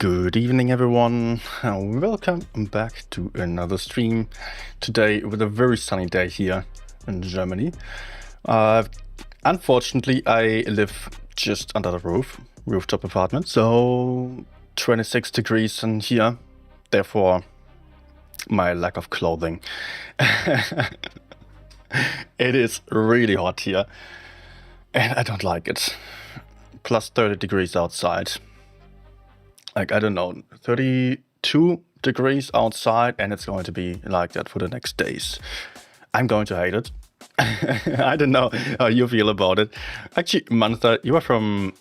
Good evening, everyone. Welcome back to another stream. Today with a very sunny day here in Germany. Unfortunately, I live just under the rooftop apartment, so 26 degrees in here. Therefore, my lack of clothing. It is really hot here, and I don't like it. Plus 30 degrees outside. Like, I don't know, 32 degrees outside, and it's going to be like that for the next days. I'm going to hate it. I don't know how you feel about it. Actually, Mantha, you are from,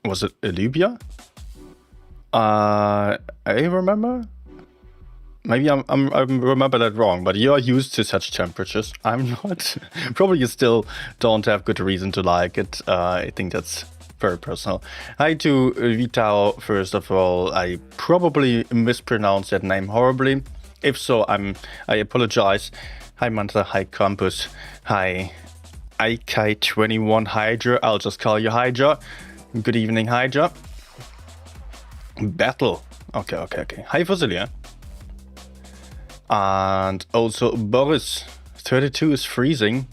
was it Libya? I remember? Maybe I remember that wrong, but you're used to such temperatures. I'm not. Probably you still don't have good reason to like it. I think that's very personal. Hi to Vitao, first of all. I probably mispronounced that name horribly. If so, I apologize. Hi Mantha, hi Campus, hi IK21 Hydra. I'll just call you Hydra. Good evening, Hydra. Battle. Okay. Hi Fossilia. And also Boris. 32 is freezing.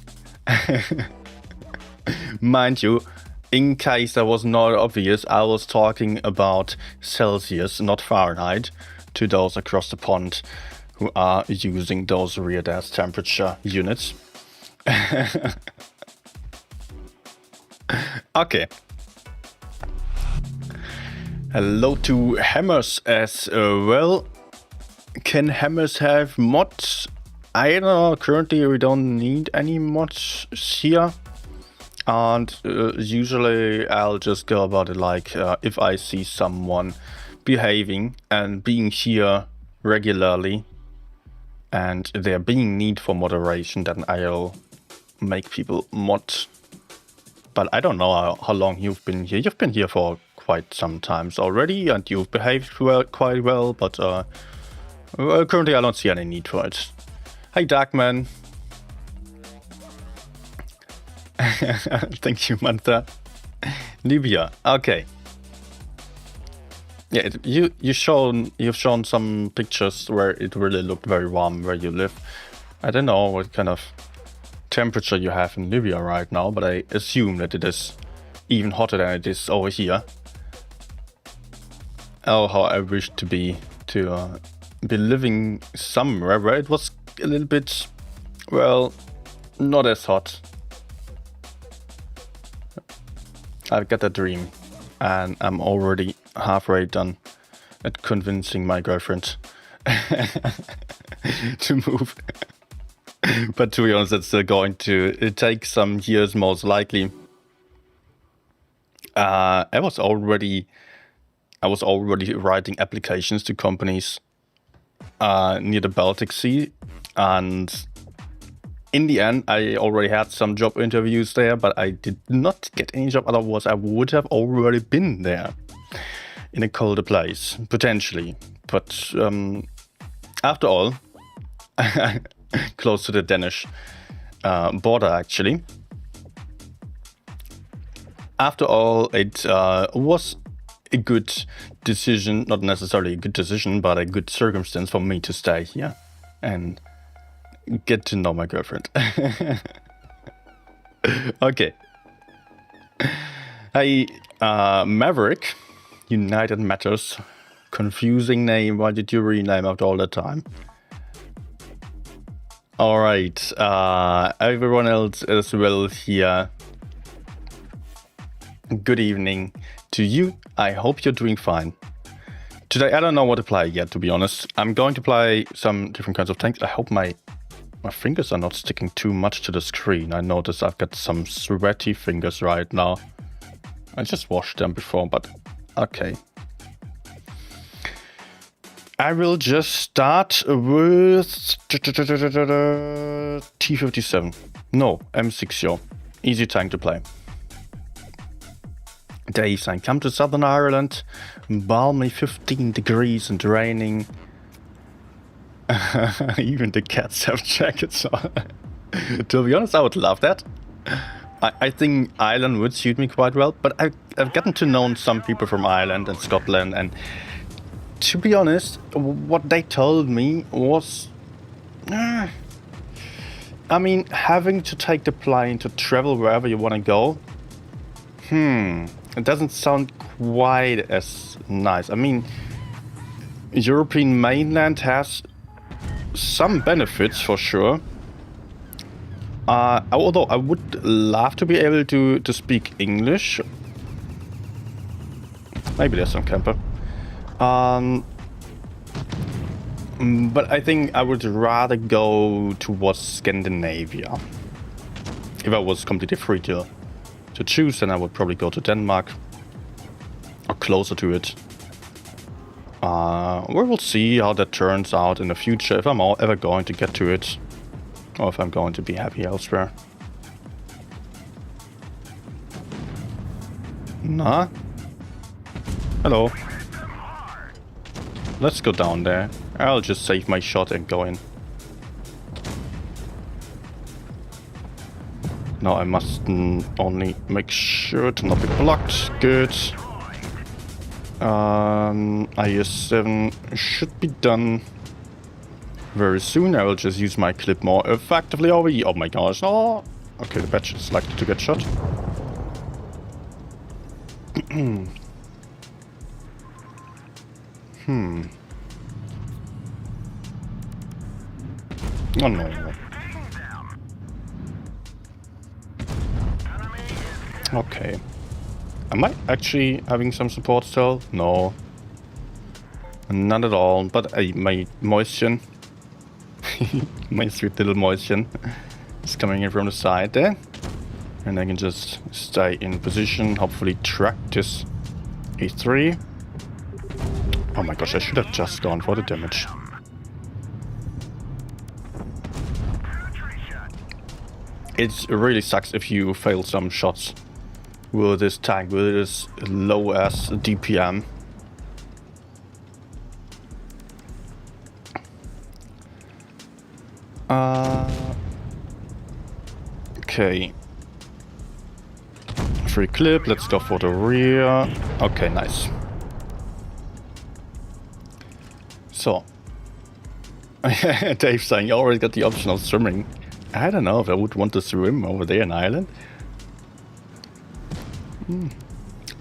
Mind you, in case that was not obvious, I was talking about Celsius, not Fahrenheit, to those across the pond who are using those weird-ass temperature units. Okay. Hello to Hammers as well. Can Hammers have mods? I don't know, currently we don't need any mods here. And usually I'll just go about it like if I see someone behaving and being here regularly and there being need for moderation, then I'll make people mod. But I don't know how long you've been here. You've been here for quite some times already and you've behaved quite well, but currently I don't see any need for it. Hi Darkman. Thank you, Mantha. Libya. Okay. Yeah, you've shown some pictures where it really looked very warm where you live. I don't know what kind of temperature you have in Libya right now, but I assume that it is even hotter than it is over here. Oh, how I wish to be living somewhere where it was a little bit, well, not as hot. I've got a dream, and I'm already halfway done at convincing my girlfriend to move. But to be honest, it's still going to take some years, most likely. I was already writing applications to companies near the Baltic Sea, and in the end, I already had some job interviews there, but I did not get any job. Otherwise, I would have already been there in a colder place, potentially. But after all, close to the Danish border, actually. After all, it was a good decision, not necessarily a good decision, but a good circumstance for me to stay here and get to know my girlfriend. Okay. Hey, Maverick. United Matters. Confusing name. Why did you rename after all that time? Alright. Everyone else as well here. Good evening to you. I hope you're doing fine. Today, I don't know what to play yet, to be honest. I'm going to play some different kinds of tanks. I hope my fingers are not sticking too much to the screen. I notice I've got some sweaty fingers right now. I just washed them before, but okay. I will just start with T57. No, M60. Easy tank to play. Dave saying, come to Southern Ireland. Balmy 15 degrees and raining. Even the cats have jackets on. To be honest, I would love that. I think Ireland would suit me quite well, but I've gotten to know some people from Ireland and Scotland, and to be honest, what they told me was... I mean, having to take the plane to travel wherever you want to go... It doesn't sound quite as nice. I mean, European mainland has some benefits for sure. Although I would love to be able to speak English. Maybe there's some camper. But I think I would rather go towards Scandinavia. If I was completely free to choose, then I would probably go to Denmark. Or closer to it. We will see how that turns out in the future, if I'm ever going to get to it. Or if I'm going to be happy elsewhere. Nah. Hello. Let's go down there. I'll just save my shot and go in. Now I must only make sure to not be blocked. Good. IS-7 should be done very soon. I will just use my clip more effectively over here. Oh my gosh. Oh. Okay, the batch is likely to get shot. Oh no. Okay. Am I actually having some support still? No. Not at all, but my moisture. My sweet little moisture is coming in from the side there. And I can just stay in position, hopefully track this A3. Oh my gosh, I should have just gone for the damage. It really sucks if you fail some shots with this tank, with this low ass DPM. Okay. Free clip, let's go for the rear. Okay, nice. So. Dave's saying you already got the option of swimming. I don't know if I would want to swim over there in Ireland.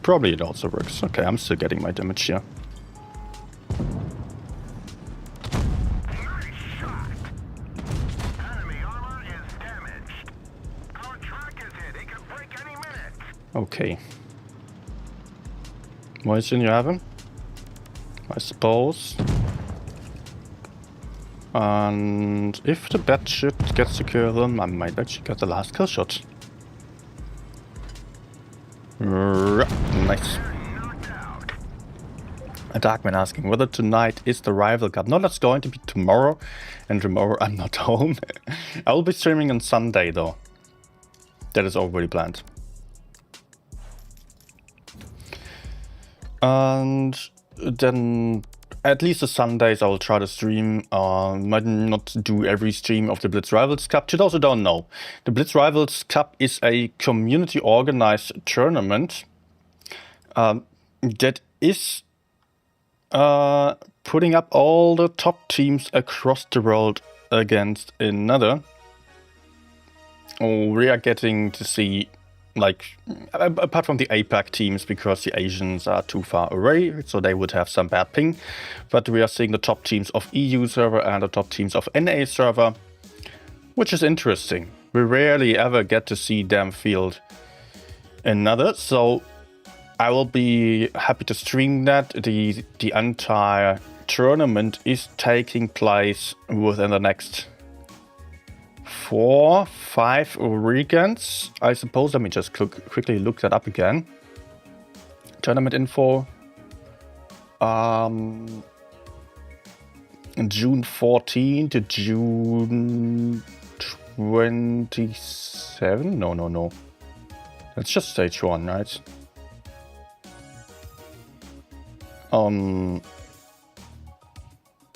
Probably it also works. Okay, I'm still getting my damage here. Okay. Moisture, you have him? I suppose. And if the bad shit gets to kill them, I might actually get the last kill shot. Nice. A Darkman asking whether tonight is the Rival Cup. No, that's going to be tomorrow. And tomorrow I'm not home. I will be streaming on Sunday though. That is already planned. And then at least the Sundays I will try to stream. Might not do every stream of the Blitz Rivals Cup. To those who don't know, the Blitz Rivals Cup is a community organized tournament that is putting up all the top teams across the world against another. We are getting to see, like, apart from the APAC teams, because the Asians are too far away, so they would have some bad ping. But we are seeing the top teams of EU server and the top teams of NA server, which is interesting. We rarely ever get to see them field another, so I will be happy to stream that. The entire tournament is taking place within the next 4-5 weekends, I suppose. Let me just quickly look that up again. Tournament info. June 14 to June 27? No. That's just stage 1, right?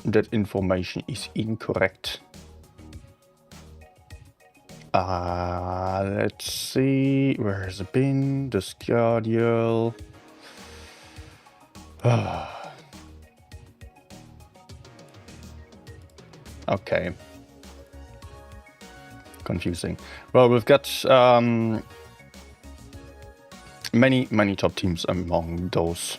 That information is incorrect. Let's see, where has it been? The schedule. Okay. Confusing. Well, we've got many top teams among those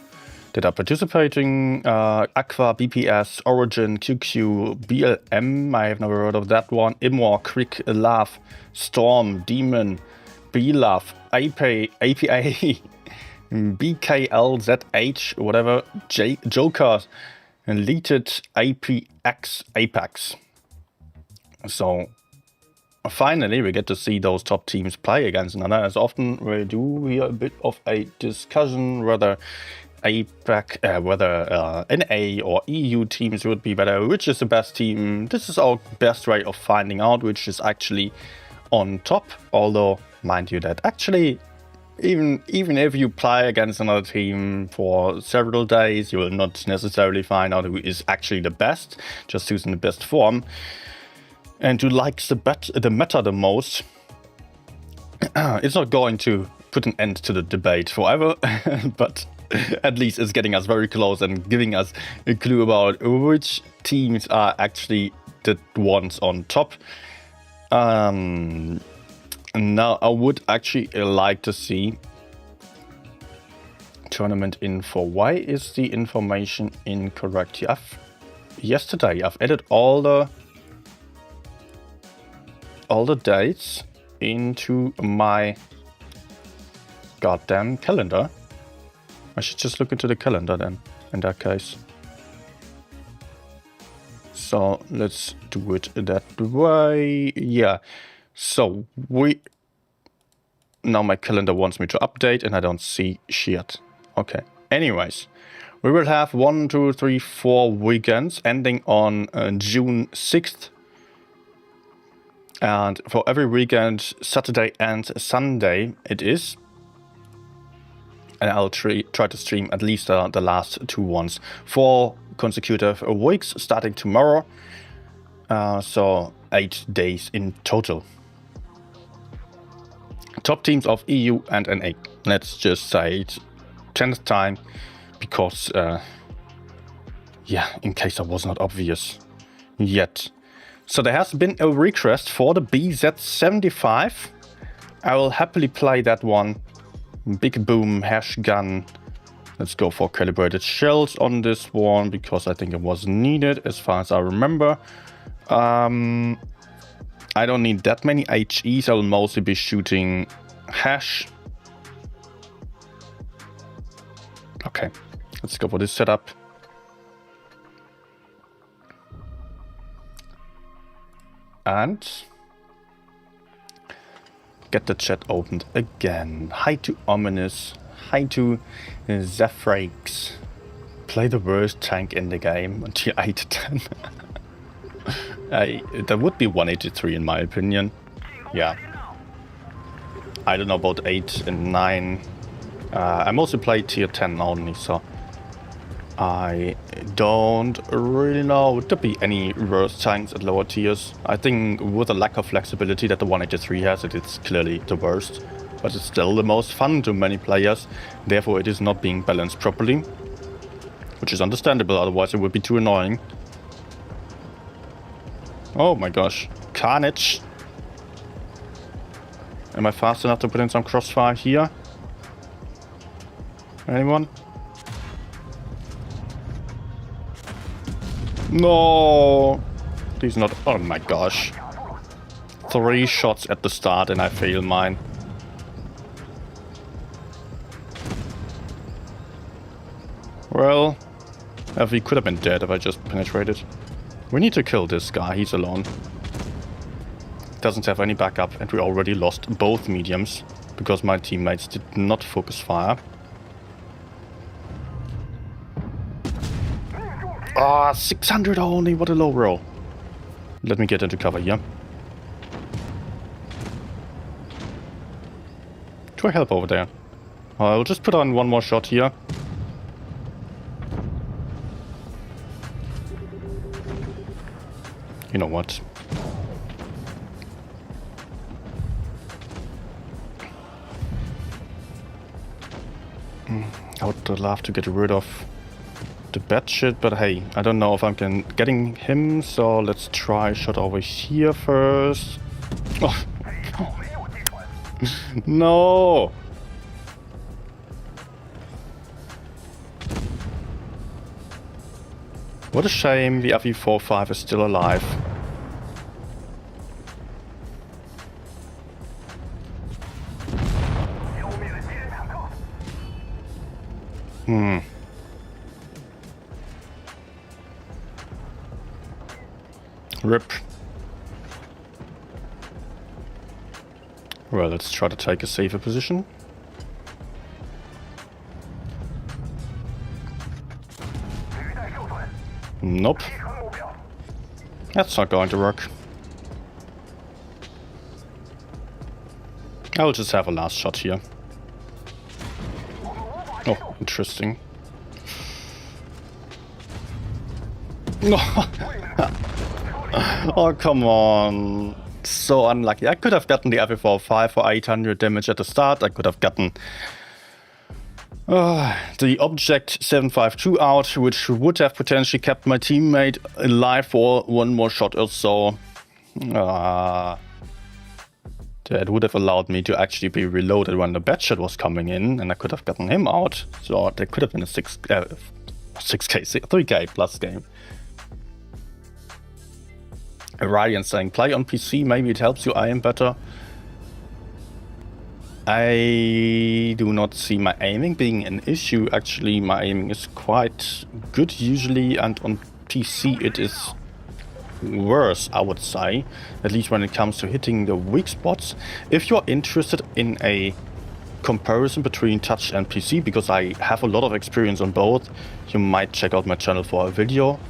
that are participating. Aqua, BPS, Origin, QQ, BLM, I have never heard of that one. Immor, Quick, Love, Storm, Demon, B-Love, APA, BKLZH, whatever, Joker, Elite, Apex. So finally we get to see those top teams play against another. As often we do hear a bit of a discussion whether NA or EU teams would be better, which is the best team. This is our best way of finding out which is actually on top, although mind you that actually even if you play against another team for several days, you will not necessarily find out who is actually the best, just who's in the best form and who likes the meta the most. It's not going to put an end to the debate forever, but at least it's getting us very close and giving us a clue about which teams are actually the ones on top. Now I would actually like to see tournament info. Why is the information incorrect here? Yesterday I've added all the dates into my goddamn calendar. I should just look into the calendar then, in that case. So let's do it that way. Yeah. So now my calendar wants me to update and I don't see shit. Okay. Anyways, we will have 1, 2, 3, 4 weekends ending on June 6th. And for every weekend, Saturday and Sunday it is. And I'll try to stream at least the last 2 ones. 4 consecutive weeks starting tomorrow. So 8 days in total. Top teams of EU and NA. Let's just say it 10th time, because yeah, in case that was not obvious yet. So there has been a request for the BZ75. I will happily play that one. Big boom, hash gun. Let's go for calibrated shells on this one, because I think it was needed as far as I remember. I don't need that many HEs. I will mostly be shooting hash. Okay, let's go for this setup. And get the chat opened again. Hi to Ominous. Hi to Zephrix. Play the worst tank in the game until 8 to 10. That would be 183 in my opinion. Yeah. I don't know about 8 and 9. I mostly play tier 10 only, so I don't really know. Would there be any worse tanks at lower tiers? I think with the lack of flexibility that the 183 has, it's clearly the worst. But it's still the most fun to many players. Therefore, it is not being balanced properly. Which is understandable, otherwise it would be too annoying. Oh my gosh. Carnage. Am I fast enough to put in some crossfire here? Anyone? No! Please not. Oh my gosh. 3 shots at the start and I fail mine. Well, he could have been dead if I just penetrated. We need to kill this guy, he's alone. Doesn't have any backup and we already lost both mediums because my teammates did not focus fire. Ah, 600 only, what a low roll. Let me get into cover here. Do I help over there? I'll just put on one more shot here. You know what? I would love to get rid of the bad shit, but hey, I don't know if I'm getting him, so let's try a shot over here first. Oh. No! What a shame the FE45 is still alive. RIP. Well, let's try to take a safer position. Nope. That's not going to work. I'll just have a last shot here. Oh, interesting. Oh, come on. So unlucky. I could have gotten the FE45 for 800 damage at the start. I could have gotten the Object 752 out, which would have potentially kept my teammate alive for one more shot or so. That would have allowed me to actually be reloaded when the bad shot was coming in, and I could have gotten him out. So there could have been a 3k plus game. Ryan saying, play on PC, maybe it helps you aim better. I do not see my aiming being an issue. Actually, my aiming is quite good usually, and on PC it is worse, I would say. At least when it comes to hitting the weak spots. If you're interested in a comparison between touch and PC, because I have a lot of experience on both, you might check out my channel for a video.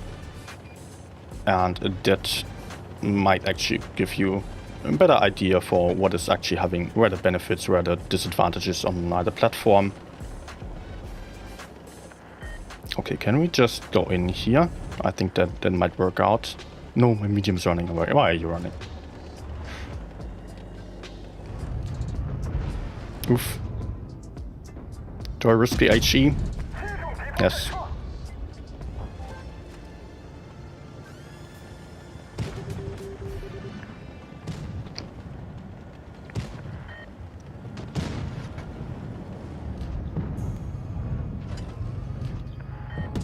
And that might actually give you a better idea for what is actually having, where the benefits, where the disadvantages on either platform. Okay, can we just go in here? I think that might work out. No, my medium's running away. Why are you running? Oof. Do I risk the HE? Yes.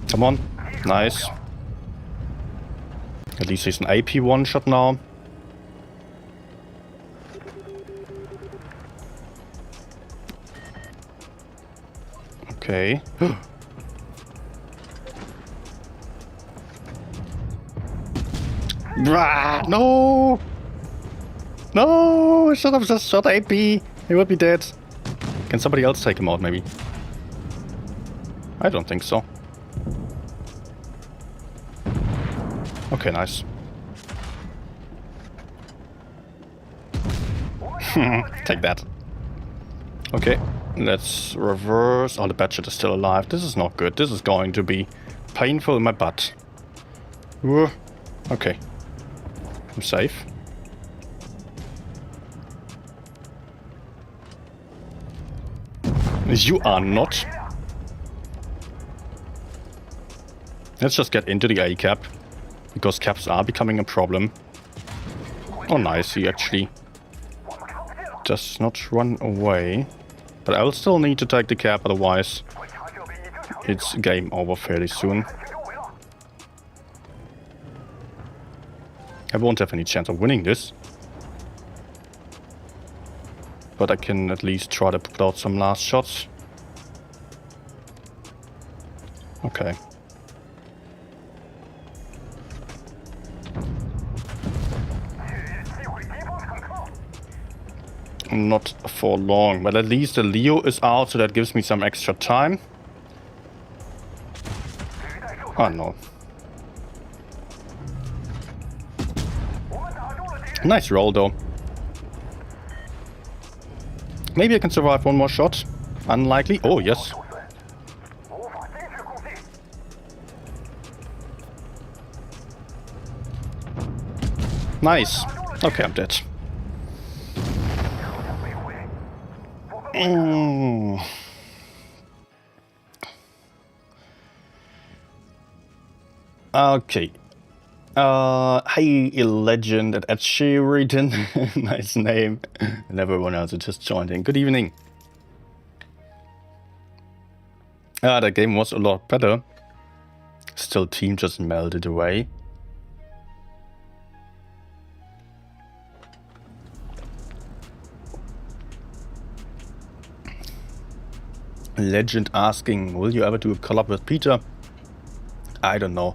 Come on. Nice. At least he's an AP one shot now. Okay. No! No! I should have just shot AP. He would be dead. Can somebody else take him out, maybe? I don't think so. Okay, nice. Take that. Okay, let's reverse. Oh, the Badger is still alive. This is not good. This is going to be painful in my butt. Okay. I'm safe. You are not. Let's just get into the A cap. Because caps are becoming a problem. Oh nice, he actually does not run away. But I'll still need to take the cap, otherwise it's game over fairly soon. I won't have any chance of winning this. But I can at least try to put out some last shots. Okay. Not for long, but at least the Leo is out, so that gives me some extra time. Oh no. Nice roll though. Maybe I can survive one more shot. Unlikely. Oh yes. Nice. Okay, I'm dead. Okay. Hey, legend at Tshirts. Nice name. And everyone else who just joined in. Good evening. The game was a lot better. Still, team just melted away. Legend asking, will you ever do a collab with Peter? I don't know.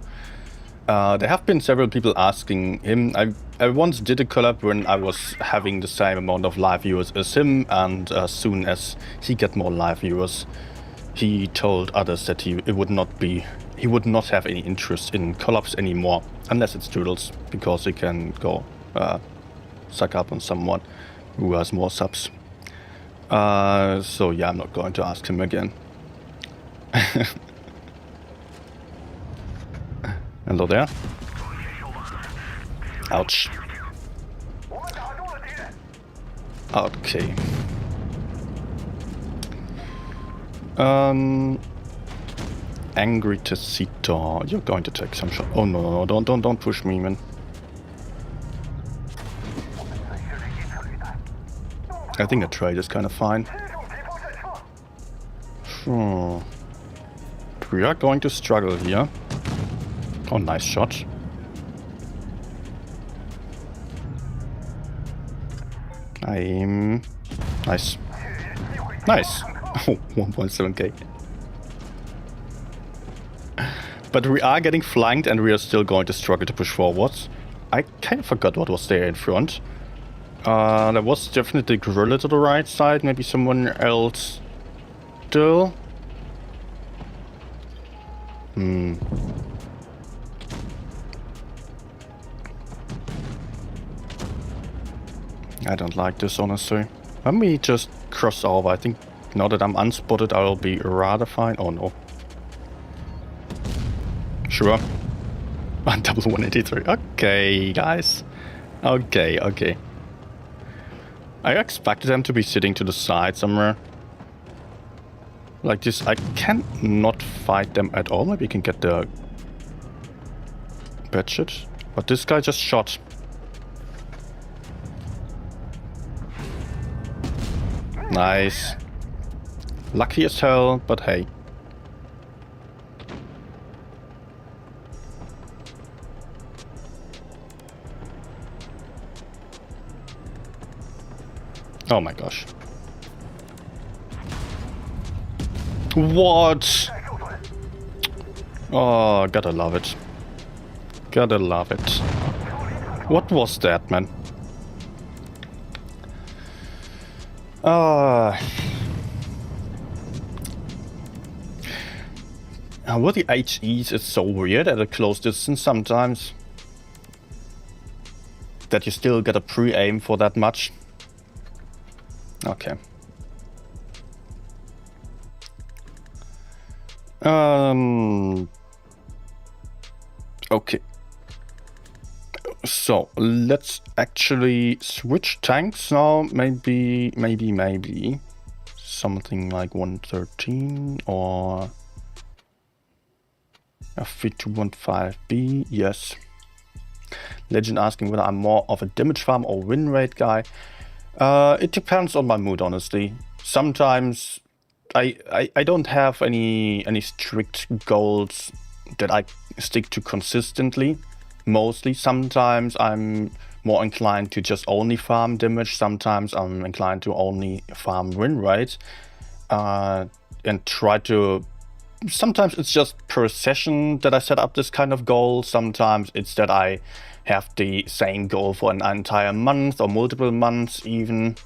There have been several people asking him. I once did a collab when I was having the same amount of live viewers as him, and as soon as he got more live viewers, he told others that he would not have any interest in collabs anymore, unless it's Doodles, because he can go suck up on someone who has more subs. So yeah, I'm not going to ask him again. Hello there. Ouch. Okay. Angry Tacito. You're going to take some shot. Oh no, don't push me, man. I think a trade is kind of fine. We are going to struggle here. Oh, nice shot. Nice. Nice. Oh, 1.7k. But we are getting flanked and we are still going to struggle to push forwards. I kind of forgot what was there in front. There was definitely gorilla to the right side. Maybe someone else still. I don't like this, honestly. Let me just cross over. I think now that I'm unspotted, I'll be rather fine. Oh no. Sure. Double 183. Okay, guys. Okay. I expected them to be sitting to the side somewhere. Like this, I can't not fight them at all. Maybe you can get the budget. But this guy just shot. Nice. Lucky as hell, but hey. Oh my gosh. What? Oh, gotta love it. Gotta love it. What was that, man? With the HEs, it's so weird at a close distance sometimes. That you still get a pre-aim for that much. Okay. Okay. So, let's actually switch tanks now. Maybe. Something like 113 or a 3215B. Yes. Legend asking whether I'm more of a damage farm or win rate guy. It depends on my mood, honestly. Sometimes I don't have any strict goals that I stick to consistently. Mostly, sometimes I'm more inclined to just only farm damage. Sometimes I'm inclined to only farm win rate, and try to. Sometimes it's just per session that I set up this kind of goal. Sometimes it's that I have the same goal for an entire month or multiple months even.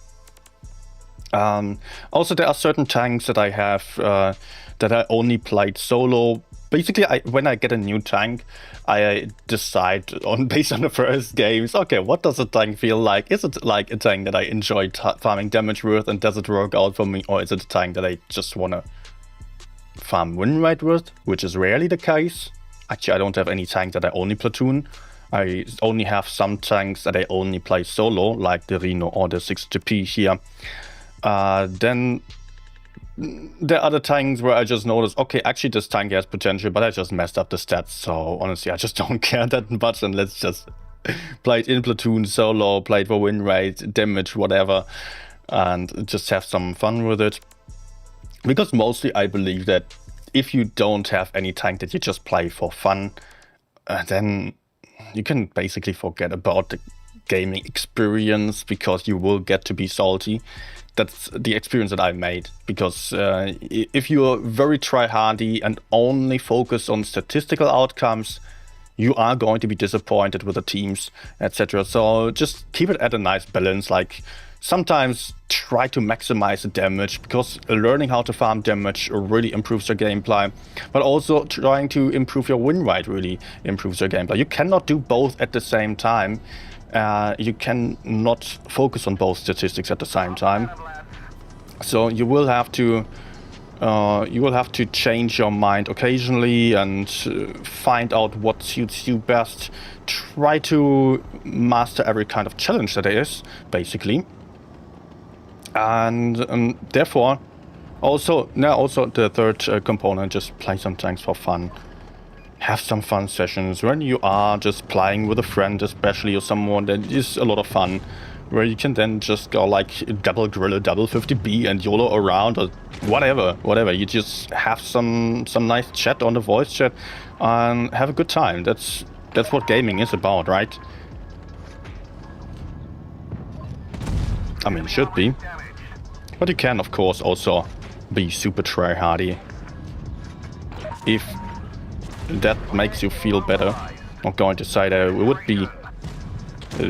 Also, there are certain tanks that I have that I only played solo. Basically, when I get a new tank, I decide based on the first games, okay, what does a tank feel like? Is it like a tank that I enjoy farming damage with, and does it work out for me? Or is it a tank that I just want to farm win rate with, which is rarely the case. Actually, I don't have any tank that I only platoon. I only have some tanks that I only play solo, like the Rhino or the 60p here. Then there are other tanks where I just noticed, okay, actually this tank has potential, but I just messed up the stats. So honestly, I just don't care that much, and let's just play it in platoon, solo, play it for win rate, damage, whatever, and just have some fun with it. Because mostly I believe that if you don't have any tank that you just play for fun, then you can basically forget about the gaming experience, because you will get to be salty. That's the experience that I made, because if you're very try-hardy and only focus on statistical outcomes, you are going to be disappointed with the teams, etc. So just keep it at a nice balance. Like, sometimes try to maximize the damage, because learning how to farm damage really improves your gameplay, but also trying to improve your win rate really improves your gameplay. You cannot do both at the same time. You cannot focus on both statistics at the same time. So you will have to change your mind occasionally and find out what suits you best. Try to master every kind of challenge that there is, basically. And therefore, also the third component, just play some tanks for fun. Have some fun sessions when you are just playing with a friend, especially, or someone that is a lot of fun, where you can then just go like double gorilla, double 50B and YOLO around, or whatever. You just have some nice chat on the voice chat and have a good time. That's what gaming is about, right? I mean, should be. But you can, of course, also be super try-hardy if that makes you feel better. I'm going to say that it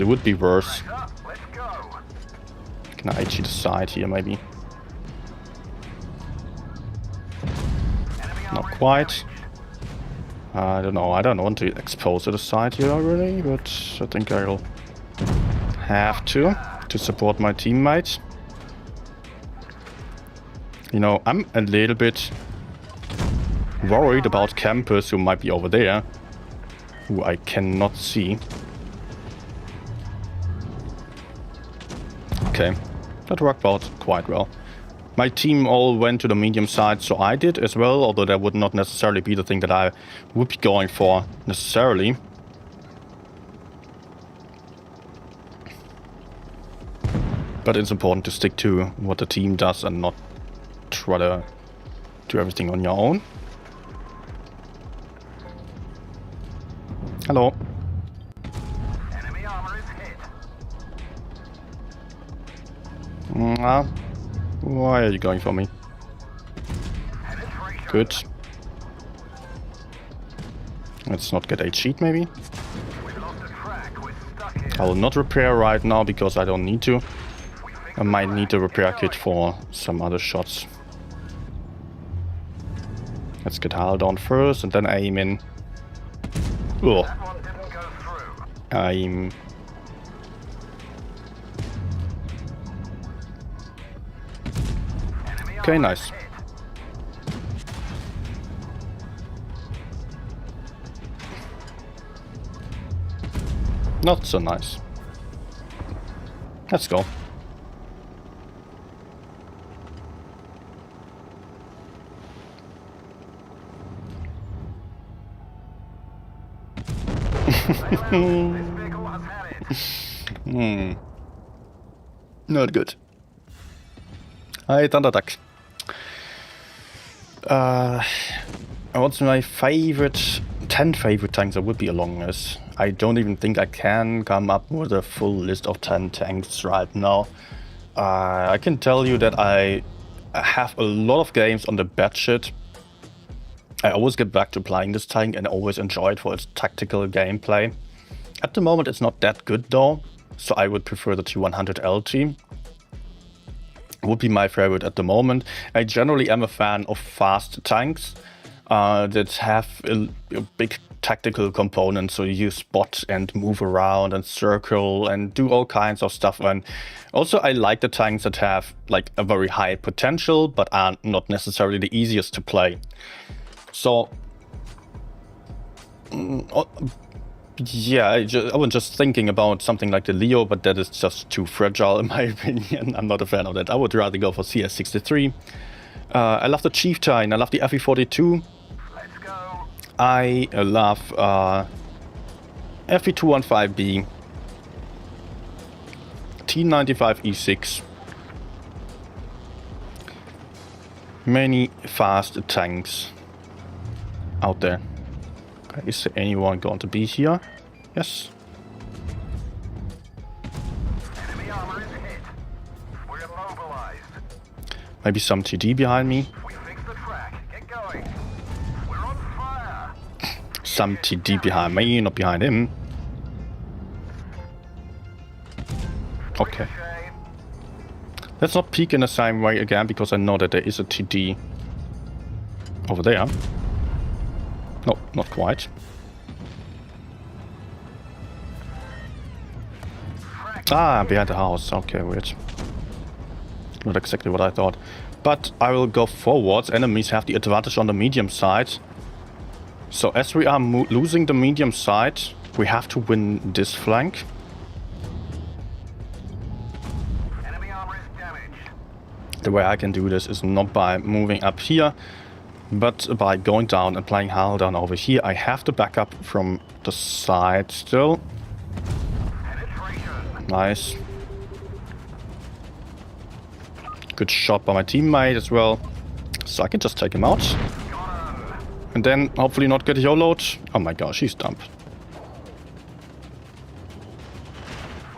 would be worse. Can I cheat aside here, maybe? Not quite. I don't know. I don't want to expose the side here already, but I think I'll have to support my teammate. You know, I'm a little bit worried about campers who might be over there, who I cannot see. Okay, that worked out quite well. My team all went to the medium side, so I did as well, although that would not necessarily be the thing that I would be going for necessarily. But it's important to stick to what the team does and not try to do everything on your own. Hello. Enemy armor is hit. Why are you going for me? Good. Let's not get a cheat, maybe. I will not repair right now because I don't need to. I might need a repair kit for some other shots. Let's get Hal down first and then aim in. Oh. Aim. Okay, nice. Not so nice. Let's go. Not good. Hi, Thunderduck. What's my favorite 10 favorite tanks? There would be along this. I don't even think I can come up with a full list of 10 tanks right now. I can tell you that I have a lot of games on the batshit. I always get back to playing this tank and always enjoy it for its tactical gameplay. At the moment it's not that good though, so I would prefer the T100 LT. Would be my favorite at the moment. I generally am a fan of fast tanks that have a big tactical component, so you spot and move around and circle and do all kinds of stuff. And also I like the tanks that have like a very high potential but are not necessarily the easiest to play. So yeah, I was just thinking about something like the Leo, but that is just too fragile in my opinion. I'm not a fan of that. I would rather go for CS63 I love the Chieftain, I love the FE42. Let's go. I love FE215B, T95E6. Many fast tanks out there. Okay, is there anyone going to be here? Yes. Enemy armor is hit. We're immobilized. Maybe some TD behind me. We fixed the track. Get going. We're on fire. Some TD behind me, not behind him. Okay. Ricochet. Let's not peek in the same way again, because I know that there is a TD over there. No, not quite. Ah, behind the house. Okay, weird. Not exactly what I thought. But I will go forwards. Enemies have the advantage on the medium side. So as we are losing the medium side, we have to win this flank. Enemy armor is damaged. The way I can do this is not by moving up here, but by going down and playing hull down over here. I have the backup from the side still. Penetration. Nice. Good shot by my teammate as well. So I can just take him out. Got him. And then hopefully not get YOLO'd. Oh my gosh, he's dumped.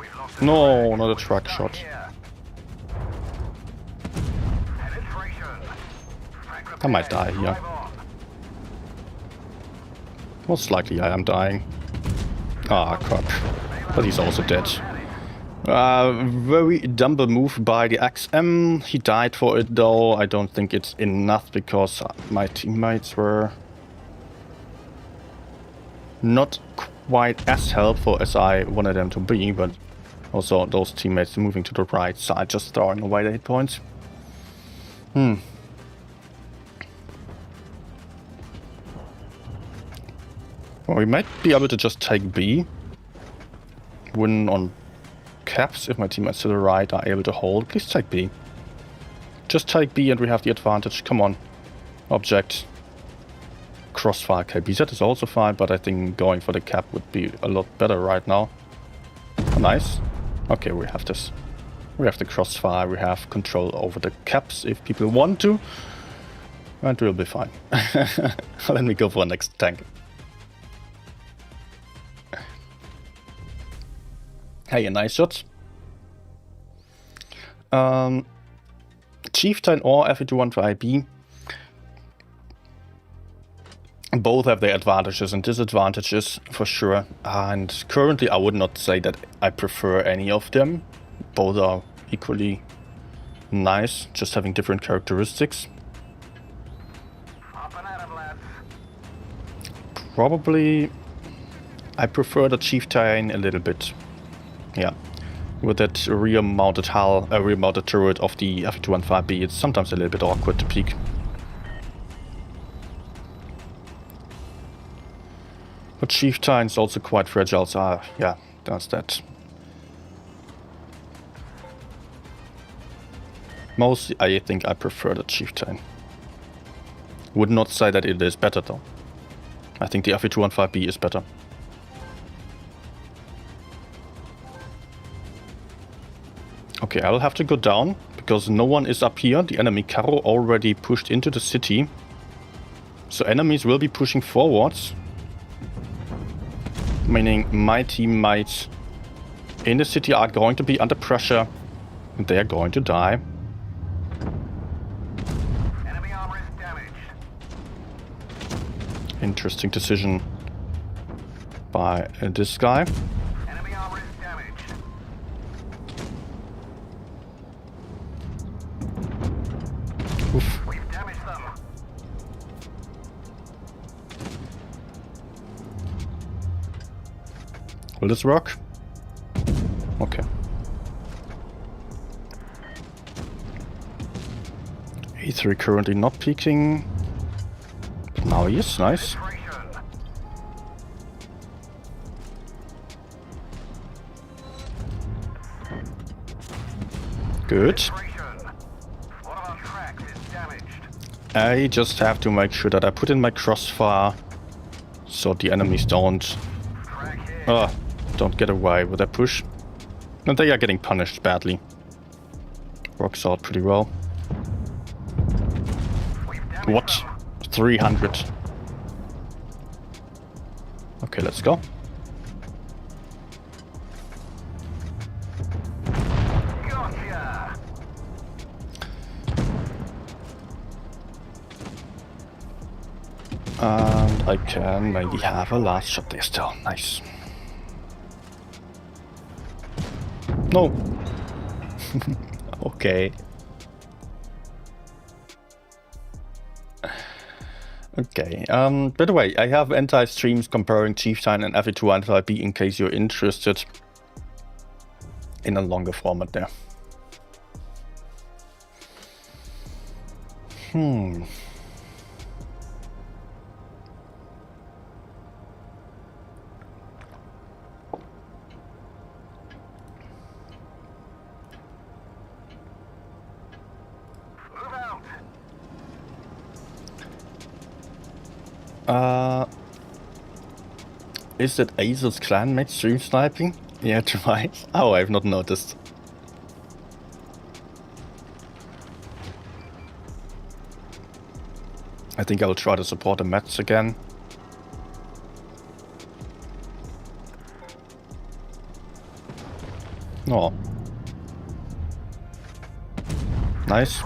We've lost No, not a track shot. here. Penetration. Track I might repair. die here. Drive on. Most likely I am dying. Ah, crap. But he's also dead. Very dumb move by the XM. He died for it though. I don't think it's enough because my teammates were not quite as helpful as I wanted them to be, but also those teammates moving to the right side, just throwing away the hit points. Well, we might be able to just take B. Win on caps if my teammates to the right are able to hold. Please take B. Just take B and we have the advantage. Come on. Object. Crossfire KBZ is also fine, but I think going for the cap would be a lot better right now. Oh, nice. Okay, we have this. We have the crossfire. We have control over the caps if people want to. And we'll be fine. Let me go for the next tank. Hey, a nice shot. Chieftain or FE215B. Both have their advantages and disadvantages for sure. And currently I would not say that I prefer any of them. Both are equally nice, just having different characteristics. Up and at 'em, lads. Probably I prefer the Chieftain a little bit. Yeah, with that rear-mounted hull, rear-mounted turret of the FE215B, it's sometimes a little bit awkward to peek. But Chieftain is also quite fragile, so yeah, that's that. Mostly, I think I prefer the Chieftain. Would not say that it is better though. I think the FE215B is better. Okay, I will have to go down, because no one is up here. The enemy carro already pushed into the city. So enemies will be pushing forwards. Meaning my teammates in the city are going to be under pressure. And they are going to die. Enemy armor is damaged. Interesting decision by this guy. Enemy armor is damaged. Oof. We've damaged them. Will this work? Okay. E3 currently not peeking. But now he is, nice. Penetration. Good. Penetration. One of our tracks is damaged. I just have to make sure that I put in my crossfire so the enemies don't get away with that push. And they are getting punished badly. Works out pretty well. What? 300. Okay, let's go. Gotcha. And I can maybe have a last shot there still. Nice. No. Okay. Okay, by the way, I have anti-streams comparing Chieftain and FE2 anti-B in case you're interested in a longer format there. Is that Azel's clanmate stream sniping? Yeah, try. Oh, I've not noticed. I think I'll try to support the Mets again. Oh. Nice.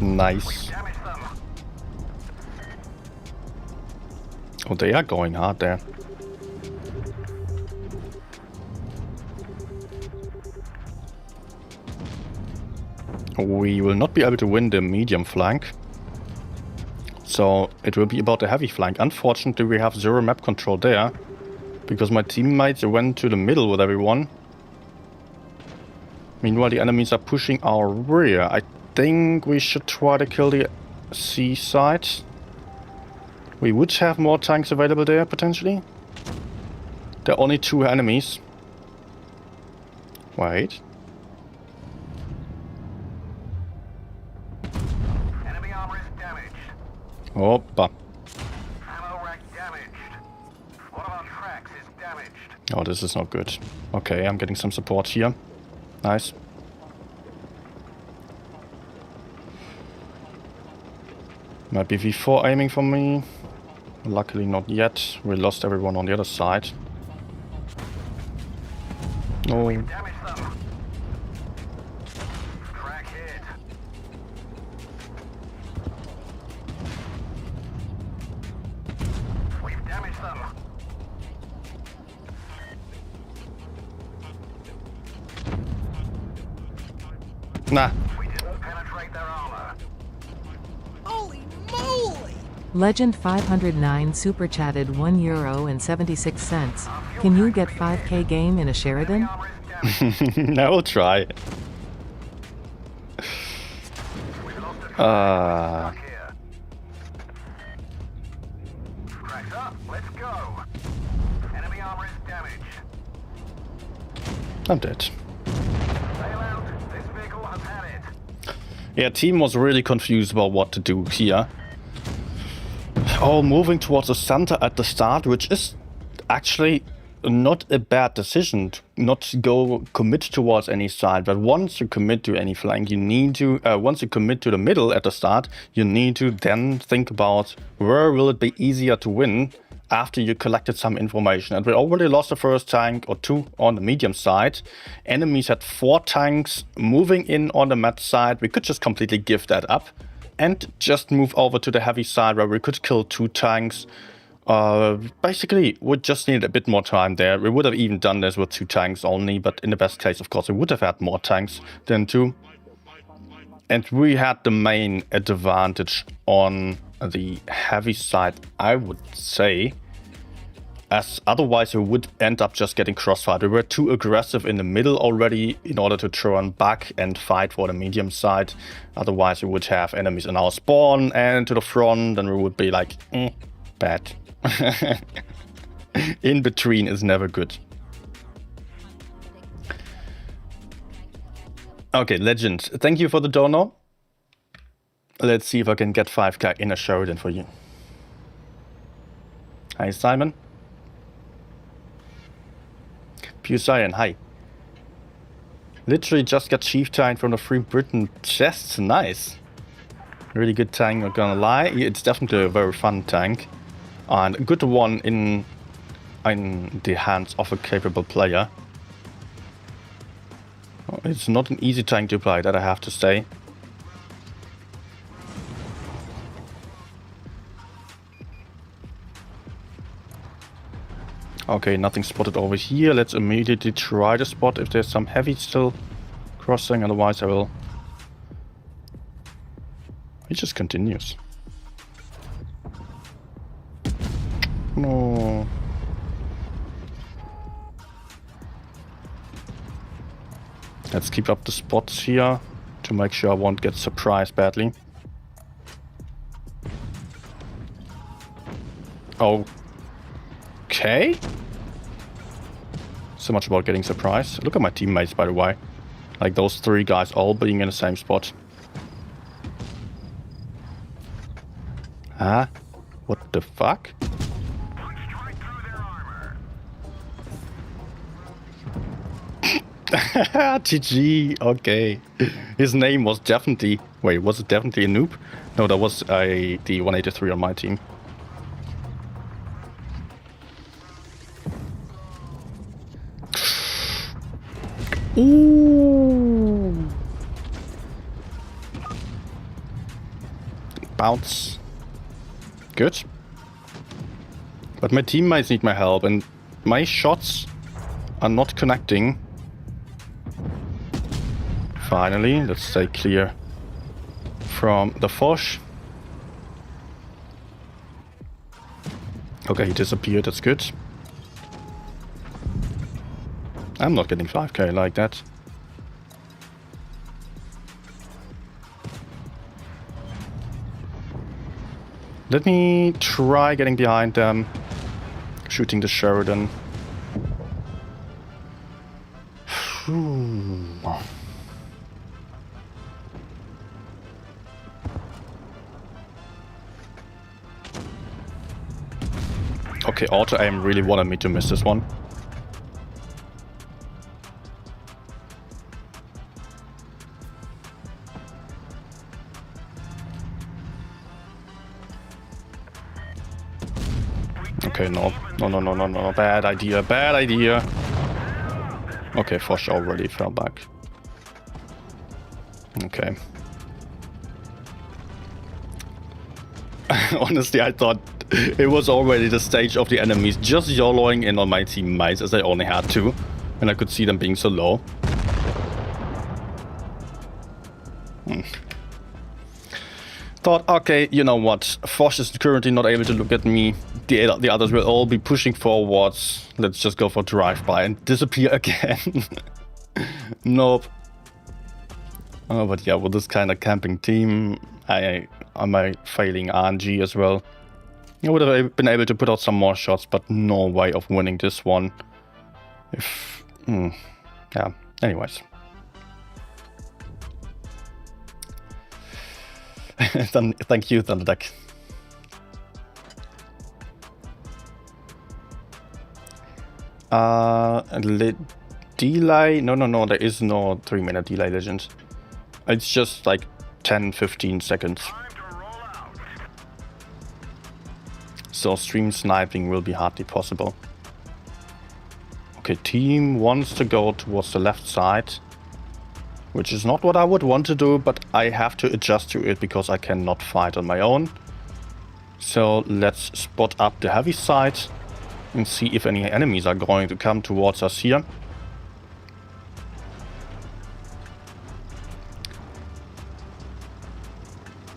Nice. Oh, they are going hard there. We will not be able to win the medium flank. So it will be about the heavy flank. Unfortunately, we have zero map control there. Because my teammates went to the middle with everyone. Meanwhile, the enemies are pushing our rear. I think we should try to kill the C side. We would have more tanks available there, potentially. There are only 2 enemies. Wait. Enemy armor is damaged. Opa. Ammo rack damaged. One of our tracks is damaged. Oh, this is not good. Okay, I'm getting some support here. Nice. Might be V4 aiming for me. Luckily not yet. We lost everyone on the other side. No. Damage them. Track hit. We've damaged them. Nah. We didn't penetrate their armor. Holy moly! Legend 509 super chatted €1.76. Can you get 5k game in a Sheridan? Armor is damaged. I will try. We've lost a track here. Tracks up. Let's go. Enemy armor is damaged. I'm dead. Sail out. This vehicle has had it. Yeah, team was really confused about what to do here. Oh, moving towards the center at the start, which is actually not a bad decision. Not to go commit towards any side, but once you commit to any flank, you need to, once you commit to the middle at the start, you need to then think about where will it be easier to win after you collected some information. And we already lost the first tank or 2 on the medium side. Enemies had 4 tanks moving in on the mat side. We could just completely give that up and just move over to the heavy side where we could kill 2 tanks. Basically, we just needed a bit more time there. We would have even done this with 2 tanks only, but in the best case, of course, we would have had more tanks than 2. And we had the main advantage on the heavy side, I would say. As otherwise we would end up just getting crossfired. We were too aggressive in the middle already in order to turn back and fight for the medium side. Otherwise we would have enemies in our spawn and to the front, and we would be like, bad. In between is never good. Okay, legend. Thank you for the donor. Let's see if I can get 5k in a Sheridan for you. Hi, Simon. Pure Cyan, hi. Literally just got Chieftain from the Free Britain chests. Nice. Really good tank, not gonna lie. It's definitely a very fun tank. And a good one in the hands of a capable player. It's not an easy tank to play, that I have to say. Okay, nothing spotted over here. Let's immediately try to spot if there's some heavy still crossing, otherwise I will... It just continues. No. Let's keep up the spots here to make sure I won't get surprised badly. Okay. So much about getting surprised. Look at my teammates, by the way. Like those 3 guys all being in the same spot. Huh? What the fuck? GG, okay. His name was definitely... Wait, was it definitely a noob? No, that was the 183 on my team. Ooh. Bounce. Good. But my teammates need my help and my shots are not connecting. Finally, let's stay clear from the Foch. Okay, he disappeared, that's good. I'm not getting 5k like that. Let me try getting behind them, shooting the Sheridan. Okay, auto aim really wanted me to miss this one. Okay, no, bad idea, bad idea. Okay, Foch already fell back. Okay. Honestly, I thought it was already the stage of the enemies just YOLOing in on my teammates as I only had to, and I could see them being so low. Thought, okay, you know what, Foch is currently not able to look at me. The others will all be pushing forwards. Let's just go for drive-by and disappear again. Nope. Oh, but yeah, with this kind of camping team, am I failing RNG as well? I would have been able to put out some more shots, but no way of winning this one. If... yeah, anyways. Thank you, Thunderdeck. Delay? No, there is no 3-minute delay, legend. It's just like 10-15 seconds. So stream sniping will be hardly possible. Okay, team wants to go towards the left side, which is not what I would want to do, but I have to adjust to it because I cannot fight on my own. So let's spot up the heavy side and see if any enemies are going to come towards us here.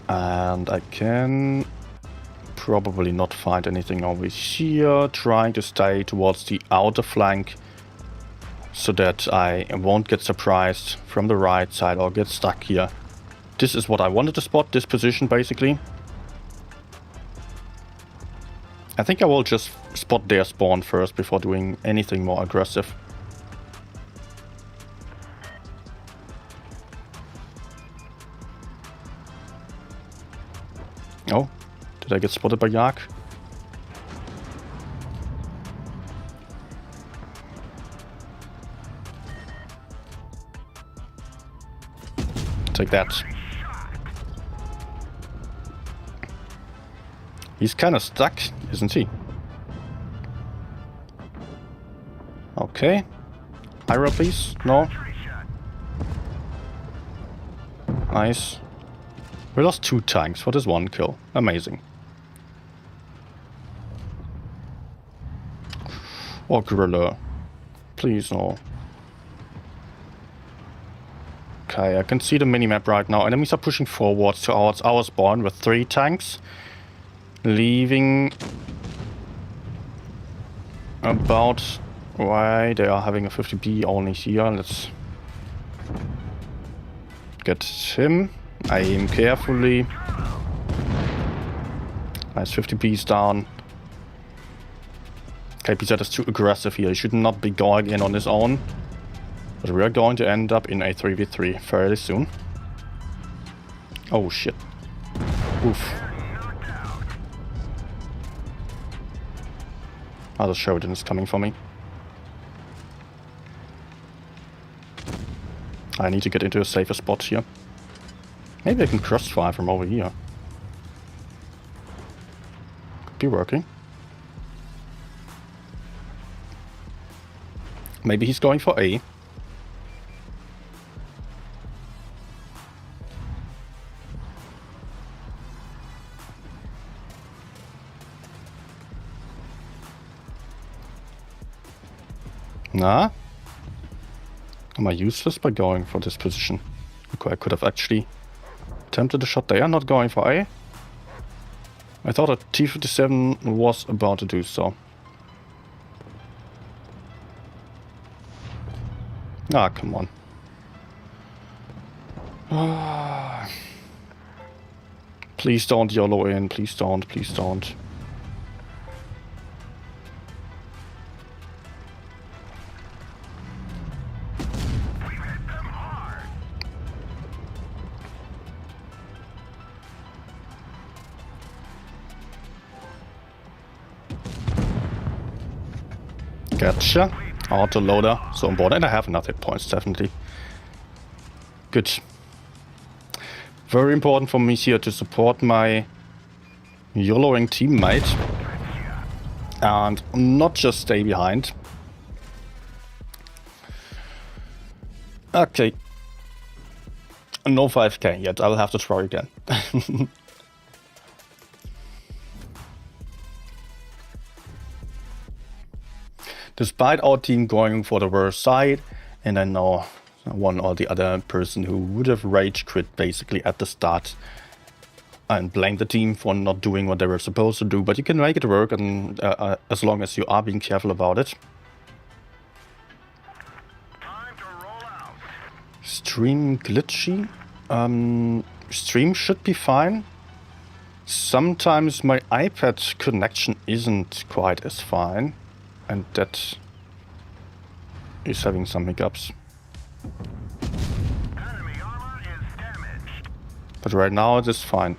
And I can probably not find anything over here. Trying to stay towards the outer flank so that I won't get surprised from the right side or get stuck here. This is what I wanted to spot, this position basically. I think I will just spot their spawn first before doing anything more aggressive. Oh, did I get spotted by Yak? Take that. He's kind of stuck, isn't he? Okay. Ira, please. No. Nice. We lost 2 tanks. What is 1 kill? Amazing. Oh, gorilla. Please, no. Okay, I can see the minimap right now. Enemies are pushing forwards towards our spawn with 3 tanks. Leaving about why they are having a 50B only here. Let's get him. Aim carefully. Nice, 50B's down. KPZ is too aggressive here. He should not be going in on his own. But we are going to end up in a 3v3 fairly soon. Oh shit. Oof. Other Sheridan is coming for me. I need to get into a safer spot here. Maybe I can crossfire from over here. Could be working. Maybe he's going for A. Nah. Am I useless by going for this position? Okay, I could have actually attempted a shot there, not going for A. I thought a T-57 was about to do so. Ah, come on. Please don't YOLO in, please don't, please don't. Gotcha. Autoloader. So on board. And I have enough hit points, definitely. Good. Very important for me here to support my YOLOing teammate. And not just stay behind. Okay. No 5k yet. I'll have to try again. Despite our team going for the worst side, and I know one or the other person who would have rage quit basically at the start and blame the team for not doing what they were supposed to do, but you can make it work, and as long as you are being careful about it. Stream glitchy? Stream should be fine. Sometimes my iPad connection isn't quite as fine. And that is having some hiccups. Enemy armor is damaged. But right now it is fine.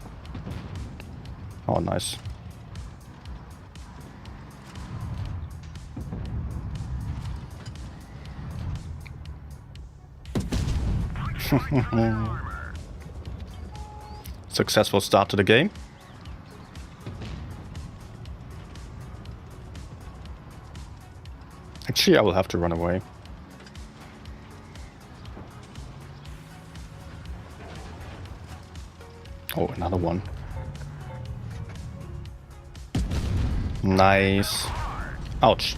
Oh, nice. Successful start to the game. Actually, I will have to run away. Oh, another one. Nice. Ouch.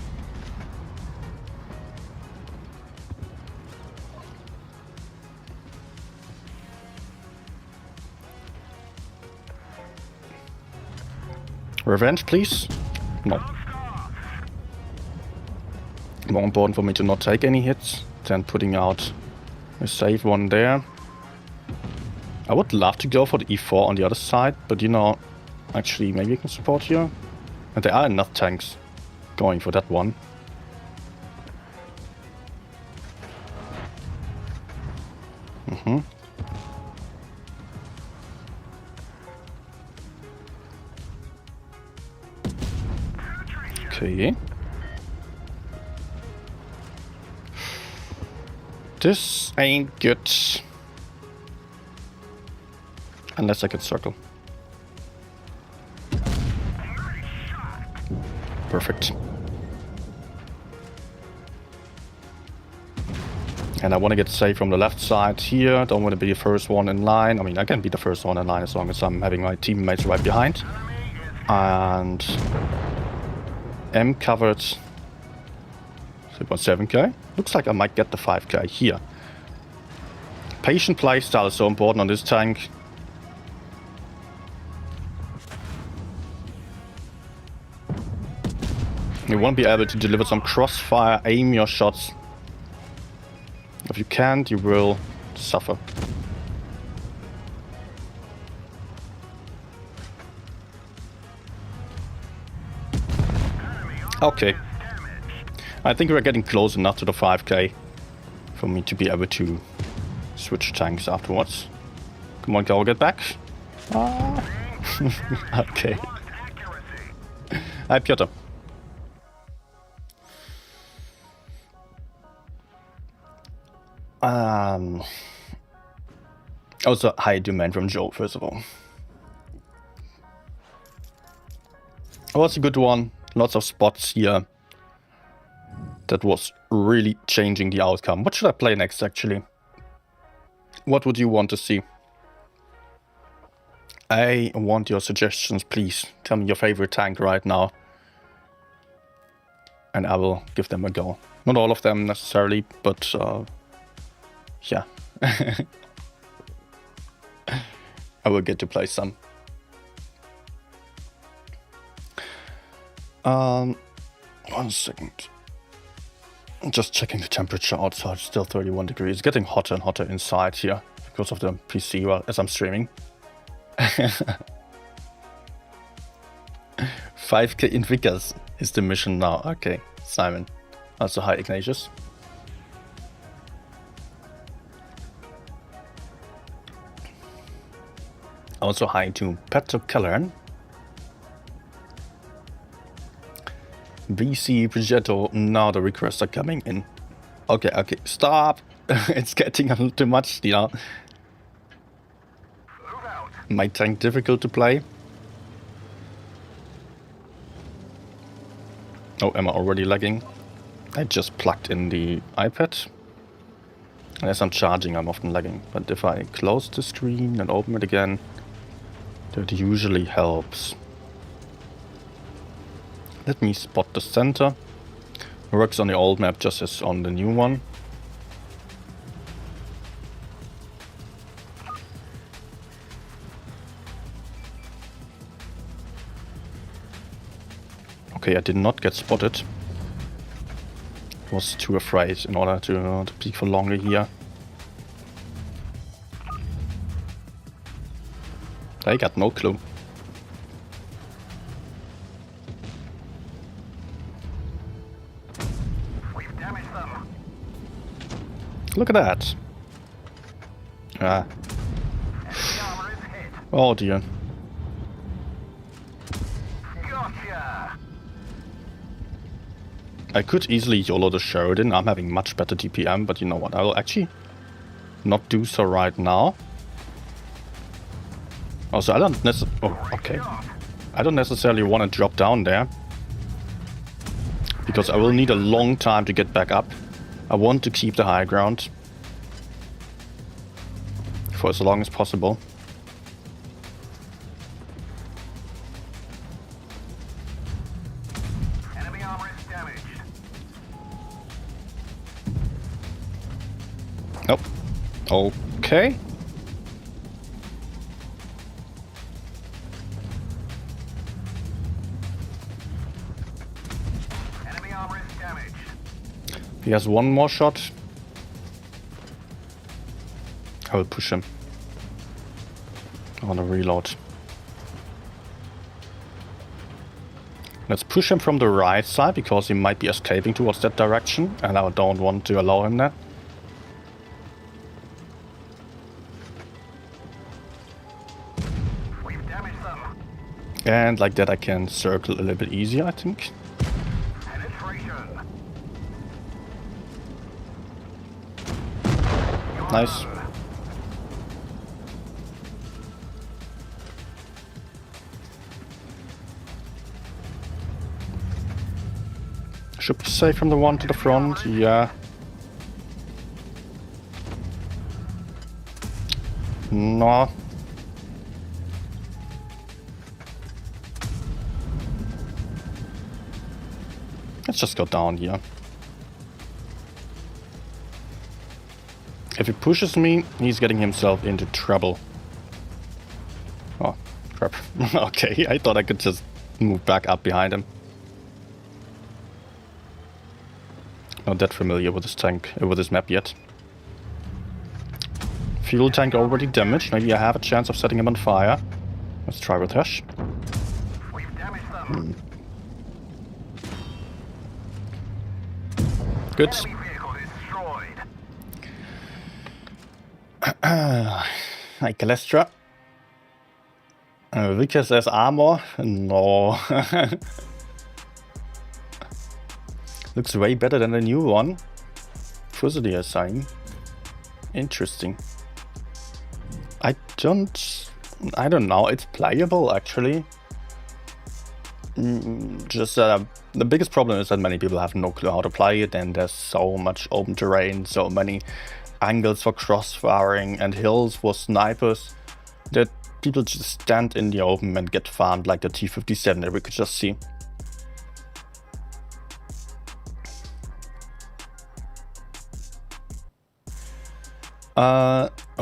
Revenge, please? No. More important for me to not take any hits than putting out a safe one there. I would love to go for the E4 on the other side, but you know, actually maybe I can support here. And there are enough tanks going for that one. Okay. This ain't good. Unless I can circle. Perfect. And I want to get safe from the left side here. Don't want to be the first one in line. I mean, I can be the first one in line as long as I'm having my teammates right behind. And am covered 3.7k. Looks like I might get the 5k here. Patient playstyle is so important on this tank. You want to be able to deliver some crossfire, aim your shots. If you can't, you will suffer. Okay. I think we're getting close enough to the 5k for me to be able to switch tanks afterwards. Come on, go get back. Ah. Okay. Hi, Piotr. Also, high demand from Joe, first of all. It was a good one. Lots of spots here. That was really changing the outcome. What should I play next, actually? What would you want to see? I want your suggestions, please. Tell me your favorite tank right now. And I will give them a go. Not all of them necessarily, but yeah. I will get to play some. One second. I'm just checking the temperature outside. Still 31 degrees. It's getting hotter and hotter inside here because of the PC while as I'm streaming. 5k in Vickers is the mission now. Okay, Simon. Also, hi Ignatius. Also, hi to Patrick Kellern. BC Progetto. Now the requests are coming in. Okay, okay, stop. It's getting a little too much, you know. My tank difficult to play. Oh, am I already lagging? I just plugged in the iPad. And as I'm charging, I'm often lagging. But if I close the screen and open it again, that usually helps. Let me spot the center. It works on the old map just as on the new one. Okay, I did not get spotted. Was too afraid in order to peek for longer here. I got no clue. We've damaged them. Look at that. Ah. Enemy armor is hit. Oh dear. Gotcha. I could easily YOLO the Sheridan. I'm having much better DPM, but you know what? I will actually not do so right now. Also, I don't necessarily... Oh, okay. I don't necessarily want to drop down there. Because I will need a long time to get back up. I want to keep the high ground. For as long as possible. Enemy armor is damaged. Nope. Okay. Enemy armor is damaged. He has one more shot. I will push him. I want to reload. Let's push him from the right side because he might be escaping towards that direction and I don't want to allow him that. We've damaged them. And like that I can circle a little bit easier, I think. Nice. Should be safe from the one to the front, yeah. No. Let's just go down here. If he pushes me, he's getting himself into trouble. Oh, crap. Okay, I thought I could just move back up behind him. Not that familiar with this tank, with this map yet. Fuel tank already damaged. Maybe I have a chance of setting him on fire. Let's try with Hush. We've damaged them. Good. Enemy vehicle destroyed. Hi, Calestra. Vickers has armor? No. Looks way better than the new one. Fusilier is saying. Interesting. I don't know. It's playable actually. Just the biggest problem is that many people have no clue how to play it, and there's so much open terrain, so many angles for cross-firing and hills for snipers that people just stand in the open and get farmed like the T-57 that we could just see.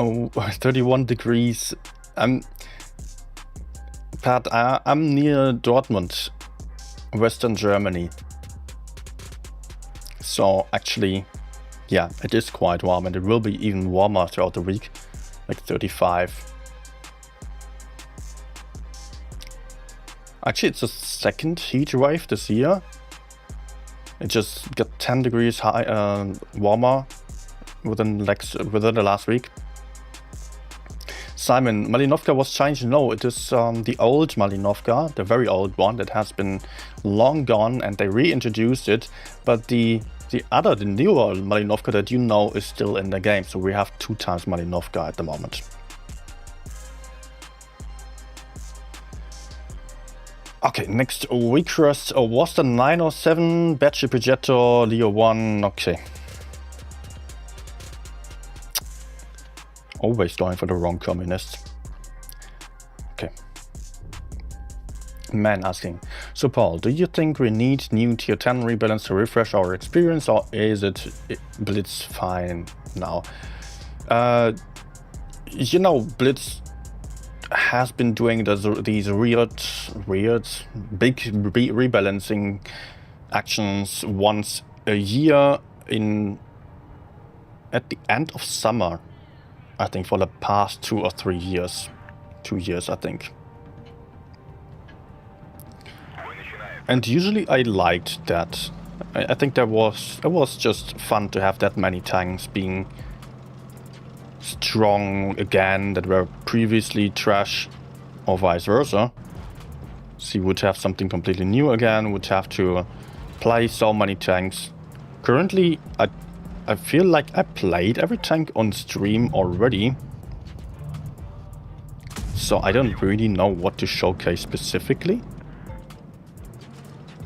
Oh, 31 degrees. Pat, I'm near Dortmund, Western Germany. So actually, yeah, it is quite warm, and it will be even warmer throughout the week, like 35. Actually, it's the second heat wave this year. It just got 10 degrees high, warmer within the last week. Simon, Malinovka was changed. No, it is the old Malinovka, the very old one that has been long gone, and they reintroduced it. But the newer Malinovka that you know is still in the game. So we have 2 times Malinovka at the moment. Okay, next week rest was the 907 Batchy Progetto Leo 1. Okay. Always going for the wrong communist. Okay. Man asking, so Paul, do you think we need new tier 10 rebalance to refresh our experience, or is it Blitz fine now? You know, Blitz has been doing these weird big rebalancing actions once a year at the end of summer. I think for the past 2 or 3 years. 2 years, I think. And usually I liked that. I think it was just fun to have that many tanks being strong again that were previously trash, or vice versa. So you would have something completely new again, would have to play so many tanks. Currently, I feel like I played every tank on stream already. So I don't really know what to showcase specifically.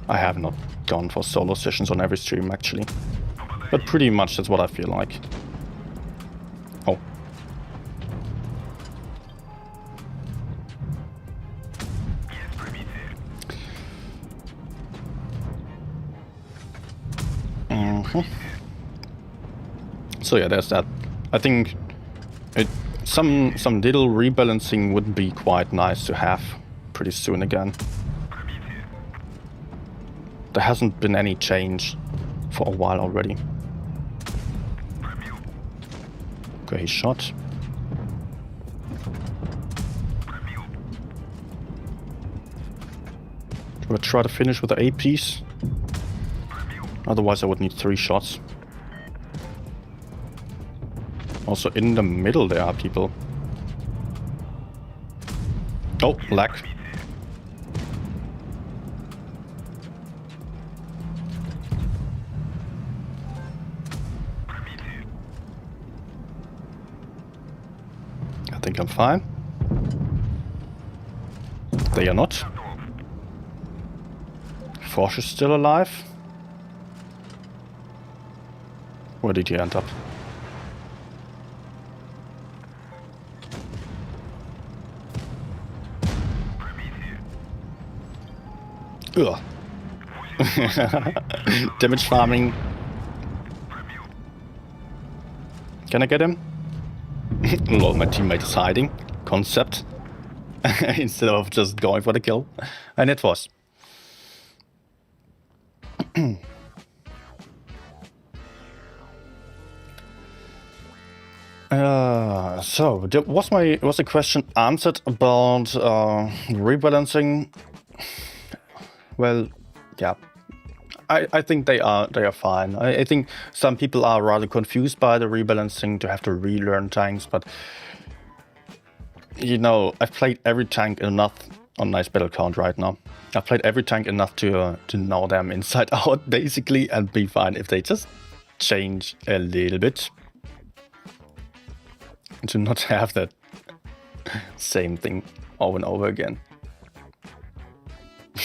I have not gone for solo sessions on every stream actually. But pretty much that's what I feel like. Oh. So yeah, there's that. I think some little rebalancing would be quite nice to have pretty soon again. There hasn't been any change for a while already. Okay, he shot. Do I try to finish with the APs? Otherwise I would need 3 shots. Also in the middle there are people. Oh, lag. think I'm fine. They are not. Forge is still alive. Where did he end up? Ugh. Damage farming. Can I get him? Lol, my teammate is hiding. Concept. Instead of just going for the kill. And it was. So was the question answered about rebalancing? Well, yeah. I think they are fine. I think some people are rather confused by the rebalancing to have to relearn tanks, but you know, I've played every tank enough on Nice Battle Count right now. I've played every tank enough to know them inside out basically, and be fine if they just change a little bit. And to not have that same thing over and over again.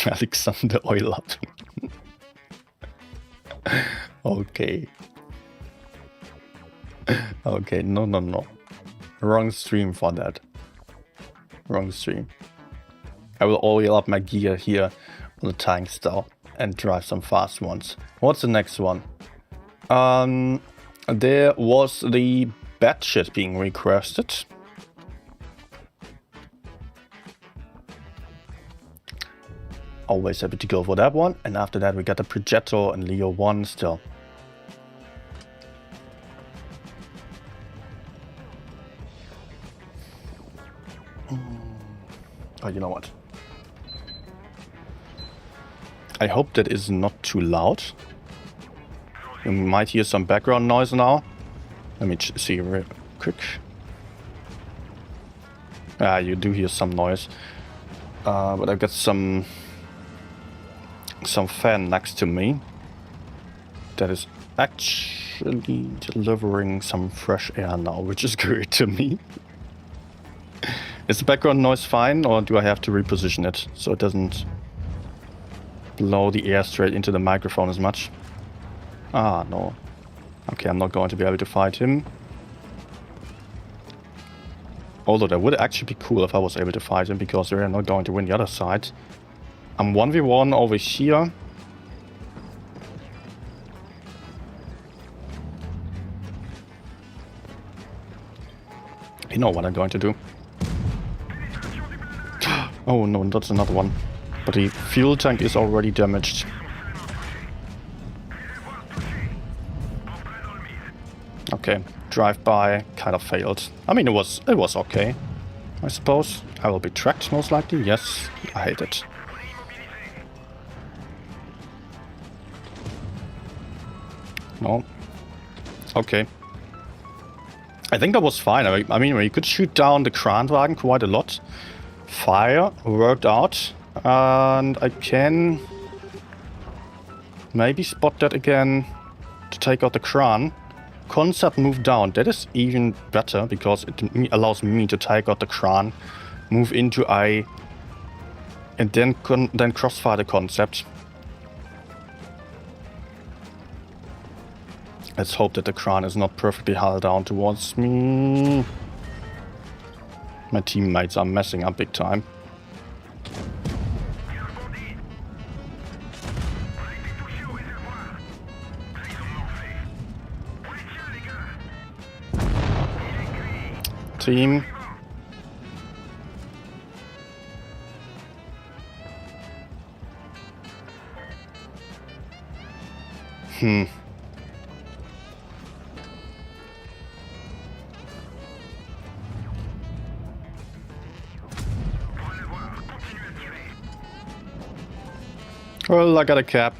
Alexander Oil up. Okay. Okay, no. Wrong stream for that. Wrong stream. I will oil up my gear here on the tank style and drive some fast ones. What's the next one? There was the batshit being requested. Always happy to go for that one. And after that we got the Progetto and Leo 1 still. Oh, you know what? I hope that is not too loud. You might hear some background noise now. Let me see real quick. Ah, you do hear some noise. But I've got some fan next to me that is actually delivering some fresh air now, which is great to me. Is the background noise fine, or do I have to reposition it so it doesn't blow the air straight into the microphone as much? Ah, no. Okay, I'm not going to be able to fight him. Although that would actually be cool if I was able to fight him, because they're not going to win the other side. I'm 1v1 over here. You know what I'm going to do. Oh no, that's another one. But the fuel tank is already damaged. Okay, drive-by kind of failed. I mean, it was okay, I suppose. I will be tracked most likely. Yes, I hate it. No. Okay. I think that was fine. I mean, we could shoot down the Kranwagen quite a lot. Fire worked out. And I can maybe spot that again to take out the Kran. Concept move down. That is even better, because it allows me to take out the Kran, move into I, and then crossfire the Concept. Let's hope that the Kran is not perfectly hull down towards me. My teammates are messing up big time. Team. Well, I got a cap.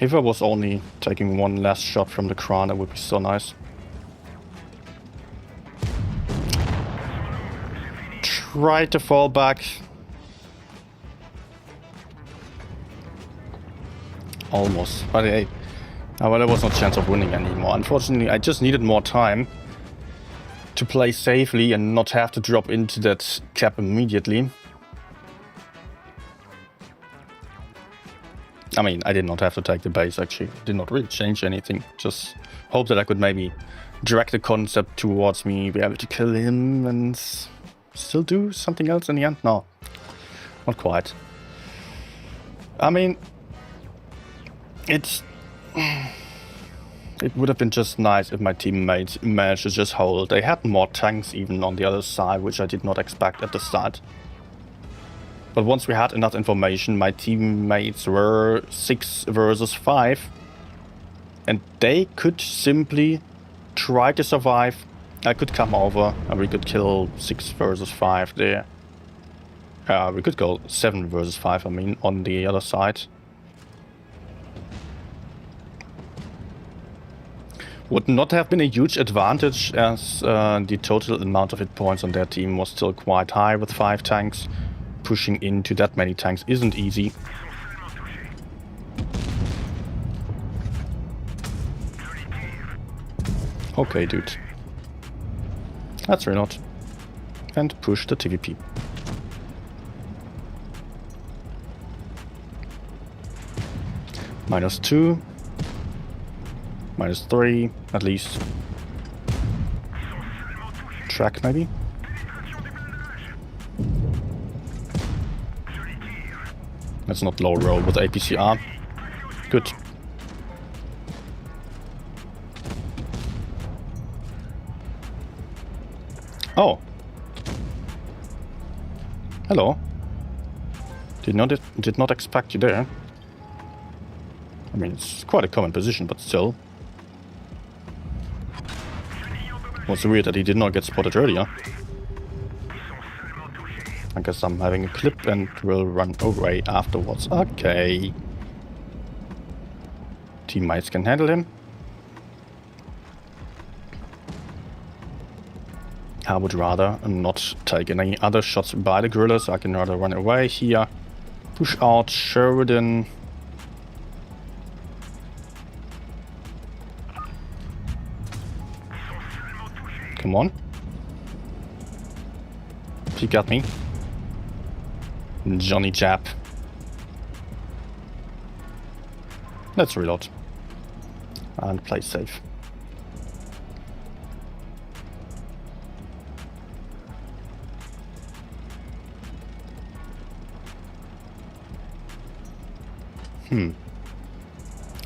If I was only taking one last shot from the Kran, that would be so nice. Try to fall back. Almost. But hey, Well, there was no chance of winning anymore. Unfortunately, I just needed more time to play safely and not have to drop into that cap immediately. I mean, I did not have to take the base, actually. It did not really change anything. Just hope that I could maybe drag the concept towards me, be able to kill him, and still do something else in the end? No, not quite. I mean, it would have been just nice if my teammates managed to just hold. They had more tanks even on the other side, which I did not expect at the start. But once we had enough information, my teammates were 6 versus 5. And they could simply try to survive. I could come over and we could kill 6 versus 5 there. We could go 7 versus 5, I mean, on the other side. Would not have been a huge advantage, as the total amount of hit points on their team was still quite high with 5 tanks. Pushing into that many tanks isn't easy. Okay, dude. Let's reload. And push the TVP. -2. -3, at least. Track, maybe? Let's not low roll with APCR. Good. Oh. Hello. Did not expect you there. I mean, it's quite a common position, but still. Was weird that he did not get spotted earlier. I guess I'm having a clip and will run away afterwards. Okay. Teammates can handle him. I would rather not take any other shots by the gorillas. I can rather run away here. Push out Sheridan. Come on. He got me. Johnny Jap. Let's reload. And play safe.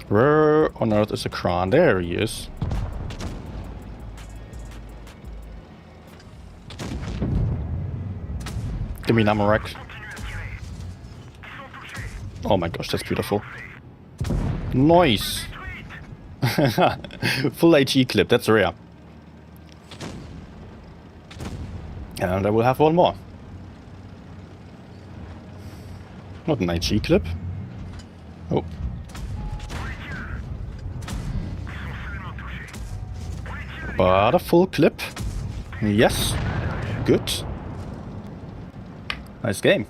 Where on earth is the Kran? There he is. Give me Namarek. Oh my gosh, that's beautiful. Nice. Full HE clip, that's rare. And I will have one more. Not an HE clip. Oh. But a full clip. Yes. Good. Nice game.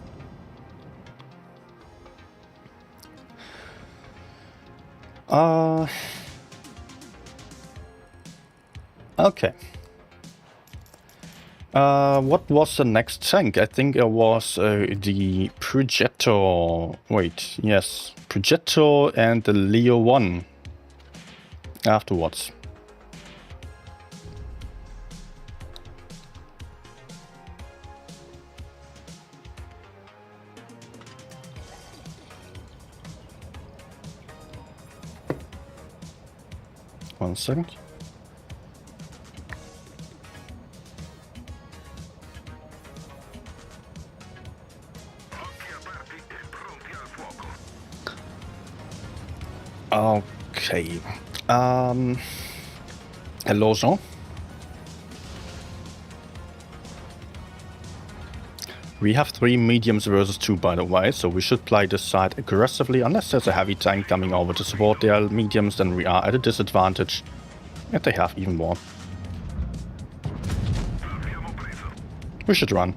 Okay. What was the next tank? I think it was the Progetto. Wait, yes. Progetto and the Leo 1 afterwards. One second. Okay. Hello, Jean. We have 3 mediums versus 2, by the way, so we should play this side aggressively. Unless there's a heavy tank coming over to support their mediums, then we are at a disadvantage. And they have even more. We should run.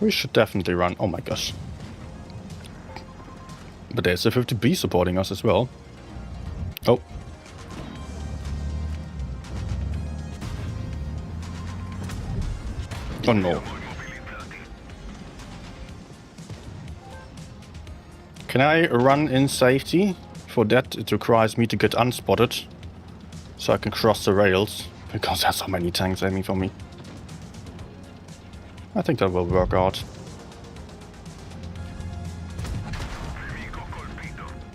We should definitely run. Oh my gosh. But there's a 50B supporting us as well. Oh. Oh no. Can I run in safety? For that it requires me to get unspotted. So I can cross the rails. Because there's so many tanks aiming for me. I think that will work out.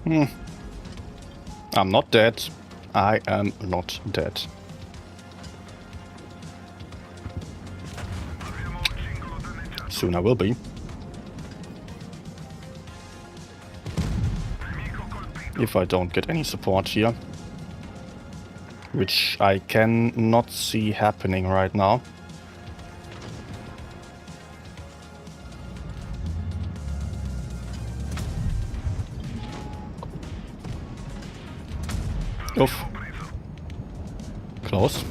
I'm not dead. I am not dead. Soon I will be. If I don't get any support here. Which I cannot see happening right now. Oof. Close.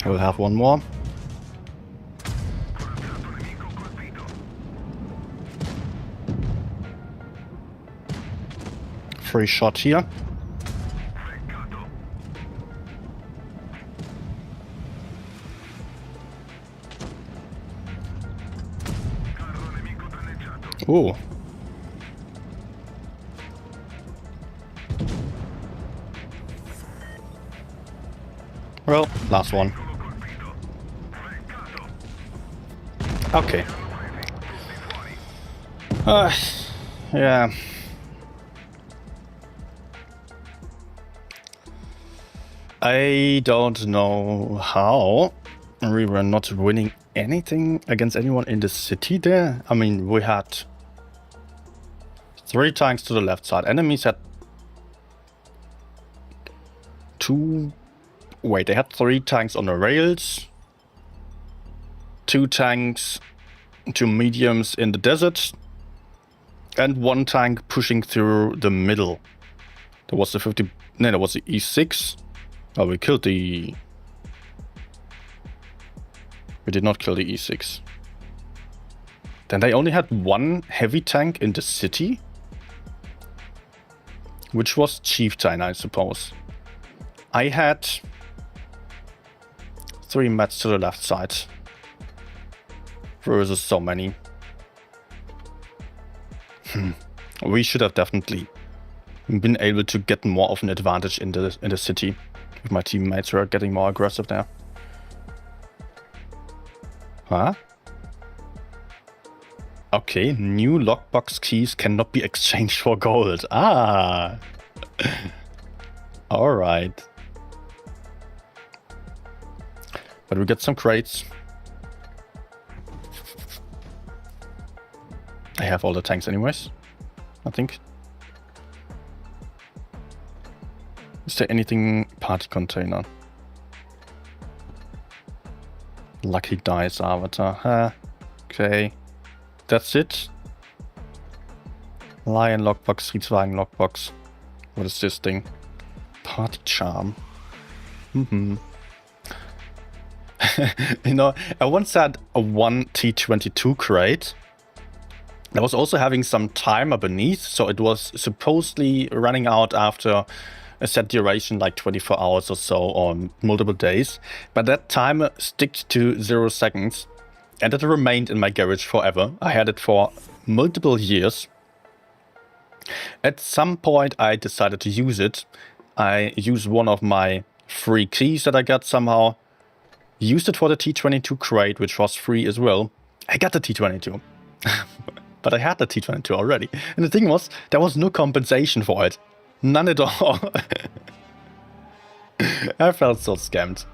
I will have one more. Free shot here. Ooh. Well, last one. Okay. Yeah. I don't know how we were not winning anything against anyone in the city there. I mean, we had 3 tanks to the left side. Enemies had 2... Wait, they had 3 tanks on the rails. 2 tanks, 2 mediums in the desert. And 1 tank pushing through the middle. There was the 50... No, there was the E6. Oh, we killed the... We did not kill the E6. Then they only had 1 heavy tank in the city. Which was Chieftain, I suppose. I had 3 mats to the left side. Versus so many. We should have definitely been able to get more of an advantage in the city. If my teammates were getting more aggressive there. Huh? Okay, new lockbox keys cannot be exchanged for gold. Ah! Alright. But we get some crates. I have all the tanks anyways, I think. Is there anything party container? Lucky dice avatar. Huh. Okay. That's it. Lion lockbox, Rieswagen lockbox. What is this thing? Party charm. You know, I once had a 1 T22 crate. I was also having some timer beneath, so it was supposedly running out after a set duration like 24 hours or so, or multiple days. But that timer sticked to 0 seconds, and it remained in my garage forever. I had it for multiple years. At some point I decided to use it. I used one of my free keys that I got somehow. Used it for the T22 crate, which was free as well. I got the T22. But I had the T22 already. And the thing was, there was no compensation for it. None at all. I felt so scammed.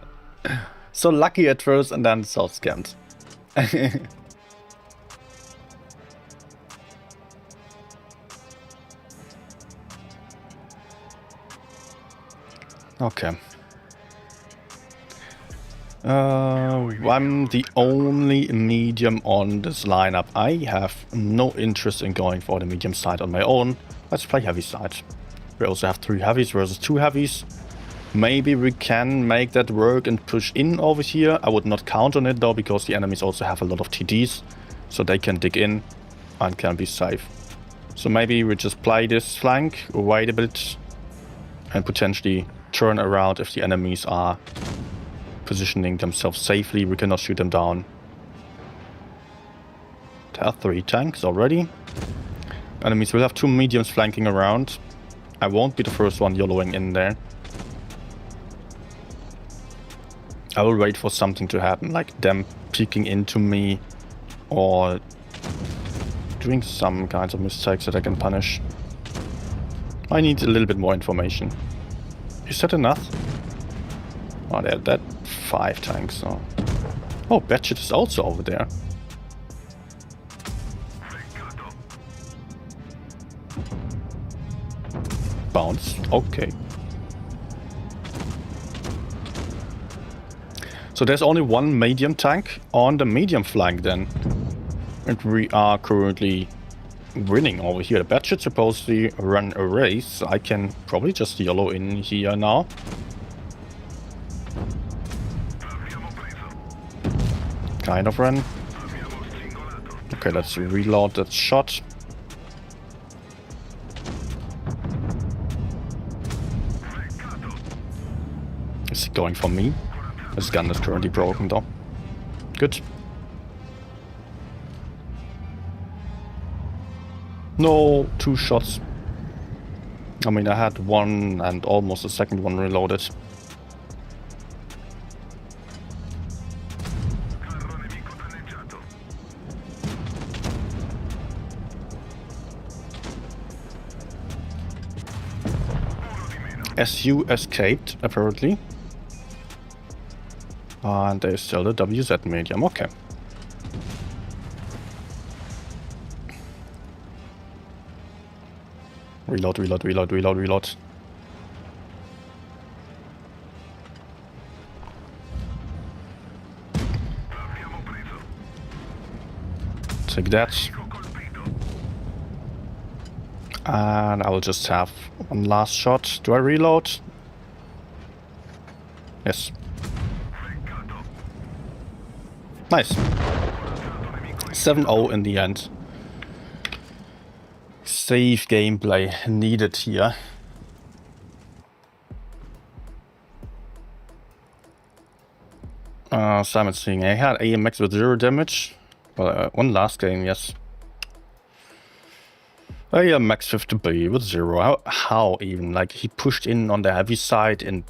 So lucky at first and then so scammed. Okay. I'm the only medium on this lineup. I have no interest in going for the medium side on my own. Let's play heavy side. We also have 3 heavies versus 2 heavies. Maybe we can make that work and push in over here. I would not count on it though, because the enemies also have a lot of TDs, so they can dig in and can be safe. So maybe we just play this flank, wait a bit, and potentially turn around if the enemies are positioning themselves safely. We cannot shoot them down. There are 3 tanks already. Enemies will have 2 mediums flanking around. I won't be the first one YOLOing in there. I will wait for something to happen, like them peeking into me or doing some kinds of mistakes that I can punish. I need a little bit more information. Is that enough? Oh, that 5 tanks. Oh, Batchet is also over there. Bounce. Okay. So there's only 1 medium tank on the medium flank then. And we are currently winning over here. The Batchet's supposed to run a race. I can probably just YOLO in here now. Kind of run. Okay, let's reload that shot. Is he going for me? His gun is currently broken though. Good. No, 2 shots. I mean, I had 1 and almost a second one reloaded. SU escaped, apparently. And there's still the WZ medium, okay. Reload, reload, reload, reload, reload. Take that. And I will just have 1 last shot. Do I reload? Yes. Nice. 7-0 in the end. Safe gameplay needed here. Simon's saying I had AMX with 0 damage. Well, 1 last game, yes. AMX 50B with 0. How even? Like, he pushed in on the heavy side and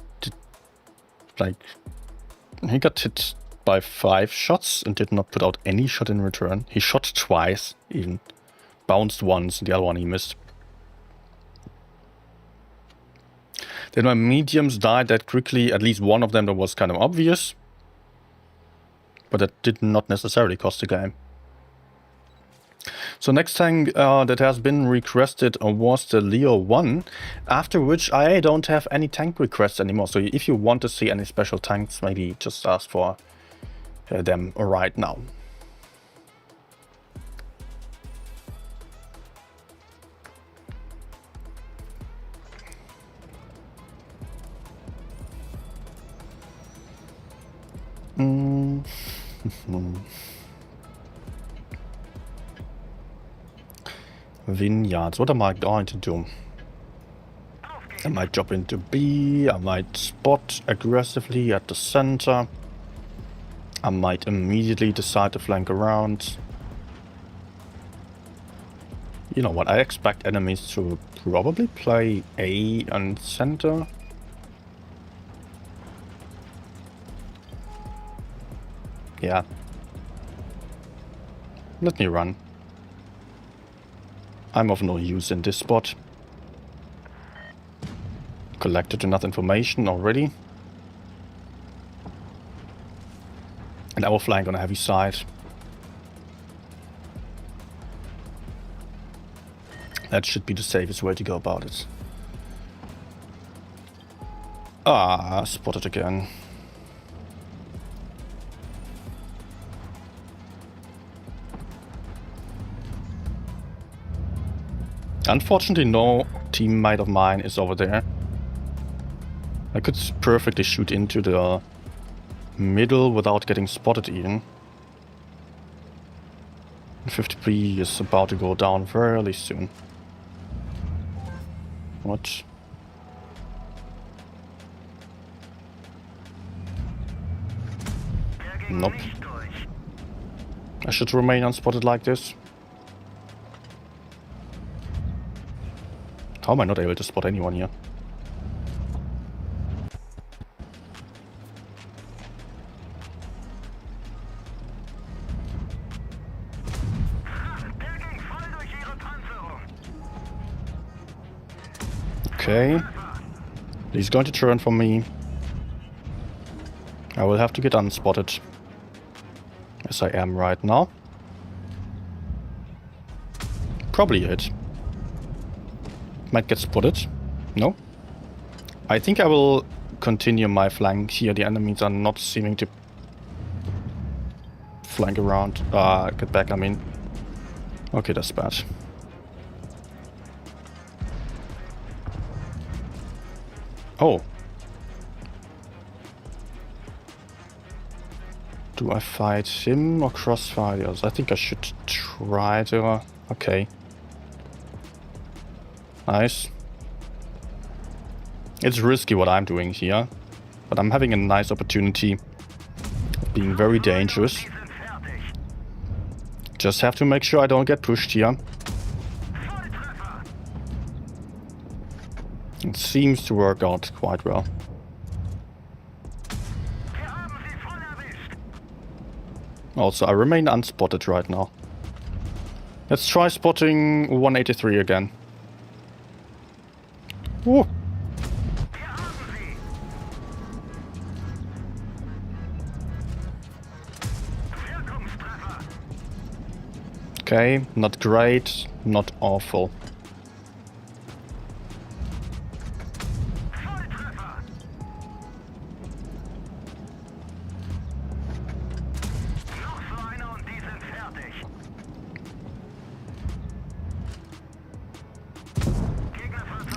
like he got hit by 5 shots and did not put out any shot in return. He shot twice, even bounced once, and the other one he missed. Then my mediums died that quickly. At least one of them that was kind of obvious, but that did not necessarily cost the game. So next tank that has been requested was the Leo 1, after which I don't have any tank requests anymore. So if you want to see any special tanks, maybe just ask for them right now. Vineyards, what am I going to do? I might drop into B, I might spot aggressively at the center. I might immediately decide to flank around. You know what, I expect enemies to probably play A and center. Yeah. Let me run. I'm of no use in this spot. Collected enough information already. And I will flank on a heavy side. That should be the safest way to go about it. Ah, spotted again. Unfortunately, no teammate of mine is over there. I could perfectly shoot into the middle without getting spotted even. 50p is about to go down fairly soon. What? Nope. I should remain unspotted like this. How am I not able to spot anyone here? Okay. He's going to turn for me. I will have to get unspotted. As I am right now. Probably a hit. Might get spotted. No. I think I will continue my flank here. The enemies are not seeming to flank around. Get back, I mean. Okay, that's bad. Oh. Do I fight him or crossfire the others? I think I should try to... Okay. Nice. It's risky what I'm doing here. But I'm having a nice opportunity of being very dangerous. Just have to make sure I don't get pushed here. It seems to work out quite well. Also, I remain unspotted right now. Let's try spotting 183 again. Ooh. Okay, not great, not awful.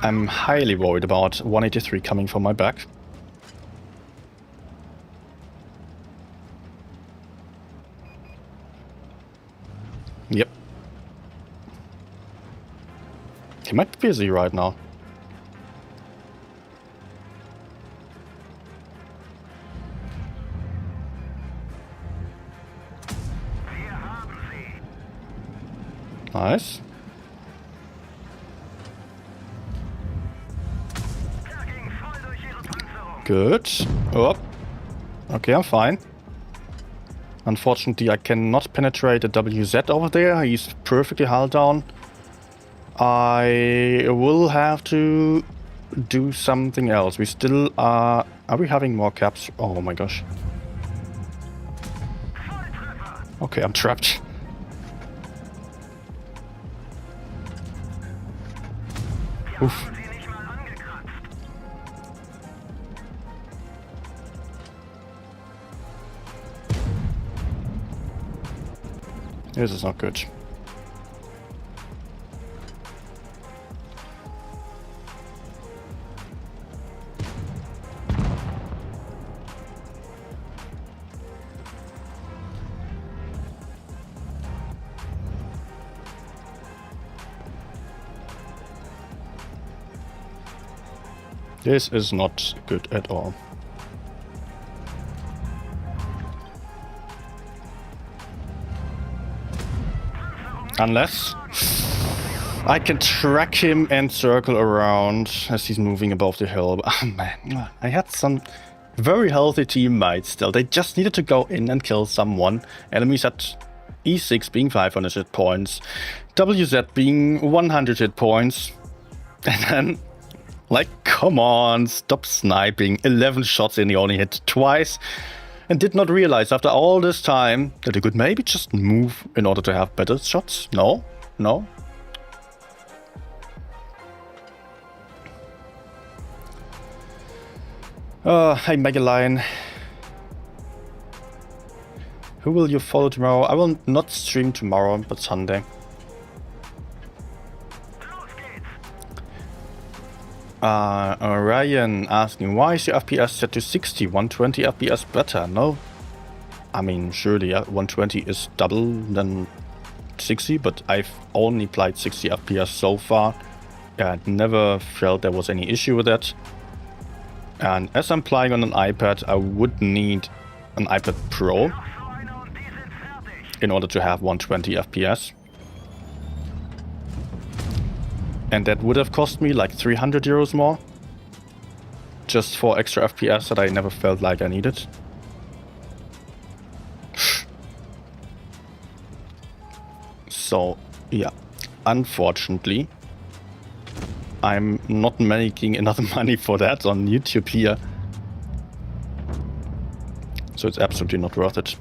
I'm highly worried about 183 coming from my back. Yep. He might be busy right now. Nice. Good. Oh. Okay, I'm fine. Unfortunately, I cannot penetrate the WZ over there. He's perfectly hull down. I will have to do something else. We still are... Are we having more caps? Oh my gosh. Okay, I'm trapped. Oof. This is not good. This is not good at all. Unless I can track him and circle around as he's moving above the hill. Oh man, I had some very healthy teammates still. They just needed to go in and kill someone. Enemies at E6 being 500 hit points, WZ being 100 hit points. And then, like, come on, stop sniping. 11 shots and he only hit twice. And did not realize after all this time that he could maybe just move in order to have better shots. No, no. Hey Mega Lion. Who will you follow tomorrow? I will not stream tomorrow, but Sunday. Ryan asking, why is your FPS set to 60? 120 FPS better? No. I mean, surely 120 is double than 60, but I've only played 60 FPS so far. I never felt there was any issue with that. And as I'm playing on an iPad, I would need an iPad Pro in order to have 120 FPS. And that would have cost me like 300 euros more. Just for extra FPS that I never felt like I needed. So, yeah. Unfortunately, I'm not making enough money for that on YouTube here. So it's absolutely not worth it.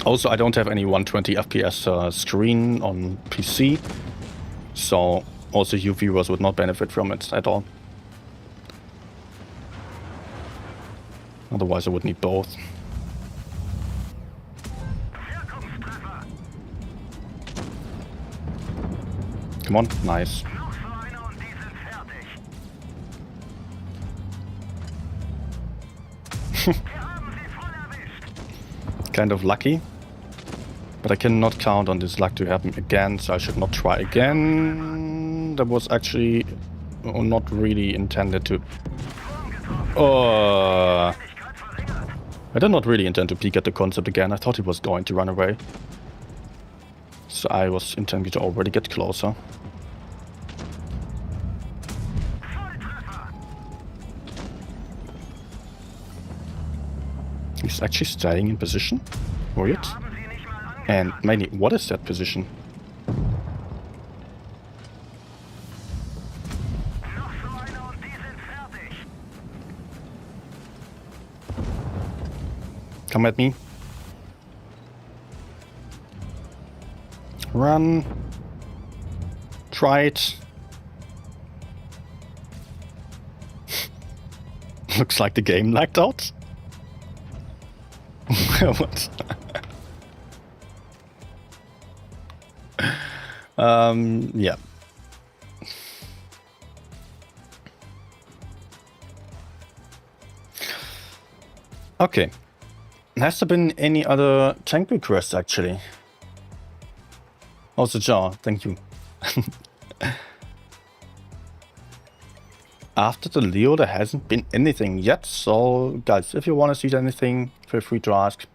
Also, I don't have any 120 FPS screen on PC, so also you viewers would not benefit from it at all. Otherwise I would need both. Come on, nice. Kind of lucky. But I cannot count on this luck to happen again, so I should not try again. That was actually not really intended to... I did not really intend to peek at the concept again. I thought he was going to run away. So I was intending to already get closer. He's actually staying in position. Weird. And mainly, what is that position? Come at me. Run. Try it. Looks like the game lagged out. What? Yeah. Okay. Has there been any other tank requests actually? Also, Jar, thank you. After the Leo, there hasn't been anything yet, so guys, if you want to see anything, feel free to ask.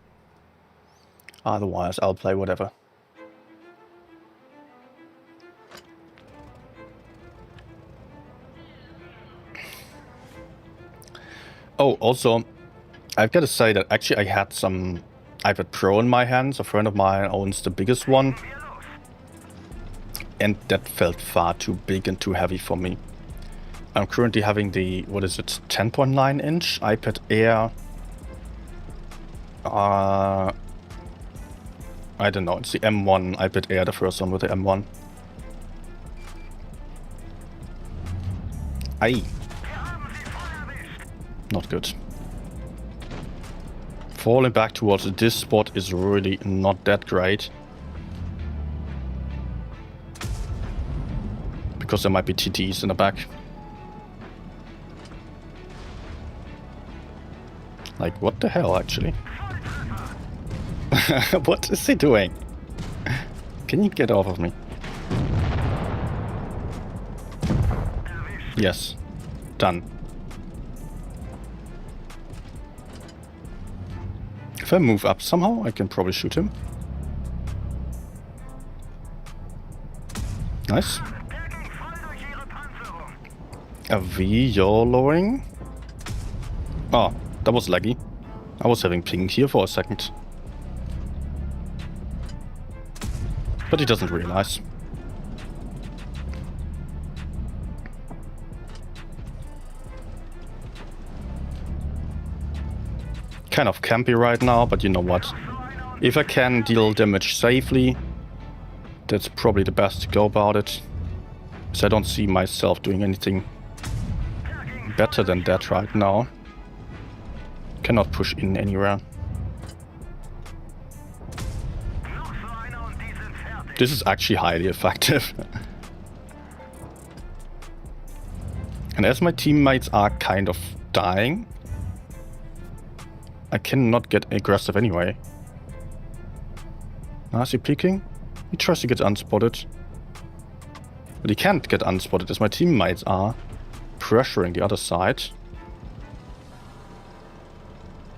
Otherwise, I'll play whatever. Oh, also, I've got to say that actually I had some iPad Pro in my hands. A friend of mine owns the biggest one. And that felt far too big and too heavy for me. I'm currently having the, what is it, 10.9 inch iPad Air. I don't know, it's the M1 iPad Air, the first one with the M1. Aye. Not good. Falling back towards this spot is really not that great. Because there might be TTs in the back. Like, what the hell, actually? What is he doing? Can you get off of me? Yes. Done. If I move up somehow, I can probably shoot him. Nice. A V, you're lowering? Oh, that was laggy. I was having ping here for a second. But he doesn't realize. Kind of campy right now, but you know what? If I can deal damage safely, that's probably the best to go about it. So I don't see myself doing anything better than that right now. Cannot push in anywhere. This is actually highly effective. And as my teammates are kind of dying, I cannot get aggressive anyway. Is he peeking? He tries to get unspotted. But he can't get unspotted as my teammates are pressuring the other side.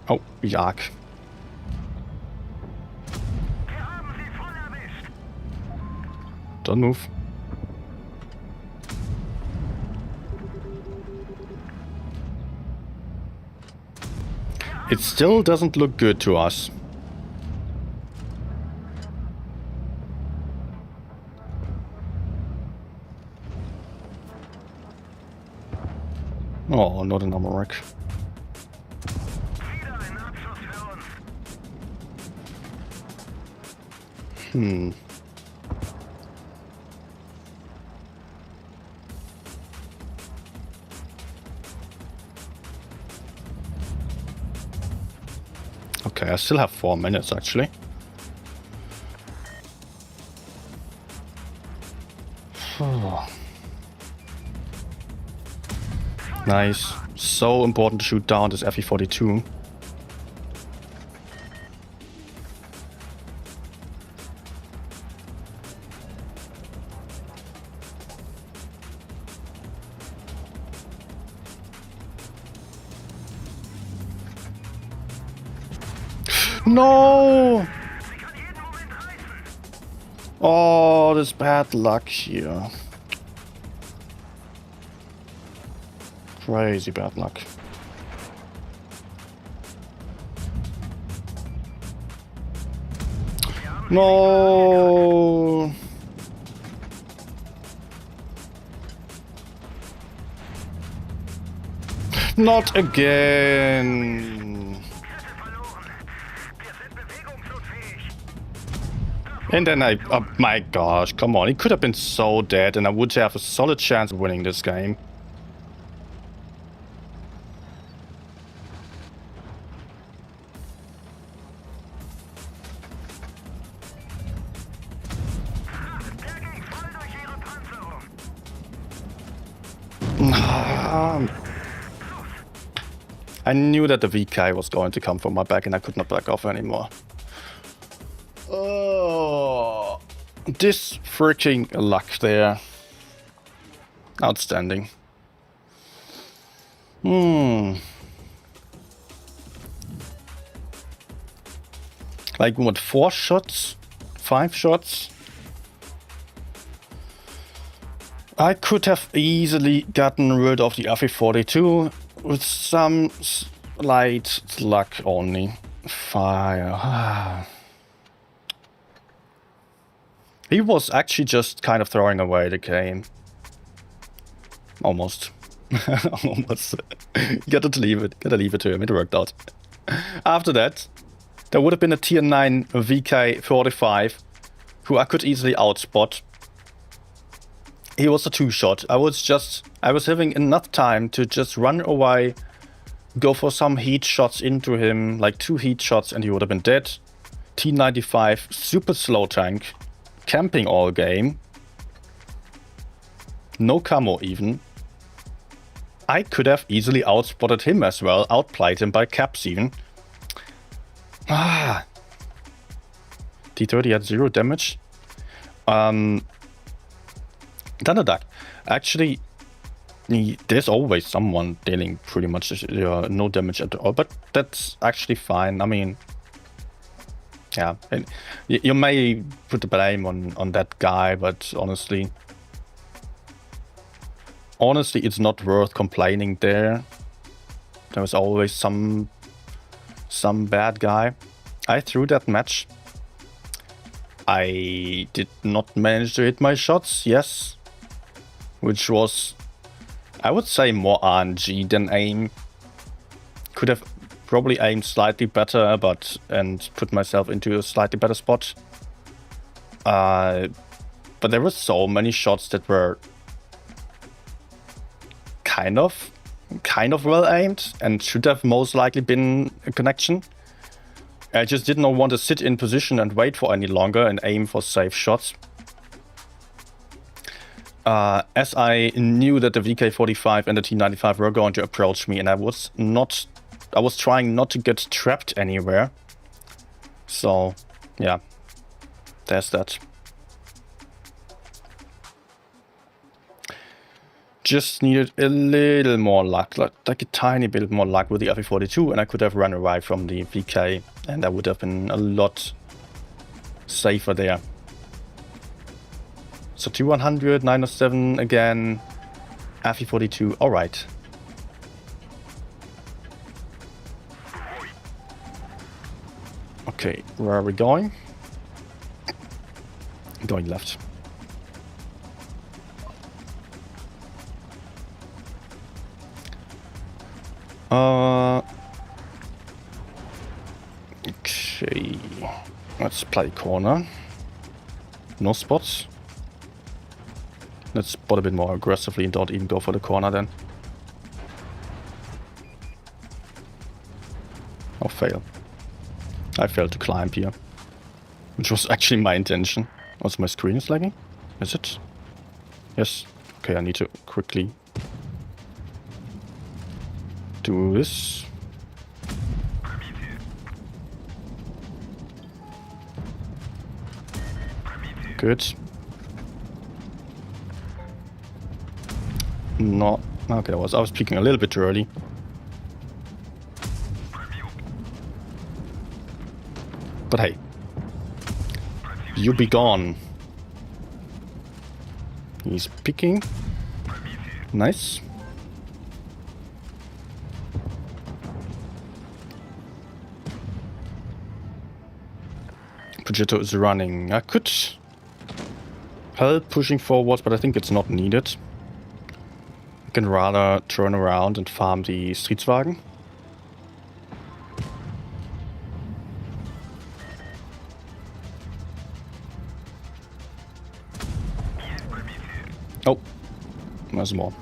Oh, Jagd. Don't move. It still doesn't look good to us. Oh, not an armor rack. Okay, I still have 4 minutes actually. Nice. So important to shoot down this FE42. No! Oh, this bad luck here. Crazy bad luck. No! Not again! And then oh my gosh, come on, he could have been so dead and I would have a solid chance of winning this game. I knew that the VK was going to come from my back and I could not back off anymore. Oh, this freaking luck there. Outstanding. Like what, 4 shots? 5 shots? I could have easily gotten rid of the FE42 with some slight luck only. Fire. He was actually just kind of throwing away the game. Almost. Almost. Gotta leave it to him. It worked out. After that, there would have been a tier 9 VK45 who I could easily outspot. He was a 2-shot. I was having enough time to just run away, go for some heat shots into him, like 2 heat shots, and he would have been dead. T95, super slow tank, camping all game. No camo even. I could have easily outspotted him as well, outplayed him by caps even. T30 had 0 damage. Thunderduck. Actually, there's always someone dealing pretty much no damage at all, but that's actually fine. I mean, yeah, and you may put the blame on that guy, but honestly, it's not worth complaining there. There was always some bad guy. I threw that match. I did not manage to hit my shots, yes. Which was, I would say, more RNG than aim. Could have probably aimed slightly better, and put myself into a slightly better spot. But there were so many shots that were kind of well aimed and should have most likely been a connection. I just did not want to sit in position and wait for any longer and aim for safe shots. As I knew that the VK-45 and the T-95 were going to approach me, and I was trying not to get trapped anywhere. So, yeah, there's that. Just needed a little more luck, like a tiny bit more luck with the FE-42, and I could have run away from the VK, and I would have been a lot safer there. So T-100, 907 again, FE-42, alright. Okay, where are we going? Going left. Okay, let's play corner. No spots. Let's spot a bit more aggressively and don't even go for the corner then. Oh, fail. I failed to climb here, which was actually my intention. Also, my screen is lagging? Is it? Yes. Okay, I need to quickly do this. Good. No. Okay, I was peeking a little bit too early. But hey, you be gone. He's picking. Nice. Progetto is running. I could help pushing forward, but I think it's not needed. I can rather turn around and farm the Streetswagen. Oh, there's more.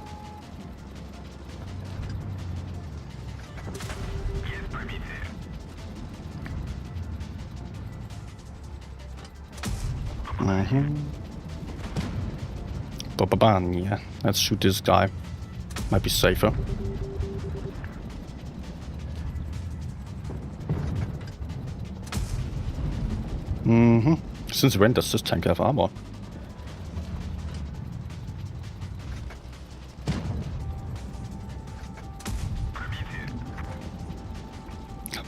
Yeah, let's shoot this guy. Might be safer. Since when does this tank have armor?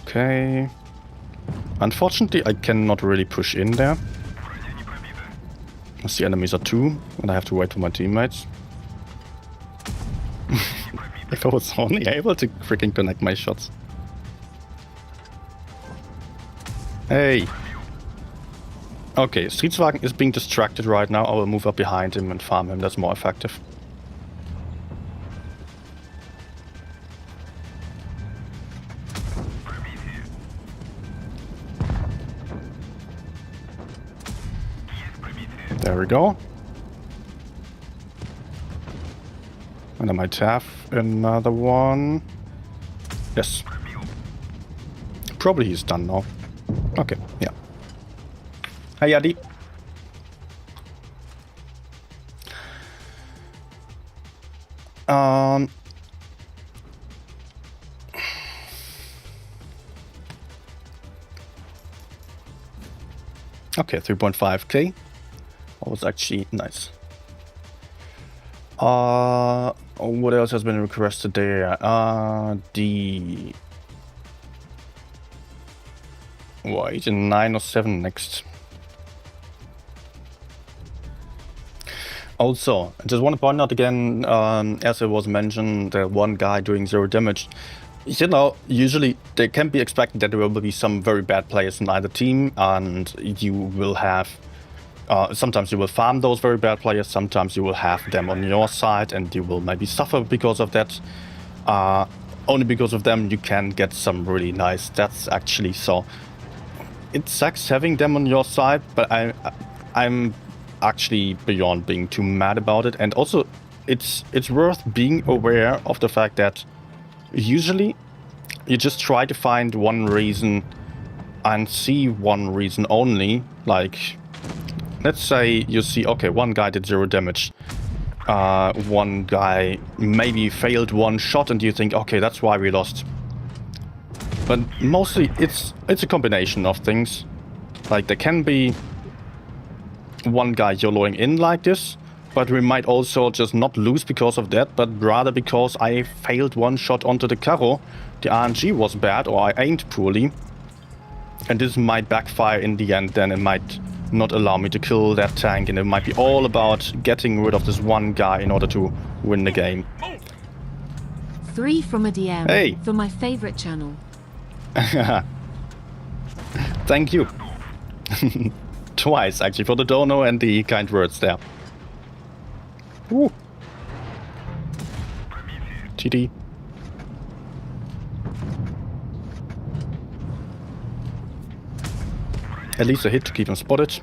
Okay. Unfortunately, I cannot really push in there. As the enemies are two, and I have to wait for my teammates. If I was only able to freaking connect my shots. Hey! Okay, Streetswagen is being distracted right now. I will move up behind him and farm him. That's more effective. There we go. And I might have another one. Yes. Probably he's done now. Okay, yeah. Hi, Yadi. Okay, 3.5k. That was actually nice. What else has been requested there? The... Wait, 9 or 7 next. Also, I just want to point out again, as it was mentioned, the one guy doing 0 damage. You know, usually they can be expected that there will be some very bad players in either team, and you will have... sometimes you will farm those very bad players, sometimes you will have them on your side, and you will maybe suffer because of that. Only because of them you can get some really nice stats, actually, so... It sucks having them on your side, but I'm actually beyond being too mad about it. And also, it's worth being aware of the fact that usually you just try to find one reason and see one reason only. Like, let's say you see, okay, one guy did 0 damage. One guy maybe failed one shot and you think, okay, that's why we lost. But mostly it's a combination of things. Like, there can be one guy YOLOing in like this, but we might also just not lose because of that, but rather because I failed one shot onto the carro. The RNG was bad, or I aimed poorly. And this might backfire in the end, then it might not allow me to kill that tank, and it might be all about getting rid of this one guy in order to win the game. 3 from a DM. Hey! For my favorite channel. Thank you. Twice, actually, for the dono and the kind words there. Woo. TD. At least a hit to keep him spotted.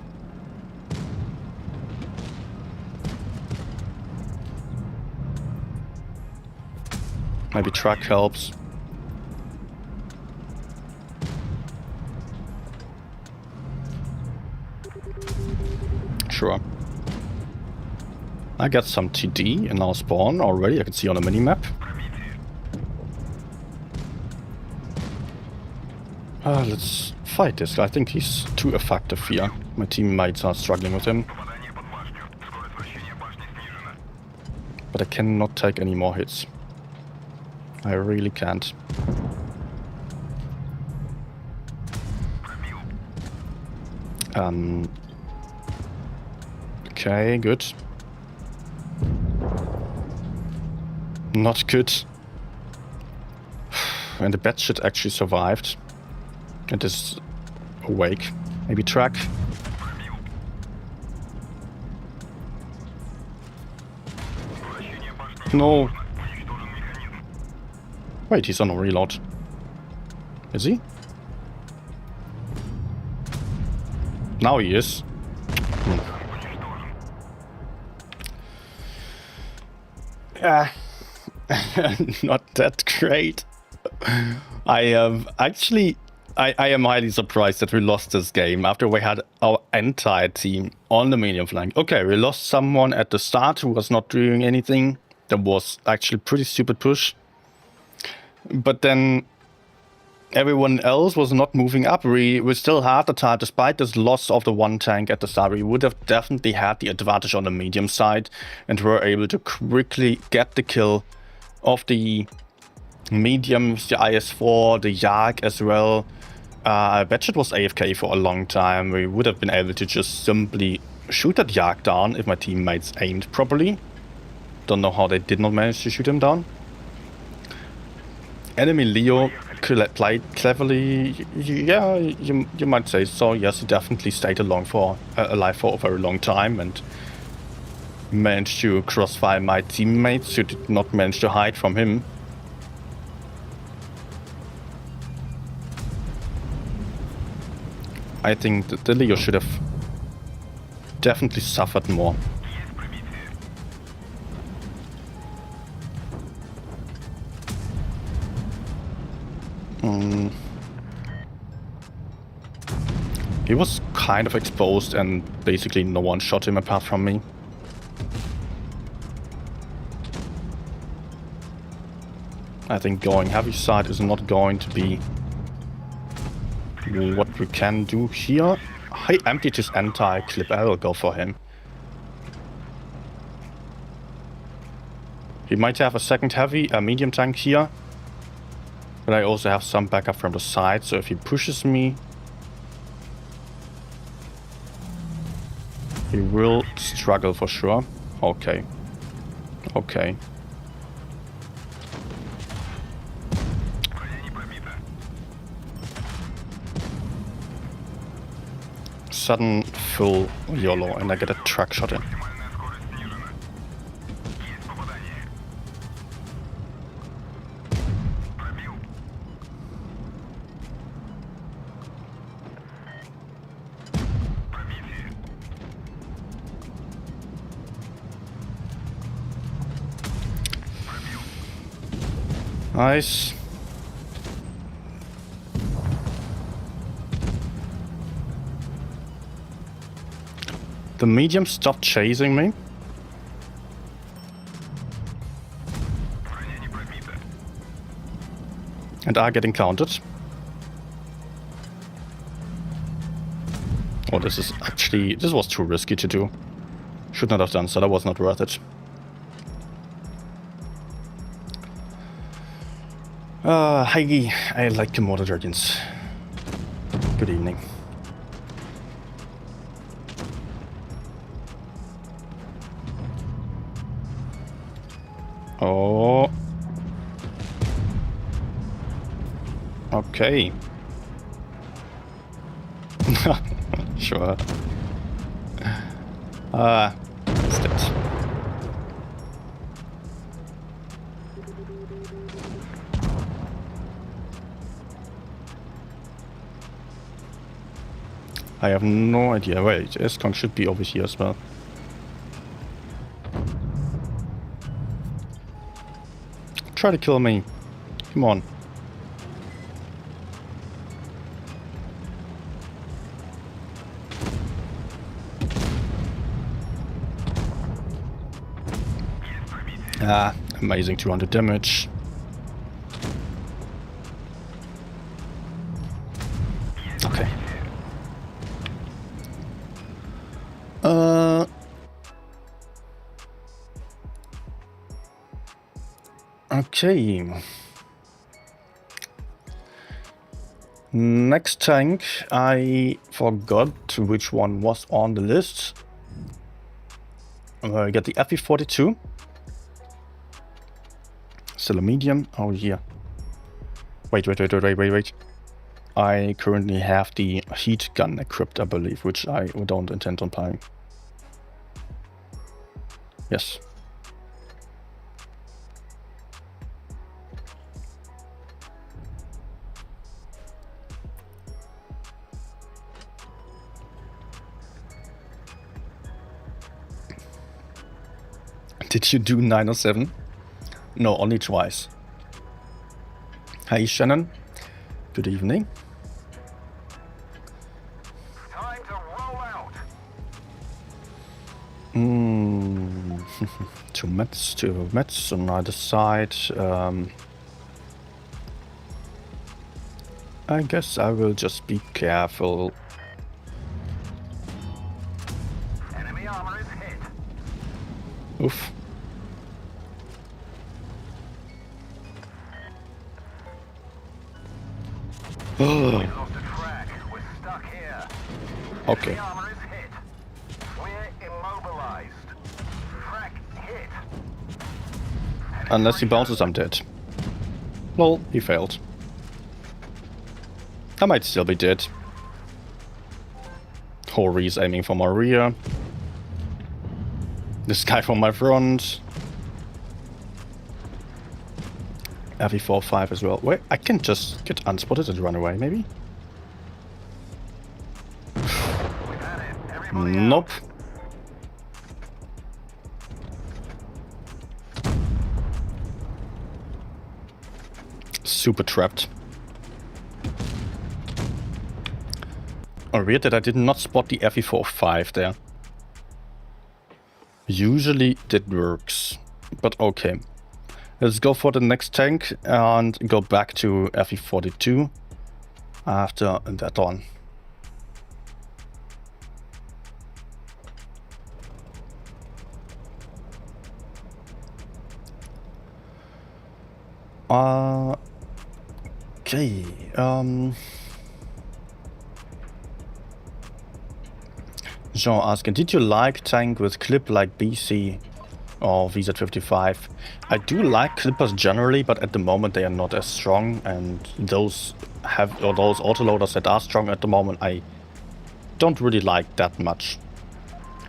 Maybe truck helps. Sure. I got some TD in our spawn already, I can see on the minimap. Let's fight this guy. I think he's too effective here. My teammates are struggling with him. But I cannot take any more hits. I really can't. Okay, good. Not good. And the bat shit actually survived. It is awake. Maybe track. No. Wait, he's on a reload. Is he? Now he is. Not that great. I am highly surprised that we lost this game after we had our entire team on the medium flank. Okay, we lost someone at the start who was not doing anything. That was actually a pretty stupid push. But then everyone else was not moving up. We still had the time, despite this loss of the one tank at the start, we would have definitely had the advantage on the medium side and were able to quickly get the kill of the mediums, the IS-4, the Yak as well. I bet it was AFK for a long time. We would have been able to just simply shoot that Yak down if my teammates aimed properly. Don't know how they did not manage to shoot him down. Enemy Leo played cleverly. Yeah, you might say so. Yes, he definitely stayed alive for a very long time and managed to crossfire my teammates who did not manage to hide from him. I think that the Leo should have definitely suffered more. He was kind of exposed and basically no one shot him apart from me. I think going heavy side is not going to be what we can do here. I emptied his entire clip. I will go for him. He might have a second heavy, a medium tank here. But I also have some backup from the side, so if he pushes me, he will struggle for sure. Okay. Okay. Sudden full YOLO and I get a truck shot in. Nice. The medium stopped chasing me. And are getting counted. Oh, this is actually... This was too risky to do. Should not have done so, that was not worth it. Hi, I like Komodo dragons. Good evening. Oh. Okay. Sure. It's dead. I have no idea. Wait, S-Kong should be over here as well. Try to kill me. Come on. Ah, amazing 200 damage. Okay. Okay. Next tank, I forgot which one was on the list. I got the FE42. Still a medium. Oh, here. Wait. I currently have the heat gun equipped, I believe, which I don't intend on buying. Yes. Did you do 907? No, only twice. Hi, Shannon. Good evening. Time to roll out. Two mets on either side. I guess I will just be careful. Enemy armor is hit. Oof. We lost a track. We're stuck here. Okay. Enemy armor is hit. We're immobilized. Track hit. Unless he bounces, I'm dead. Well, he failed. I might still be dead. Hori's aiming for my rear. This guy from my front. FE45 as well. Wait, I can just get unspotted and run away, maybe? Nope. Super trapped. Oh, weird that I did not spot the FE45 there. Usually that works, but okay. Let's go for the next tank and go back to FE42 after that one. Okay. Jean asking, did you like tank with clip like BC or VZ55? I do like clippers generally, but at the moment they are not as strong, and those autoloaders that are strong at the moment I don't really like that much.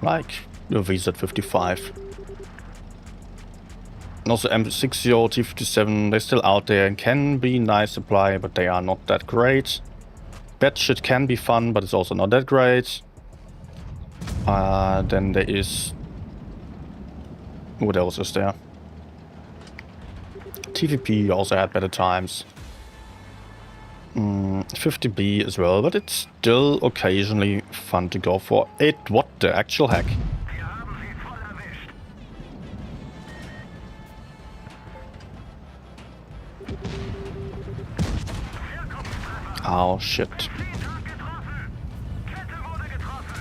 Like the VZ55. And also M60 or T57, they're still out there and can be nice supply, but they are not that great. Batshit can be fun, but it's also not that great. Then there is... What else is there? TVP also had better times. 50B as well, but it's still occasionally fun to go for it. What the actual heck? Wir haben sie voll erwischt. Oh shit. Zieltag getroffen. Kette wurde getroffen.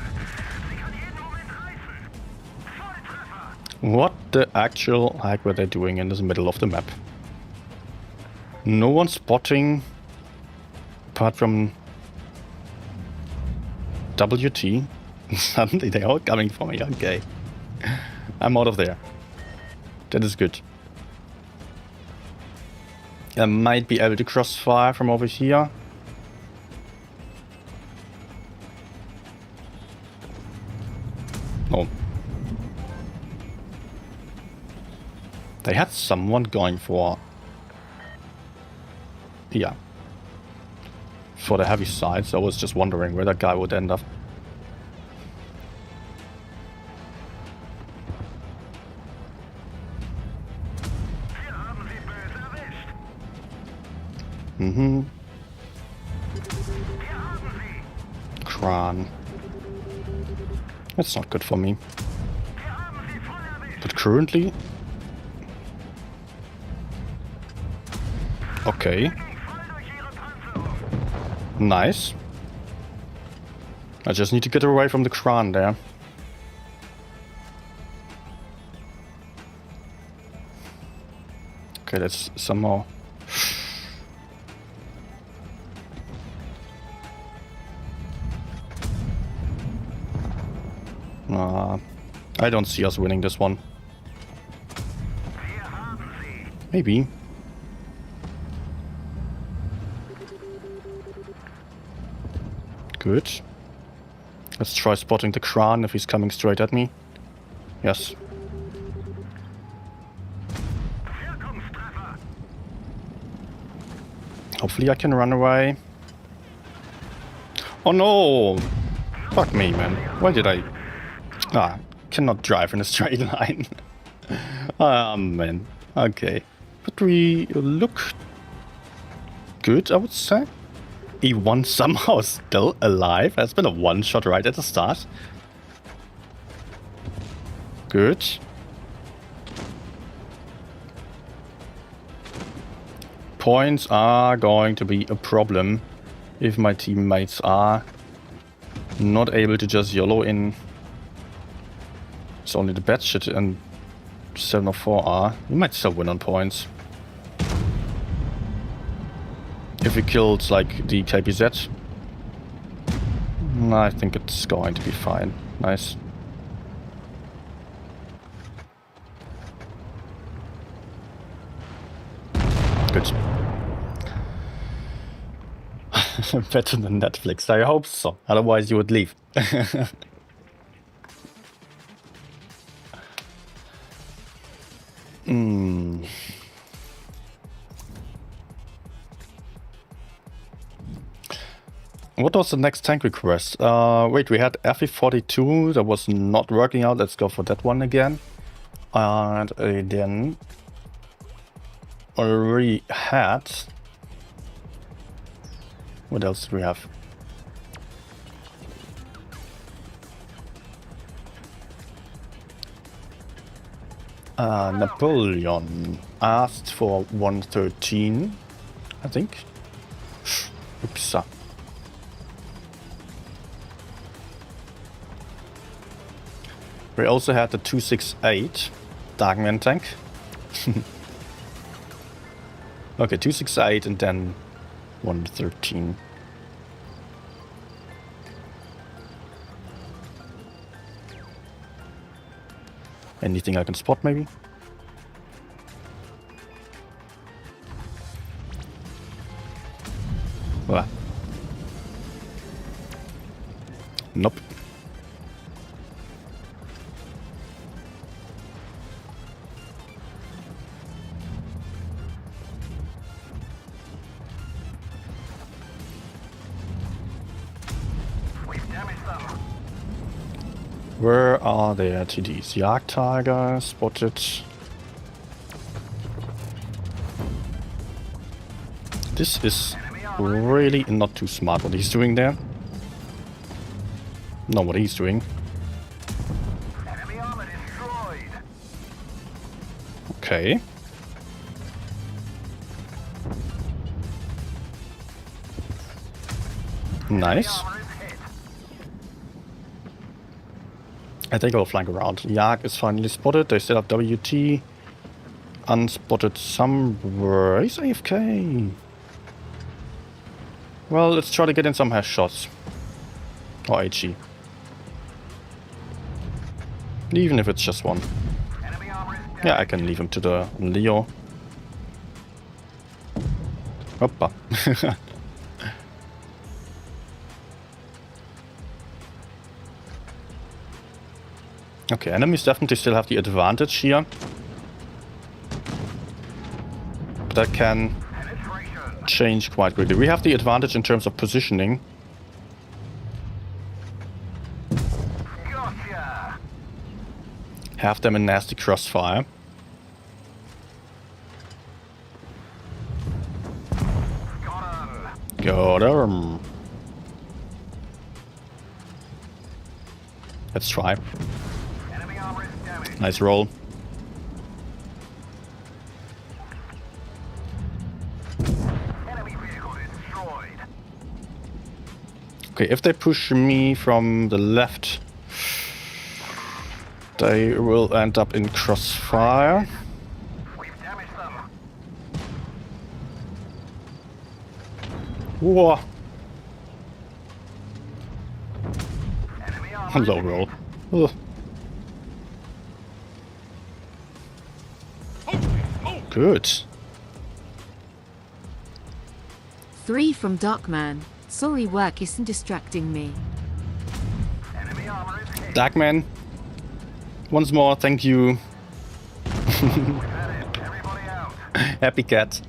Sie kann jeden Moment reißen. Volltreffer. What the actual heck were they doing in the middle of the map? No one spotting apart from WT. Suddenly they're all coming for me. Okay. I'm out of there. That is good. I might be able to crossfire from over here. No. They had someone going for... Yeah. For the heavy sides. I was just wondering where that guy would end up. Wir haben sie böse erwischt. Mhm. Wir haben sie. Kran. That's not good for me. Wir haben sie voll erwischt. But currently... Okay. Ging voll durch ihre Panzerung. Nice. I just need to get away from the Kran there. Okay, let's somehow... I don't see us winning this one. Wir haben sie. Maybe. Good. Let's try spotting the Kran if he's coming straight at me. Yes. Wirkungstreffer. Hopefully I can run away. Oh no! Fuck me, man. Why did I... Ah, cannot drive in a straight line. Ah, man. Okay. But we look good, I would say. E1 somehow still alive. Has been a one-shot right at the start. Good. Points are going to be a problem if my teammates are not able to just YOLO in. It's only the bad shit and 704 are. We might still win on points. If we killed, like, the KPZ, I think it's going to be fine. Nice. Good. Better than Netflix, I hope so. Otherwise you would leave. What was the next tank request? Wait, we had FE42 that was not working out. Let's go for that one again. And then already had... What else do we have? Napoleon asked for 113, I think. Oops. We also had the 268 Darkman tank. Okay, 268 and then 113. Anything I can spot maybe? What? Nope. Where are the TDs? Jagdtiger spotted. This is really not too smart what he's doing there. Know what he's doing. Enemy armor destroyed. Okay. Nice. Armor is hit. I think I'll flank around. Yak is finally spotted. They still have WT. Unspotted somewhere. He's AFK. Well, let's try to get in some hash shots. Or HE. Even if it's just one. Enemy armor is down. Yeah, I can leave him to the Leo. Hoppa. Okay, enemies definitely still have the advantage here. But that can Penetration. change quite quickly. We have the advantage in terms of positioning. Gotcha. Have them in nasty crossfire. Got him. Got him. Let's try. Enemy armor is damaged. Nice roll. Enemy vehicle destroyed. Okay, if they push me from the left, they will end up in crossfire. We've damaged them. Whoa. Enemy armor. Low roll. Ugh. Good. 3 from Darkman. Sorry, work isn't distracting me. Enemy armor is hit. Darkman. Once more, thank you. We've had it. Everybody out. Happy cat.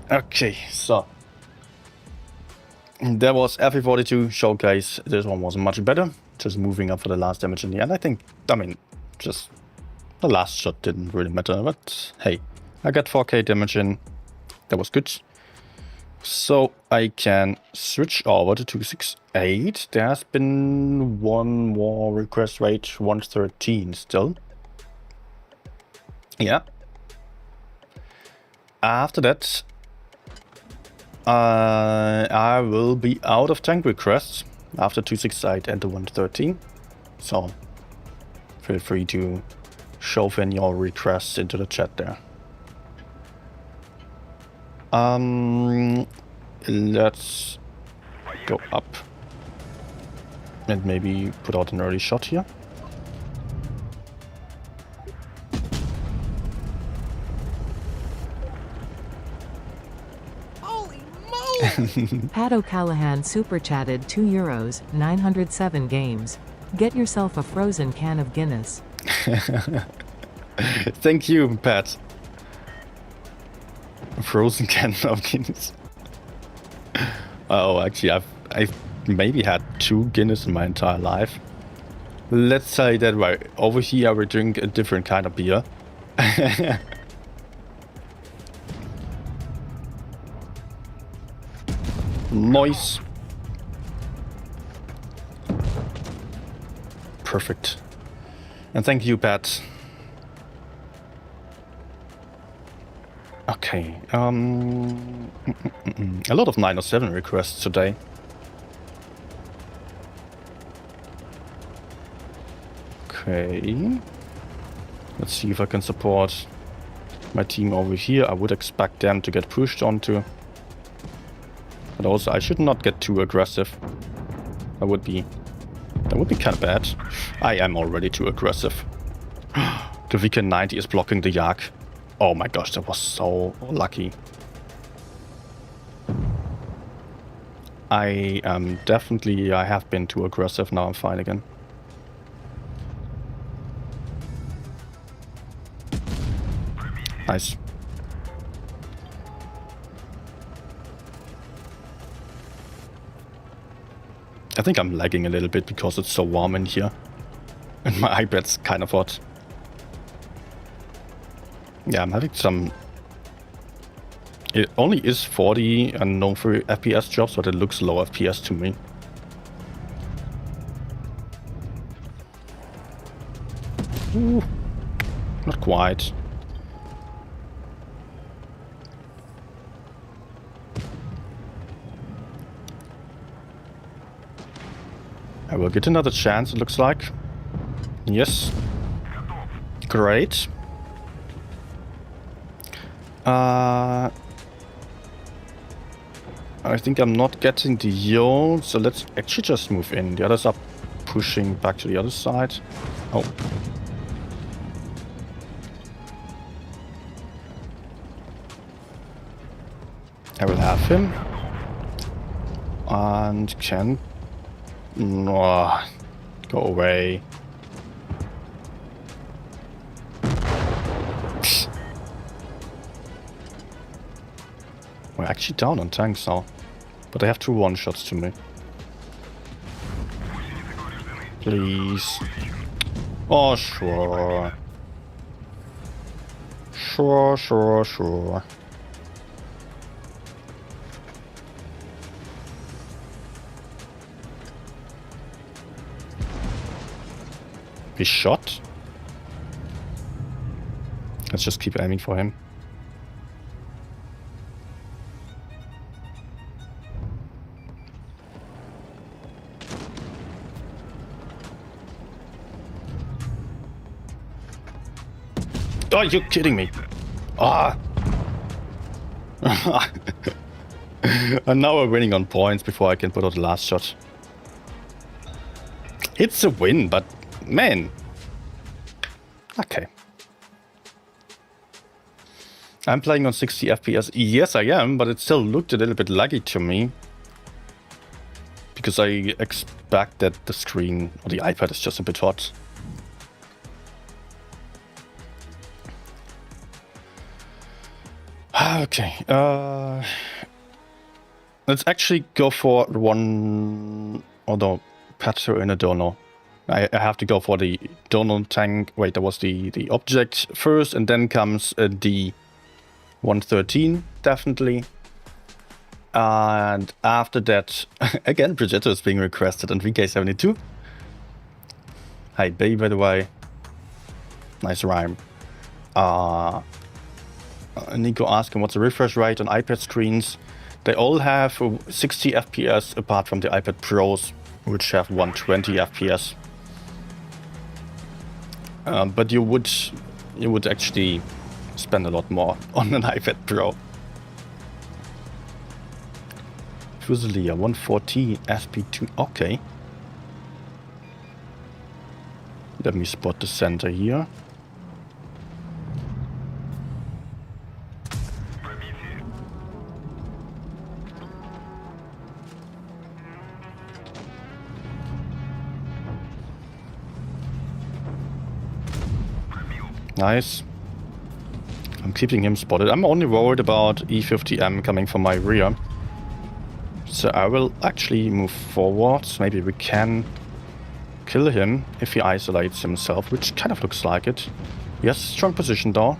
Okay, so. There was FE42 showcase. This one was much better. Just moving up for the last damage in the end. I mean, just the last shot didn't really matter. But hey, I got 4k damage in. That was good. So I can switch over to 268. There has been one more request rate, 113 still. Yeah. After that, I will be out of tank requests after 268 and the 113. So feel free to shove in your requests into the chat there. Let's go up and maybe put out an early shot here. Holy moly! Pat O'Callahan super chatted €2, 907 games. Get yourself a frozen can of Guinness. Thank you, Pat. A frozen can of Guinness. Oh, actually, I've maybe had 2 Guinness in my entire life. Let's say that way. Over here, we drink a different kind of beer. Nice. Perfect. And thank you, Pat. Okay. A lot of 907 requests today. Okay. Let's see if I can support my team over here. I would expect them to get pushed onto. But also, I should not get too aggressive. That would be kind of bad. I am already too aggressive. The VK90 is blocking the Yak. Oh my gosh, that was so lucky. I have been too aggressive. Now I'm fine again. Nice. I think I'm lagging a little bit because it's so warm in here. And my iPad's kind of hot. Yeah, I'm having some... It only is 40 and no 3 FPS drops, but it looks low FPS to me. Ooh, not quite. I will get another chance, it looks like. Yes. Great. I think I'm not getting the yield, so let's actually just move in. The others are pushing back to the other side. Oh. I will have him. And can... No, go away. We're actually down on tanks now. But they have 2 one-shots to me. Please. Oh, sure. Sure. Be shot? Let's just keep aiming for him. Oh, you're kidding me. Ah. And now we're winning on points before I can put out the last shot. It's a win, but man. Okay. I'm playing on 60 FPS. Yes, I am, but it still looked a little bit laggy to me. Because I expect that the screen or the iPad is just a bit hot. Okay, let's actually go for one, although Petro in a dono. I have to go for the dono tank. Wait, that was the object first, and then comes the 113, definitely. And after that, again, Brigitte is being requested on VK72. Hi, Bay, by the way. Nice rhyme. Nico asking what's the refresh rate on iPad screens. They all have 60 FPS apart from the iPad Pros, which have 120 FPS. But you would actually spend a lot more on an iPad Pro. Fusilier 114 SP2. Okay. Let me spot the center here. Nice. I'm keeping him spotted. I'm only worried about E50M coming from my rear. So I will actually move forwards. Maybe we can kill him if he isolates himself, which kind of looks like it. Yes, strong position though.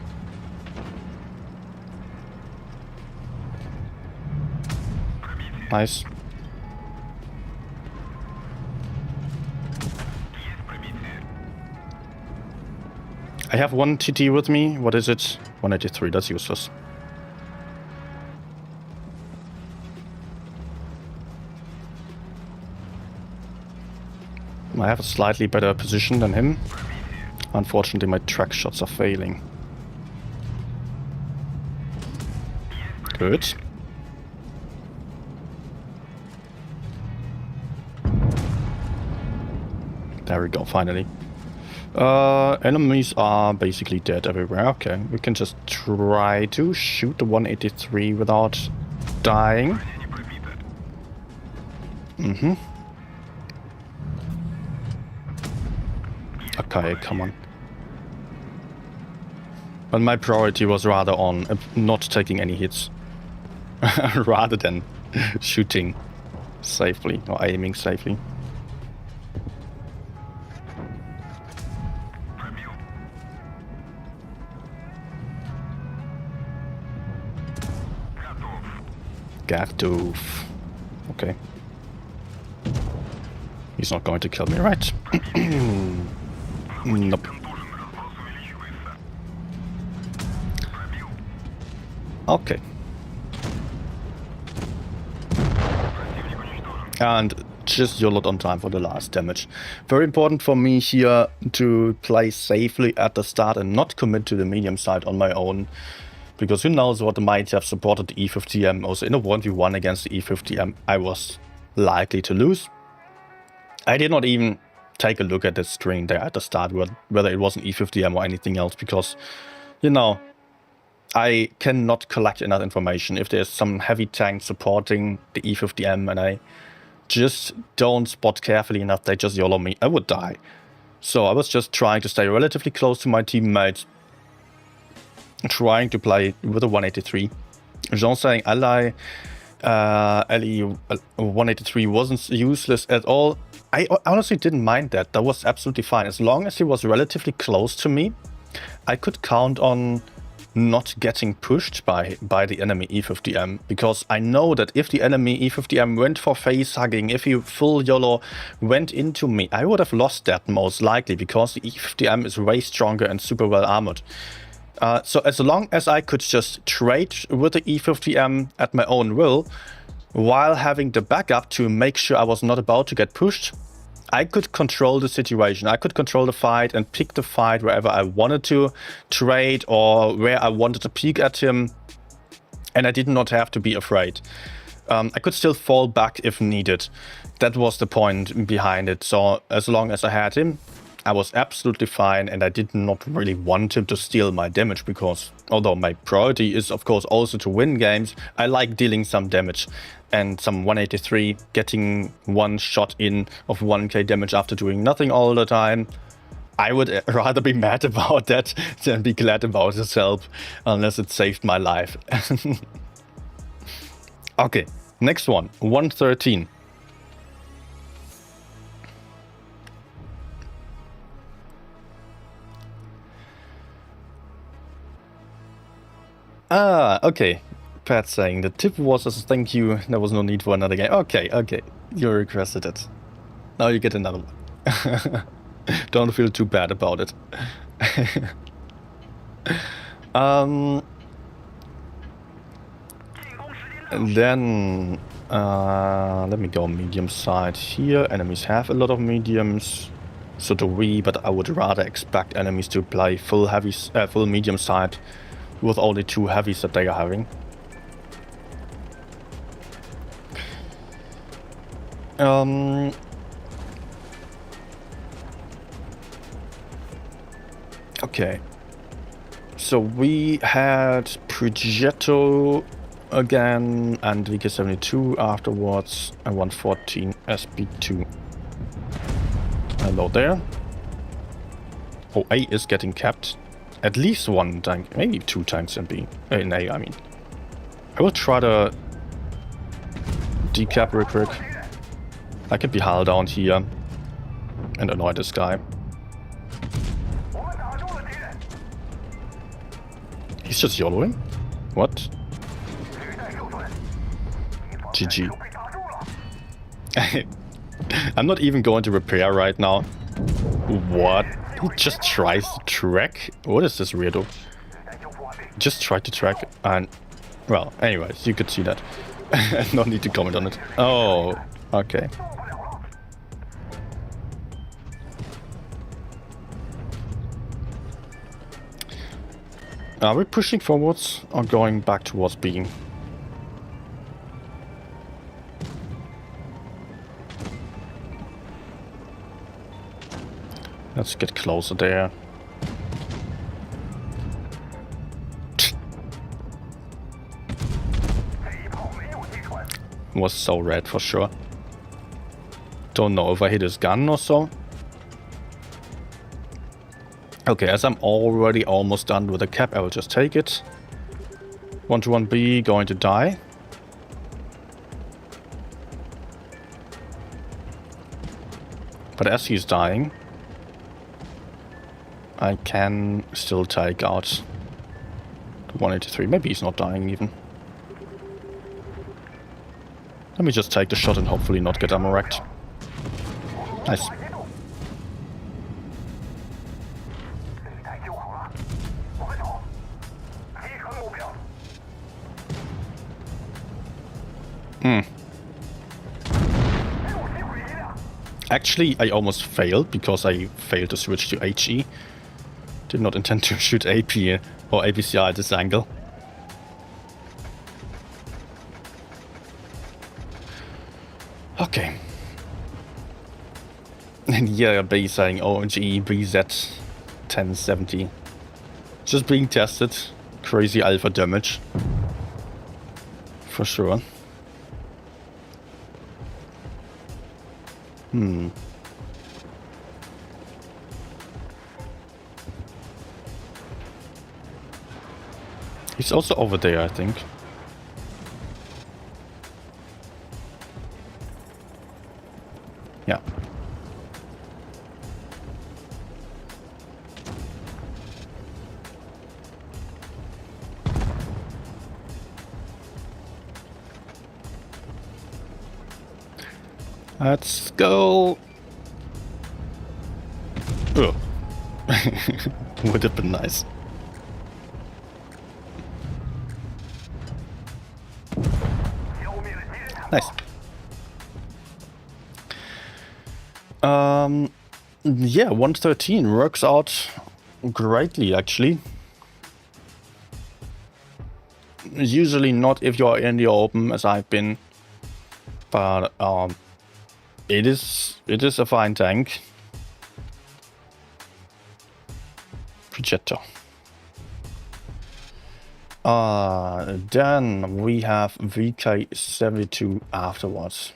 Nice. I have one TT with me. What is it? 183. That's useless. I have a slightly better position than him. Unfortunately, my track shots are failing. Good. There we go, finally. Enemies are basically dead everywhere. Okay, we can just try to shoot the 183 without dying. Okay, come on. But my priority was rather on not taking any hits. Rather than shooting safely or aiming safely. Gardoof. Okay. He's not going to kill me, right? Nope. Okay. And just YOLO'd on time for the last damage. Very important for me here to play safely at the start and not commit to the medium side on my own. Because who knows what might have supported the E50M. Also in a 1v1 against the E50M, I was likely to lose. I did not even take a look at the string there at the start, whether it was an E50M or anything else, because, you know, I cannot collect enough information. If there's some heavy tank supporting the E50M and I just don't spot carefully enough, they just YOLO me, I would die. So I was just trying to stay relatively close to my teammates, trying to play with a 183. Jean saying ally LE 183 wasn't useless at all. I honestly didn't mind that. That was absolutely fine. As long as he was relatively close to me, I could count on not getting pushed by the enemy E50M, because I know that if the enemy E50M went for face hugging, if he full YOLO went into me, I would have lost that most likely, because the E50M is way stronger and super well armored. So as long as I could just trade with the E50M at my own will, while having the backup to make sure I was not about to get pushed, I could control the situation. I could control the fight and pick the fight wherever I wanted to trade or where I wanted to peek at him. And I did not have to be afraid. I could still fall back if needed. That was the point behind it. So as long as I had him, I was absolutely fine, and I did not really want him to steal my damage, because although my priority is of course also to win games, I like dealing some damage. And some 183, getting one shot in of 1k damage after doing nothing all the time, I would rather be mad about that than be glad about his help, unless it saved my life. Okay, next one, 113. Ah, okay. Pat saying the tip was as a thank you, there was no need for another game. Okay, okay. You requested it. Now you get another one. Don't feel too bad about it. And then let me go medium side here. Enemies have a lot of mediums. So do we, but I would rather expect enemies to play full medium side with only 2 heavies that they are having. Okay. So we had Progetto again and VK72 afterwards and 114 SP2. Hello there. Oh, A is getting capped. At least 1 tank, maybe 2 tanks in B. In A, I mean. I will try to decap real quick. I can be hull down here and annoy this guy. He's just YOLOing? What? GG. I'm not even going to repair right now. What? He just tries to track? What is this weirdo? Just tried to track and... Well, anyways, you could see that. No need to comment on it. Oh, okay. Are we pushing forwards or going back towards B? Let's get closer there. Was so red for sure. Don't know if I hit his gun or so. Okay, as I'm already almost done with the cap, I will just take it. 121B going to die. But as he's dying, I can still take out the 183. Maybe he's not dying even. Let me just take the shot and hopefully not get ammo wrecked. Nice. Actually, I almost failed because I failed to switch to HE. Did not intend to shoot AP or APCI at this angle. Okay. And yeah, B saying OMG BZ 1070. Just being tested. Crazy alpha damage. For sure. He's also over there, I think. Yeah. Let's go. Oh. Would have been nice. Nice. Yeah, 113 works out greatly, actually. Usually not if you're in the open, as I've been, but it is a fine tank. Projector. Then we have VK72 afterwards.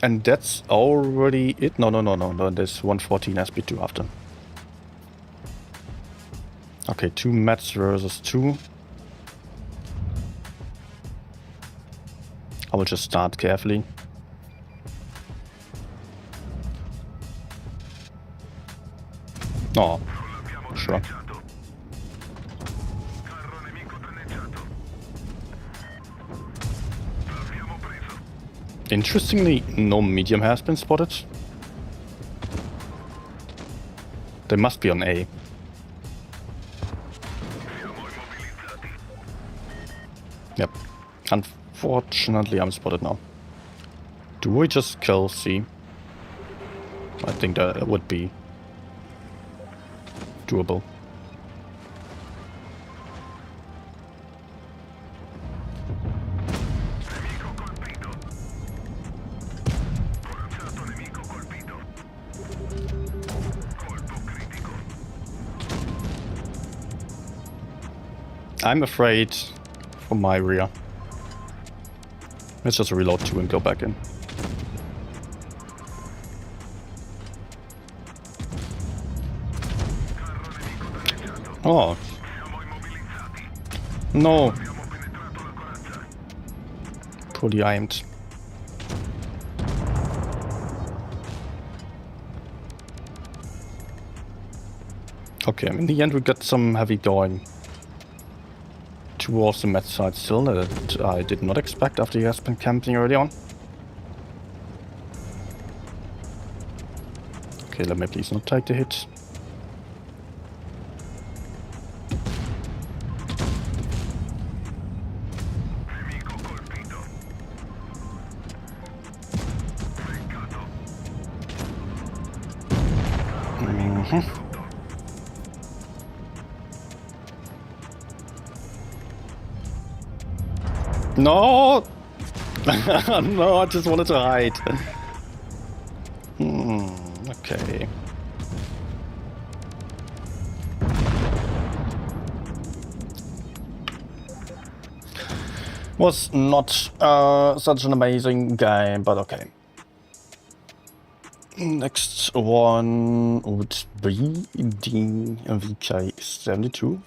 And that's already it. No, there's 114 SP2 after. Okay, 2 mats versus 2. I will just start carefully. Oh, sure. Interestingly, no medium has been spotted. They must be on A. Yep. Unfortunately, I'm spotted now. Do we just kill C? I think that would be doable. I'm afraid for my rear. Let's just reload 2 and go back in. Oh. No. Poorly aimed. Okay, in the end we got some heavy going towards the med side still that I did not expect after he has been camping early on. Okay, let me please not take the hit. No! No, I just wanted to hide. Okay. Was not such an amazing game, but okay. Next one would be the VK72.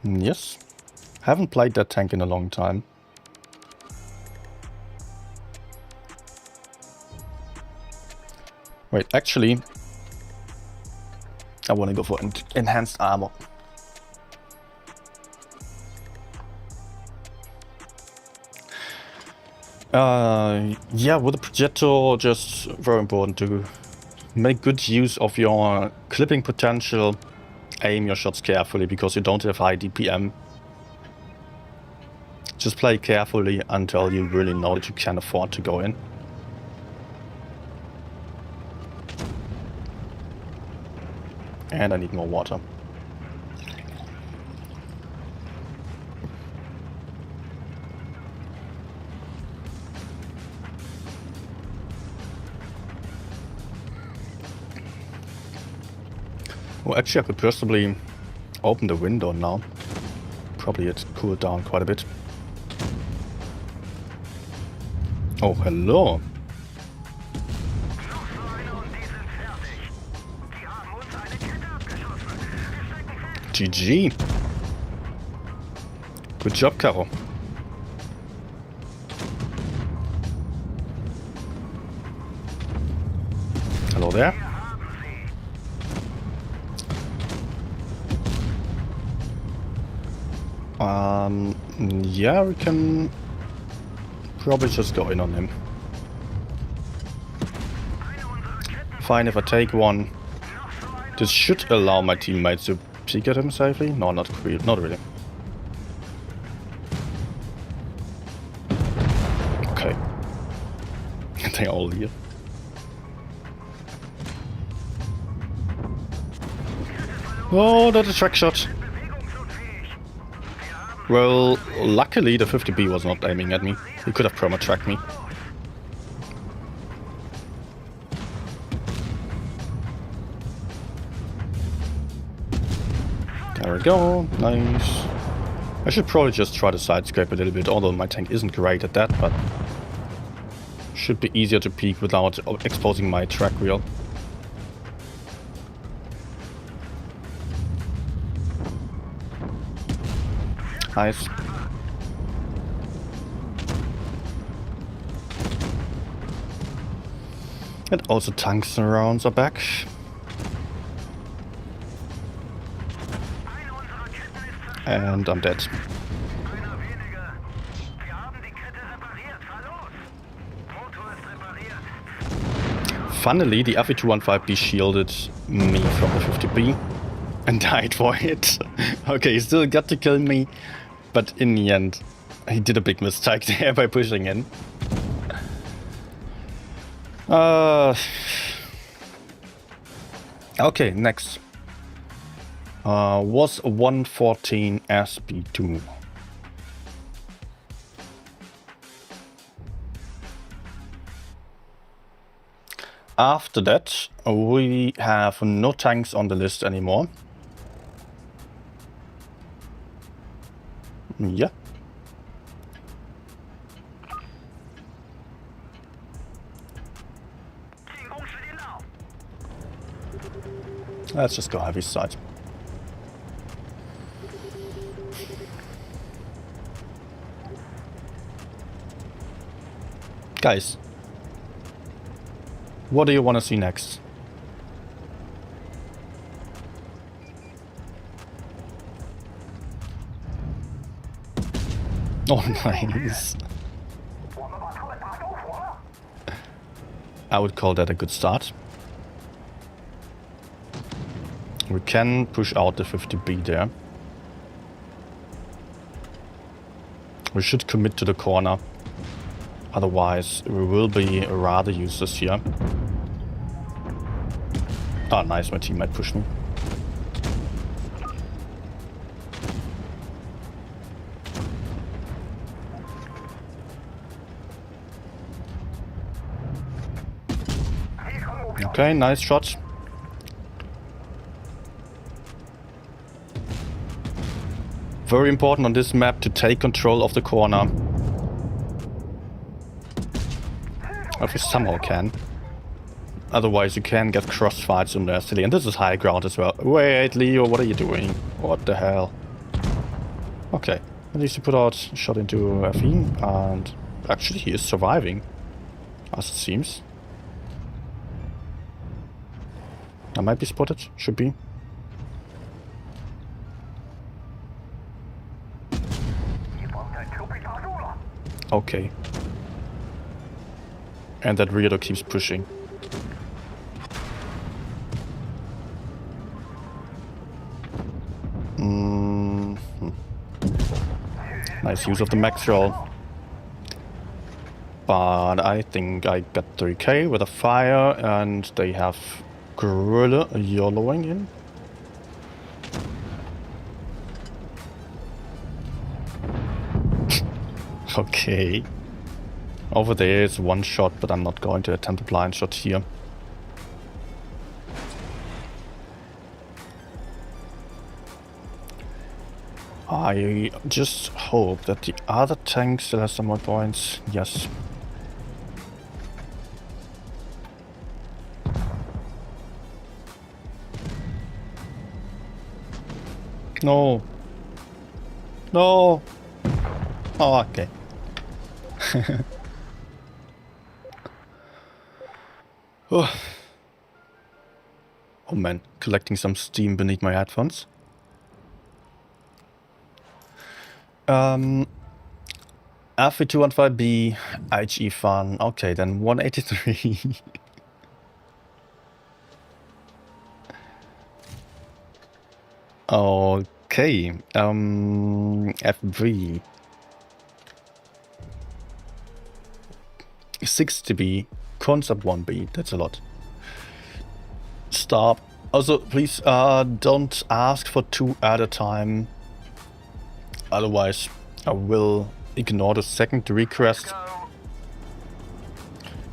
Yes. Haven't played that tank in a long time. Wait, actually, I want to go for enhanced armor. Yeah, with the projectile, just very important to make good use of your clipping potential. Aim your shots carefully because you don't have high DPM. Just play carefully until you really know that you can afford to go in. And I need more water. Well, actually I could possibly open the window now. Probably it cooled down quite a bit. Oh, hello. GG. Good job, Caro. Hello there. Yeah, we can probably just go in on him. Fine if I take one. This should allow my teammates to peek at him safely. No, not really. Okay. They're all here. Oh, that's a track shot. Well, luckily the 50B was not aiming at me. He could have promo-tracked me. There we go, nice. I should probably just try to side-scrape a little bit, although my tank isn't great at that, but should be easier to peek without exposing my track wheel. Nice. And also tungsten rounds are back. And I'm dead. Funnily, the FE215B shielded me from the 50B and died for it. Okay, he still got to kill me, but in the end, he did a big mistake there by pushing in. Okay, next. Was 114 SB2. After that, we have no tanks on the list anymore. Yeah. Let's just go heavy side. Guys, what do you want to see next? Oh, nice. I would call that a good start. We can push out the 50B there. We should commit to the corner. Otherwise, we will be rather useless here. Ah, nice, my teammate pushed me. Okay, nice shot. Very important on this map to take control of the corner. If we somehow can. Otherwise you can get crossfights in there silly. And this is high ground as well. Wait, Leo, what are you doing? What the hell? Okay. At least you put out a shot into FE. And actually he is surviving. As it seems. I might be spotted. Should be. Okay. And that weirdo keeps pushing. Nice use of the max roll. But I think I got 3k with a fire, and they have gorilla YOLOing in. Okay. Over there is one shot, but I'm not going to attempt a blind shot here. I just hope that the other tank still has some more points. Yes. No. No. Oh, okay. Oh. Oh man, collecting some steam beneath my headphones. FV215B, HE fun. Okay, then 183. Okay, FV. 60B, concept 1B, that's a lot. Stop. Also, please don't ask for 2 at a time. Otherwise, I will ignore the second request.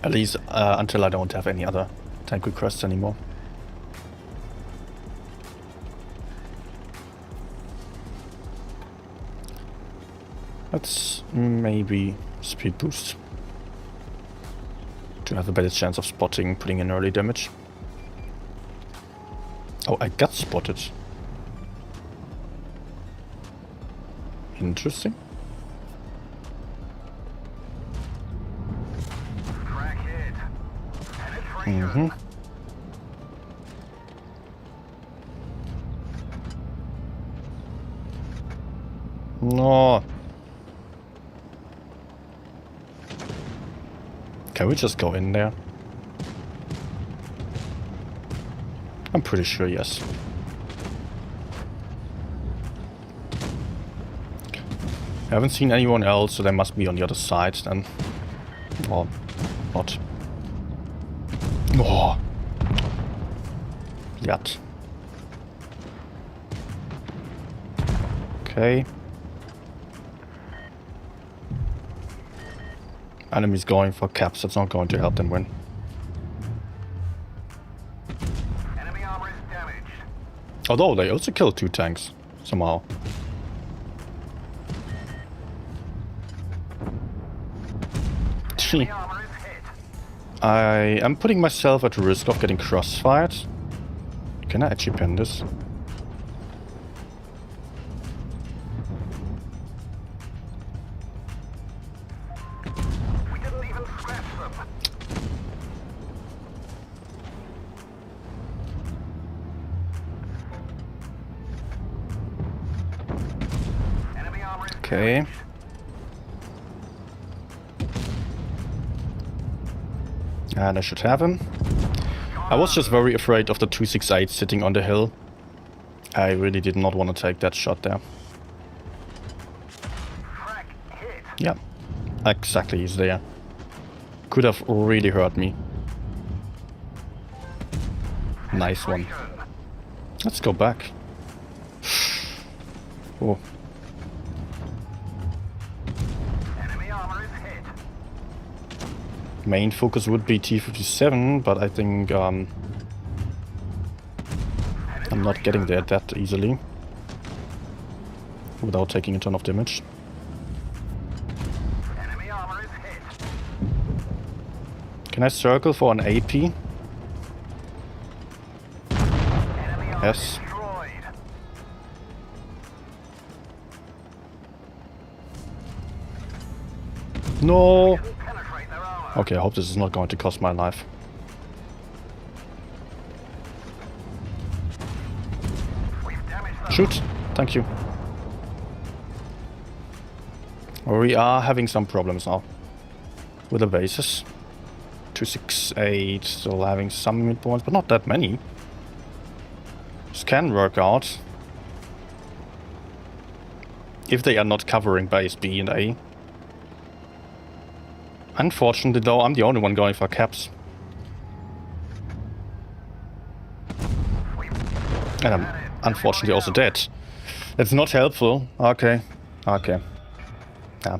At least until I don't have any other tank requests anymore. Let's maybe speed boost to have a better chance of spotting, putting in early damage. Oh, I got spotted. Interesting. Mm-hmm. No. Can we just go in there? I'm pretty sure yes. I haven't seen anyone else, so they must be on the other side then. Or not. Oh. Yet. Okay. Enemies going for caps, that's not going to help them win. Enemy armor is damaged. Although they also killed 2 tanks, somehow. Enemy armor is hit. I am putting myself at risk of getting crossfired. Can I actually pen this? We didn't even scratch them. Enemy armor is Okay. damaged. And I should have him. I was just very afraid of the 268 sitting on the hill. I really did not want to take that shot there. Crack hit. Yeah, exactly, he's there. Could have really hurt me. Nice one. Let's go back. Oh. Enemy armor is hit. Main focus would be T-57, but I think I'm not getting there that easily without taking a ton of damage. Enemy armor is hit. Can I circle for an AP? Enemy armor Yes. destroyed. No! Penetrate their armor. Okay, I hope this is not going to cost my life. Shoot. Thank you. We are having some problems now with the bases. 268, still having some mid points, but not that many. This can work out. If they are not covering base B and A. Unfortunately though, I'm the only one going for caps. And I'm unfortunately also dead. That's not helpful. Okay. Okay. Yeah.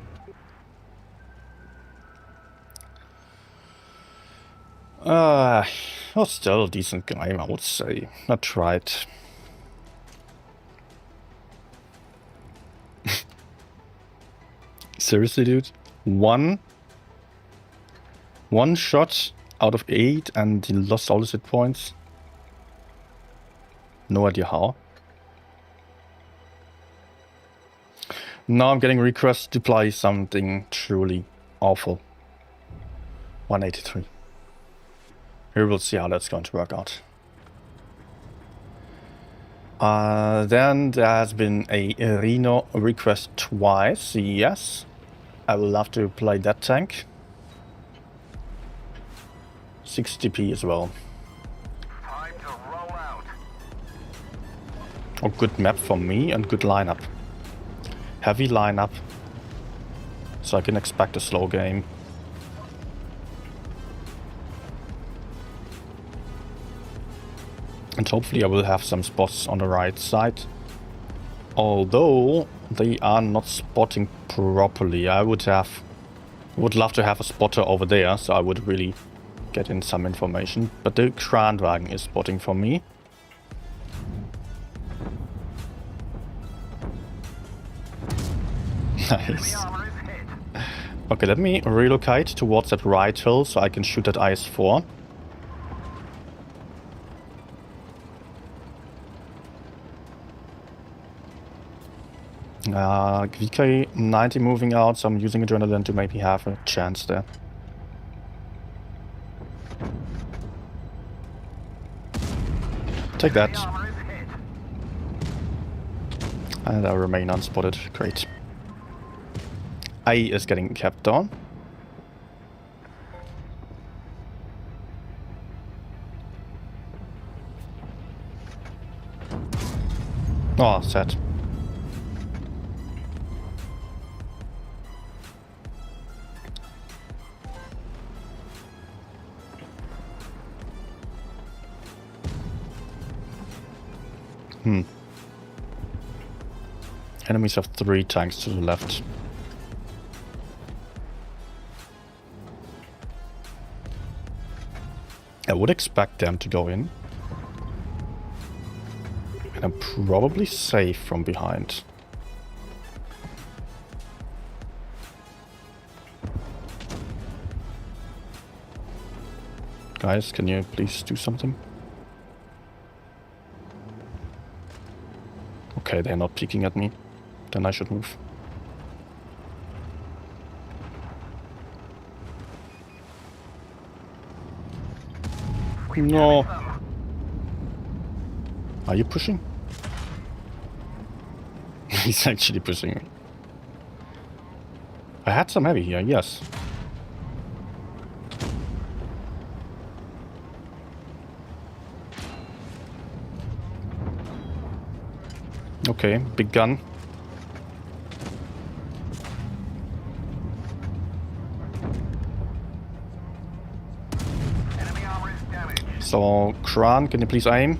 Was still a decent game, I would say. I tried. Seriously, dude? One shot out of 8 and he lost all his hit points? No idea how. Now I'm getting requests to play something truly awful. 183. Here we'll see how that's going to work out. Then there has been a Reno request twice. Yes, I will love to play that tank. 60p as well. Time to roll out. A good map for me and good lineup. Heavy lineup. So I can expect a slow game. And hopefully I will have some spots on the right side. Although they are not spotting properly. I would love to have a spotter over there, so I would really get in some information. But the Kranwagen is spotting for me. Nice. Armor is hit. Okay, let me relocate towards that right hill so I can shoot that IS-4. VK 90 moving out, so I'm using adrenaline to maybe have a chance there. Take that. Armor is hit. And I remain unspotted. Great. A is getting kept down. Oh, sad. Enemies have 3 tanks to the left. I would expect them to go in. And I'm probably safe from behind. Guys, can you please do something? Okay, they're not peeking at me. Then I should move. No. Are you pushing? He's actually pushing me. I had some heavy here, yes. Okay, big gun. Enemy armor is damaged. So, Kran, can you please aim?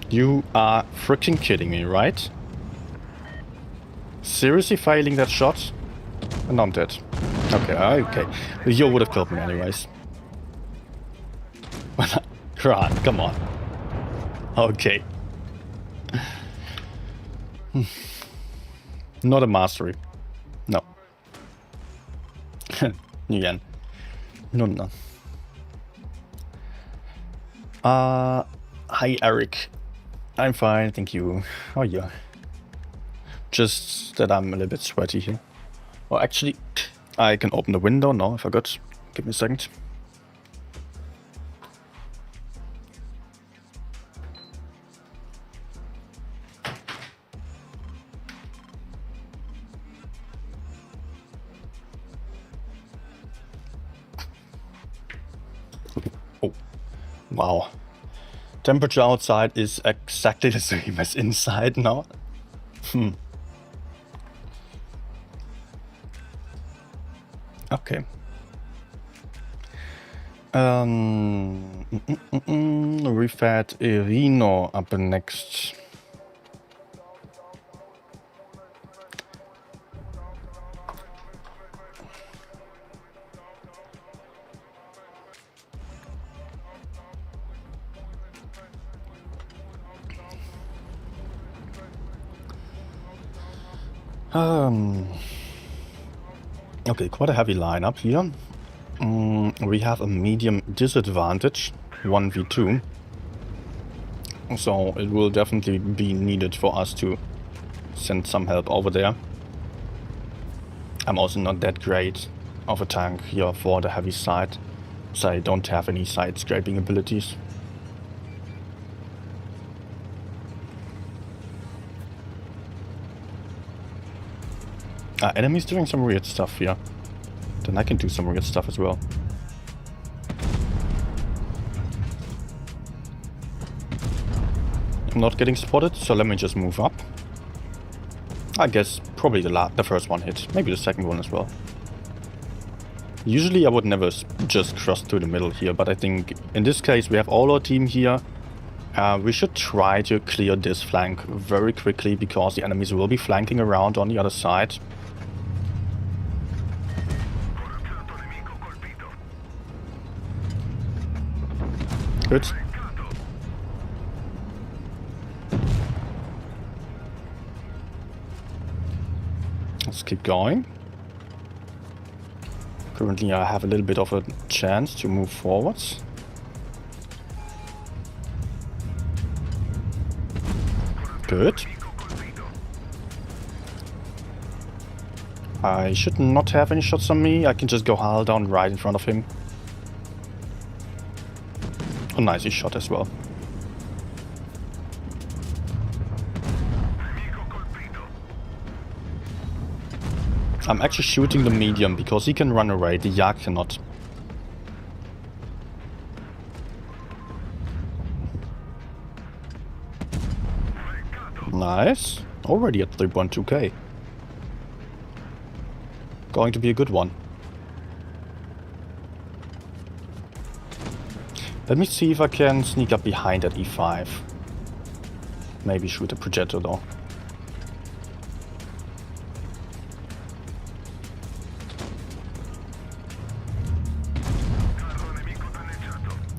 You are freaking kidding me, right? Seriously failing that shot? And I'm dead. Okay, okay. You would have killed me anyways. Kran, come on. Okay. Not a mastery. No. Again. No. Hi Eric. I'm fine, thank you. How are you? Just that I'm a little bit sweaty here. Well, actually, I can open the window now, I forgot. Give me a second. Wow. Temperature outside is exactly the same as inside now. Okay. Refat Reno up next. Okay, quite a heavy lineup here. We have a medium disadvantage, 1v2. So it will definitely be needed for us to send some help over there. I'm also not that great of a tank here for the heavy side, so I don't have any side scraping abilities. Enemies doing some weird stuff here. Then I can do some weird stuff as well. I'm not getting spotted, so let me just move up. I guess probably the first one hit, maybe the second one as well. Usually I would never just cross through the middle here, but I think in this case we have all our team here. We should try to clear this flank very quickly because the enemies will be flanking around on the other side. Good. Let's keep going. Currently I have a little bit of a chance to move forwards. Good. I should not have any shots on me. I can just go hull down right in front of him. Oh, nice, he shot as well. I'm actually shooting the medium because he can run away, the Yak cannot. Nice. Already at 3.2k. Going to be a good one. Let me see if I can sneak up behind at E5. Maybe shoot a projector though.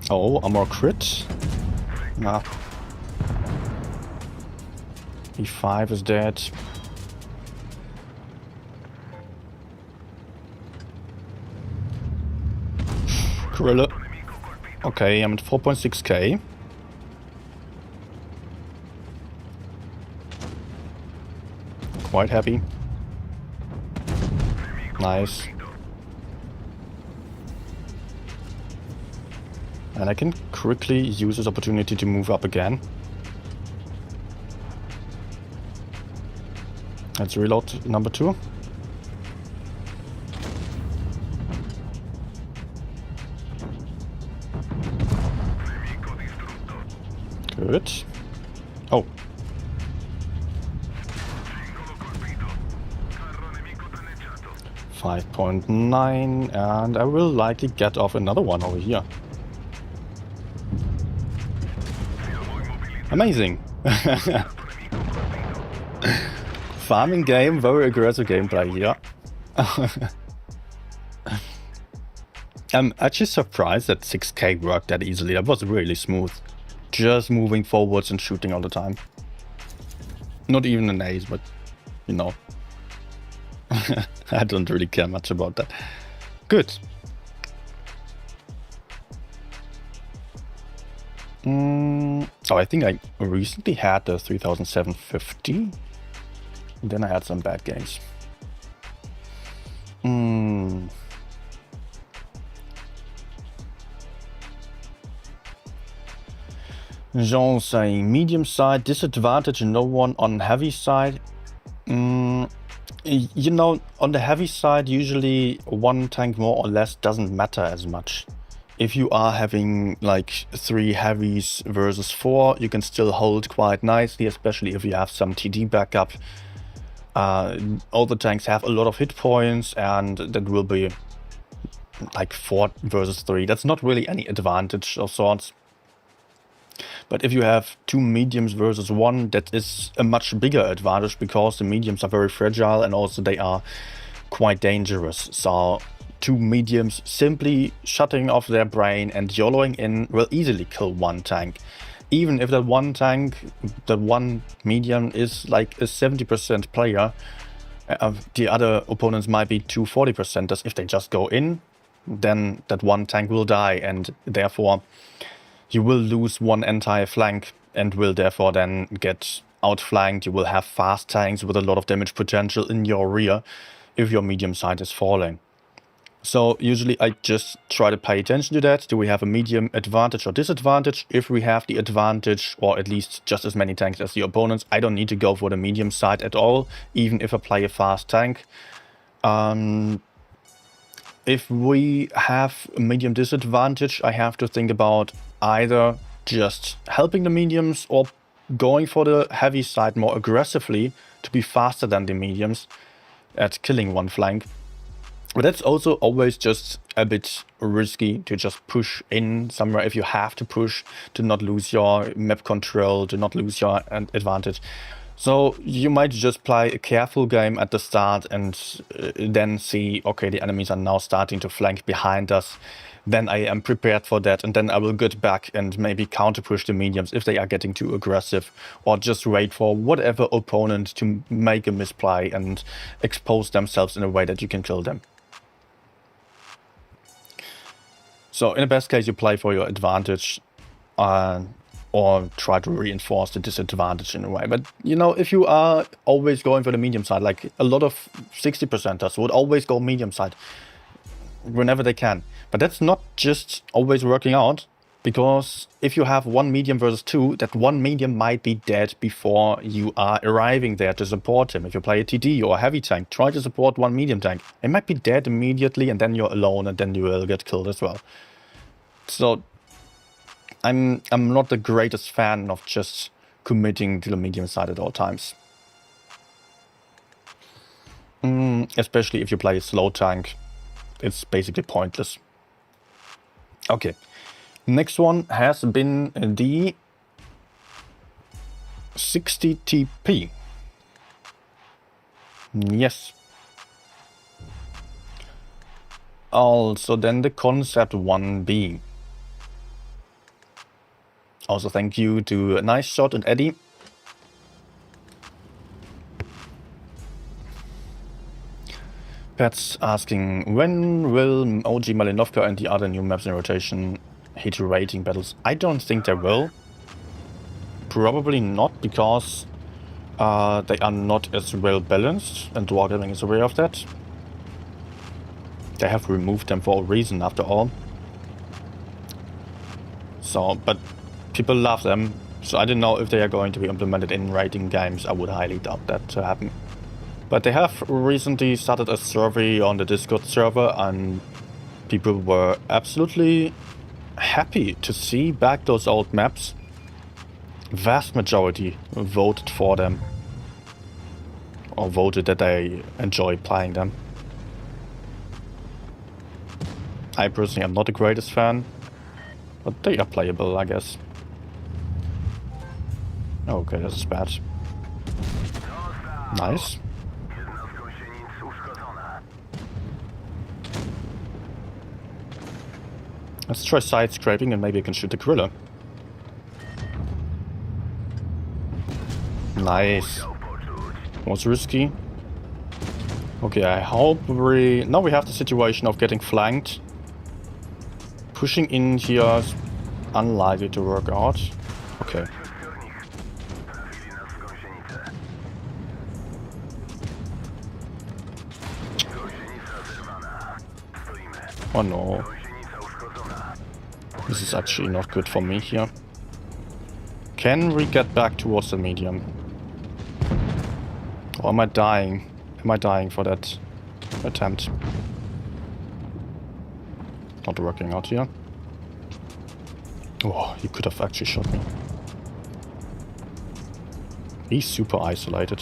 Oh, armor crit. Nah. E5 is dead. Gorilla. Okay, I'm at 4.6k. Quite happy. Nice. And I can quickly use this opportunity to move up again. Let's reload number 2. Good. Oh. $5.9, and I will likely get off another one over here. Amazing. Farming game, very aggressive gameplay here. I'm actually surprised that 6k worked that easily. That was really smooth. Just moving forwards and shooting all the time. Not even an ace, but you know. I don't really care much about that. Good. Oh, I think I recently had the 3750. Then I had some bad games. Jean saying medium side, disadvantage, no one on heavy side. You know, on the heavy side, usually one tank more or less doesn't matter as much. if you are having like 3 heavies versus 4, you can still hold quite nicely, especially if you have some TD backup. All the tanks have a lot of hit points, and that will be like 4 versus 3. That's not really any advantage of sorts. But if you have 2 mediums versus 1, that is a much bigger advantage, because the mediums are very fragile and also they are quite dangerous. So 2 mediums simply shutting off their brain and YOLOing in will easily kill 1 tank. Even if that 1 tank, that 1 medium is like a 70% player, the other opponents might be 2 40%ers. If they just go in, then that 1 tank will die, and therefore you will lose 1 entire flank and will therefore then get outflanked. You will have fast tanks with a lot of damage potential in your rear if your medium side is falling. So usually I just try to pay attention to that. Do we have a medium advantage or disadvantage? If we have the advantage, or at least just as many tanks as the opponents, I don't need to go for the medium side at all, even if I play a fast tank. If we have a medium disadvantage, I have to think about either just helping the mediums or going for the heavy side more aggressively to be faster than the mediums at killing 1 flank. But that's also always just a bit risky to just push in somewhere if you have to push, to not lose your map control, to not lose your advantage. So you might just play a careful game at the start and then see, okay, the enemies are now starting to flank behind us. Then I am prepared for that, and then I will get back and maybe counter push the mediums if they are getting too aggressive, or just wait for whatever opponent to make a misplay and expose themselves in a way that you can kill them. So in the best case, you play for your advantage, or try to reinforce the disadvantage in a way. But you know, if you are always going for the medium side, like a lot of 60%ers would always go medium side whenever they can. But that's not just always working out, because if you have 1 medium versus 2, that 1 medium might be dead before you are arriving there to support him. If you play a TD or a heavy tank, try to support 1 medium tank. It might be dead immediately, and then you're alone, and then you will get killed as well. So I'm not the greatest fan of just committing to the medium side at all times. Especially if you play a slow tank, it's basically pointless. Okay, next one has been the 60 TP. Yes. Also then the concept 1B. Also thank you to Nice Shot and Eddie. Pat's asking, when will OG Malinovka and the other new maps in rotation hit rating battles? I don't think they will. Probably not, because they are not as well balanced, and Wargaming is aware of that. They have removed them for a reason after all. So, but people love them, so I don't know if they are going to be implemented in rating games. I would highly doubt that to happen. But they have recently started a survey on the Discord server, and people were absolutely happy to see back those old maps. Vast majority voted for them, or voted that they enjoy playing them. I personally am not the greatest fan, but they are playable, I guess. Okay, this is bad. Nice. Let's try side scraping and maybe I can shoot the gorilla. Nice. Was risky. Okay, I hope now we have the situation of getting flanked. Pushing in here is unlikely to work out. Okay. Oh no. This is actually not good for me here. Can we get back towards the medium? Or am I dying? Am I dying for that attempt? Not working out here. Oh, he could have actually shot me. He's super isolated.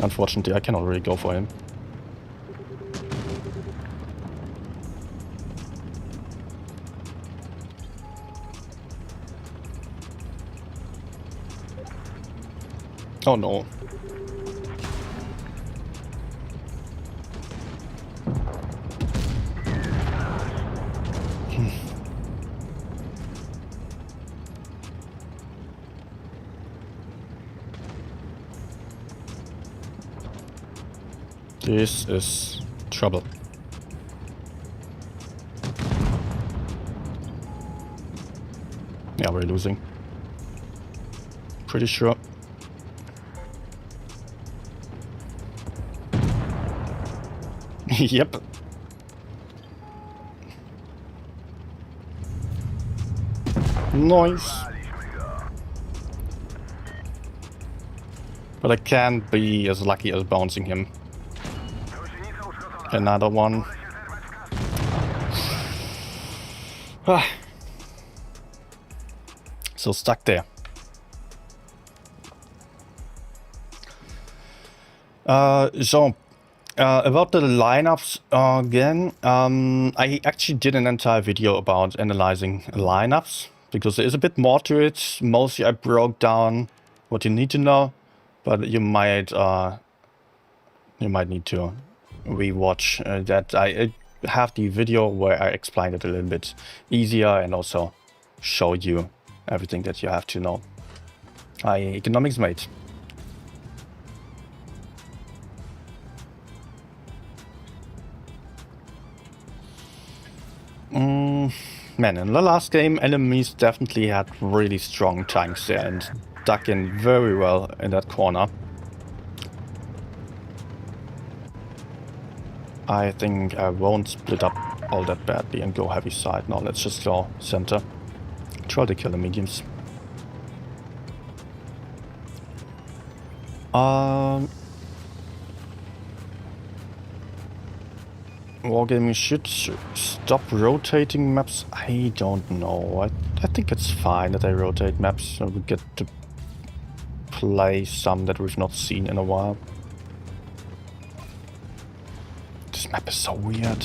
Unfortunately, I cannot really go for him. Oh no. This is trouble. Yeah, we're losing. Pretty sure. Yep. Nice. But I can't be as lucky as bouncing him. Another one. So stuck there. About the lineups again, I actually did an entire video about analyzing lineups because there is a bit more to it. Mostly I broke down what you need to know, but you might need to rewatch that. I have the video where I explained it a little bit easier and also show you everything that you have to know. Economics mate. Man, in the last game, enemies definitely had really strong tanks there and dug in very well in that corner. I think I won't split up all that badly and go heavy side. No, let's just go center. Try to kill the mediums. Wargaming should stop rotating maps. I don't know. I think it's fine that I rotate maps so we get to play some that we've not seen in a while. This map is so weird.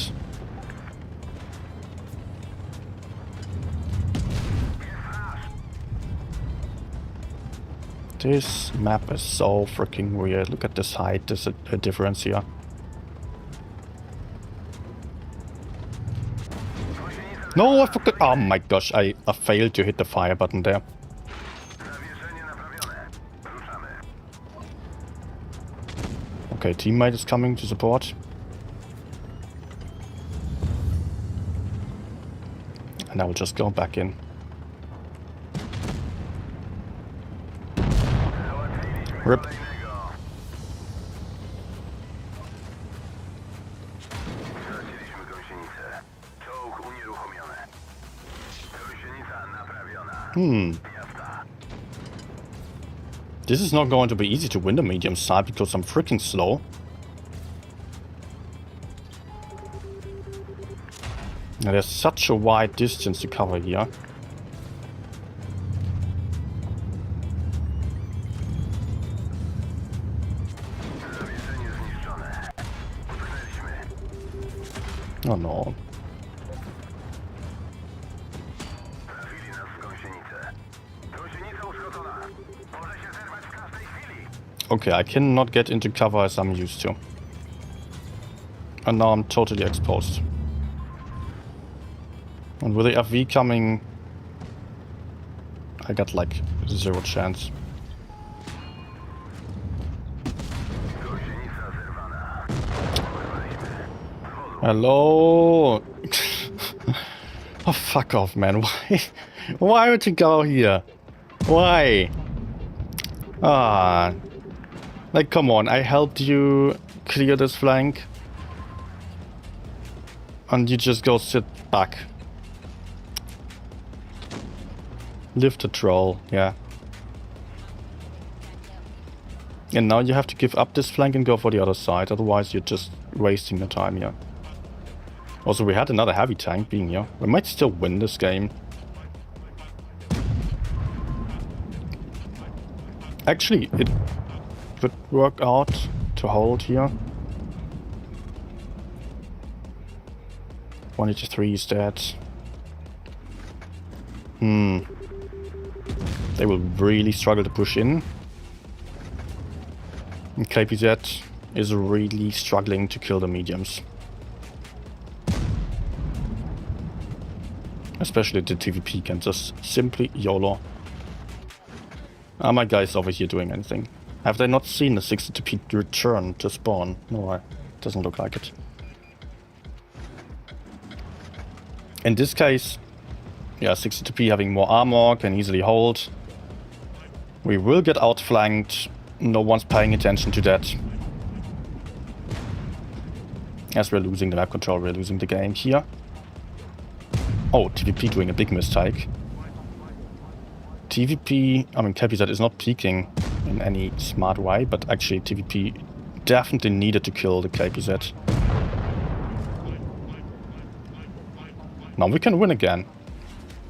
This map is so freaking weird. Look at this height. There's a difference here. No, I forgot. Oh my gosh, I failed to hit the fire button there. Okay, teammate is coming to support. And I will just go back in. Rip. This is not going to be easy to win the medium side because I'm freaking slow. And there's such a wide distance to cover here. Oh no. Okay, I cannot get into cover as I'm used to. And now I'm totally exposed. And with the FV coming, I got like 0 chance. Hello? Oh, fuck off, man. Why? Why would you go here? Why? Ah. Like, come on, I helped you clear this flank. And you just go sit back. Lift the troll, yeah. And now you have to give up this flank and go for the other side, otherwise you're just wasting your time here. Also, we had another heavy tank being here. We might still win this game. Actually, it could work out to hold here. 183 is dead. They will really struggle to push in. And KPZ is really struggling to kill the mediums. Especially the TVP can just simply YOLO. Are my guys over here doing anything? Have they not seen the 60TP return to spawn? No, it doesn't look like it. In this case, yeah, 60TP having more armor, can easily hold. We will get outflanked. No one's paying attention to that. As we're losing the map control, we're losing the game here. Oh, TVP doing a big mistake. TVP, I mean, KPZ is not peeking in any smart way, but actually TVP definitely needed to kill the KPZ. Now we can win again.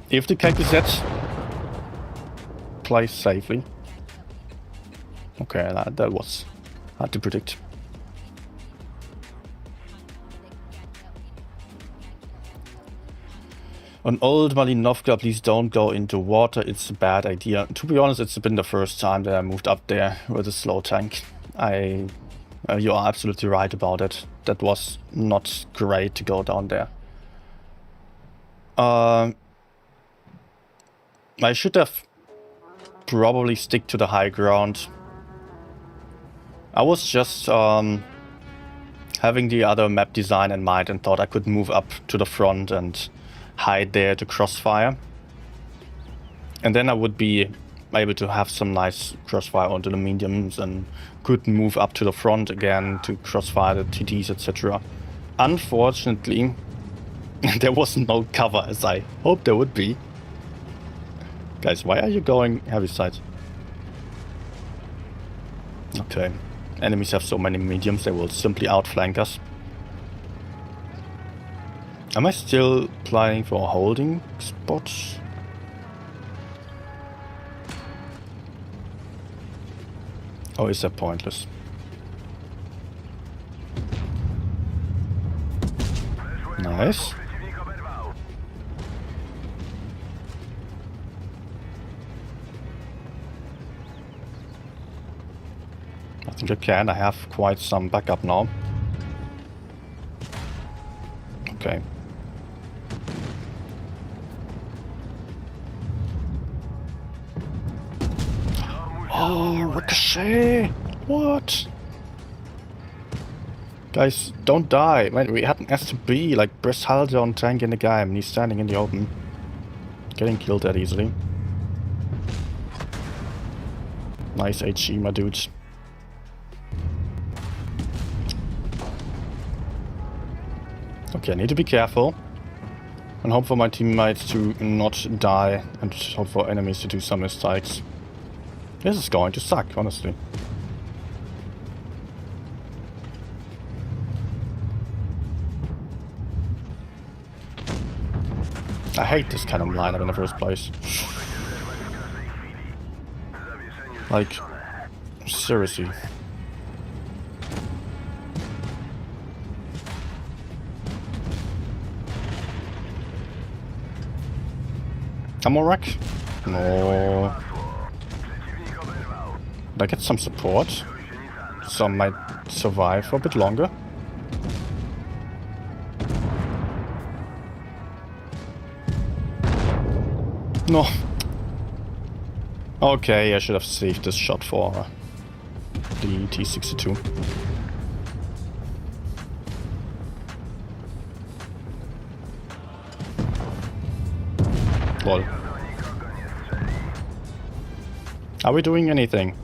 If the KPZ plays safely. Okay, that was hard to predict. On old Malinovka, please don't go into water, it's a bad idea. To be honest, it's been the first time that I moved up there with a slow tank. You are absolutely right about it. That was not great to go down there. I should have probably stick to the high ground. I was just having the other map design in mind and thought I could move up to the front and hide there to crossfire. And then I would be able to have some nice crossfire onto the mediums and could move up to the front again to crossfire the TTs, etc. Unfortunately, there was no cover as I hoped there would be. Guys, why are you going heavy side? Okay. Enemies have so many mediums, they will simply outflank us. Am I still playing for a holding spot? Or is that pointless? Nice. I think I can. I have quite some backup now. Okay. Oh, ricochet! What? Guys, don't die. Man, we had an S2B, like, press halter on tank in the guy, and he's standing in the open. Getting killed that easily. Nice HE, my dudes. Okay, I need to be careful. And hope for my teammates to not die, and hope for enemies to do some mistakes. This is going to suck, honestly. I hate this kind of lineup in the first place. Like, seriously. Ammo rack? No. Did I get some support? Some might survive for a bit longer. No. Okay, I should have saved this shot for the T-62. Lol. Are we doing anything?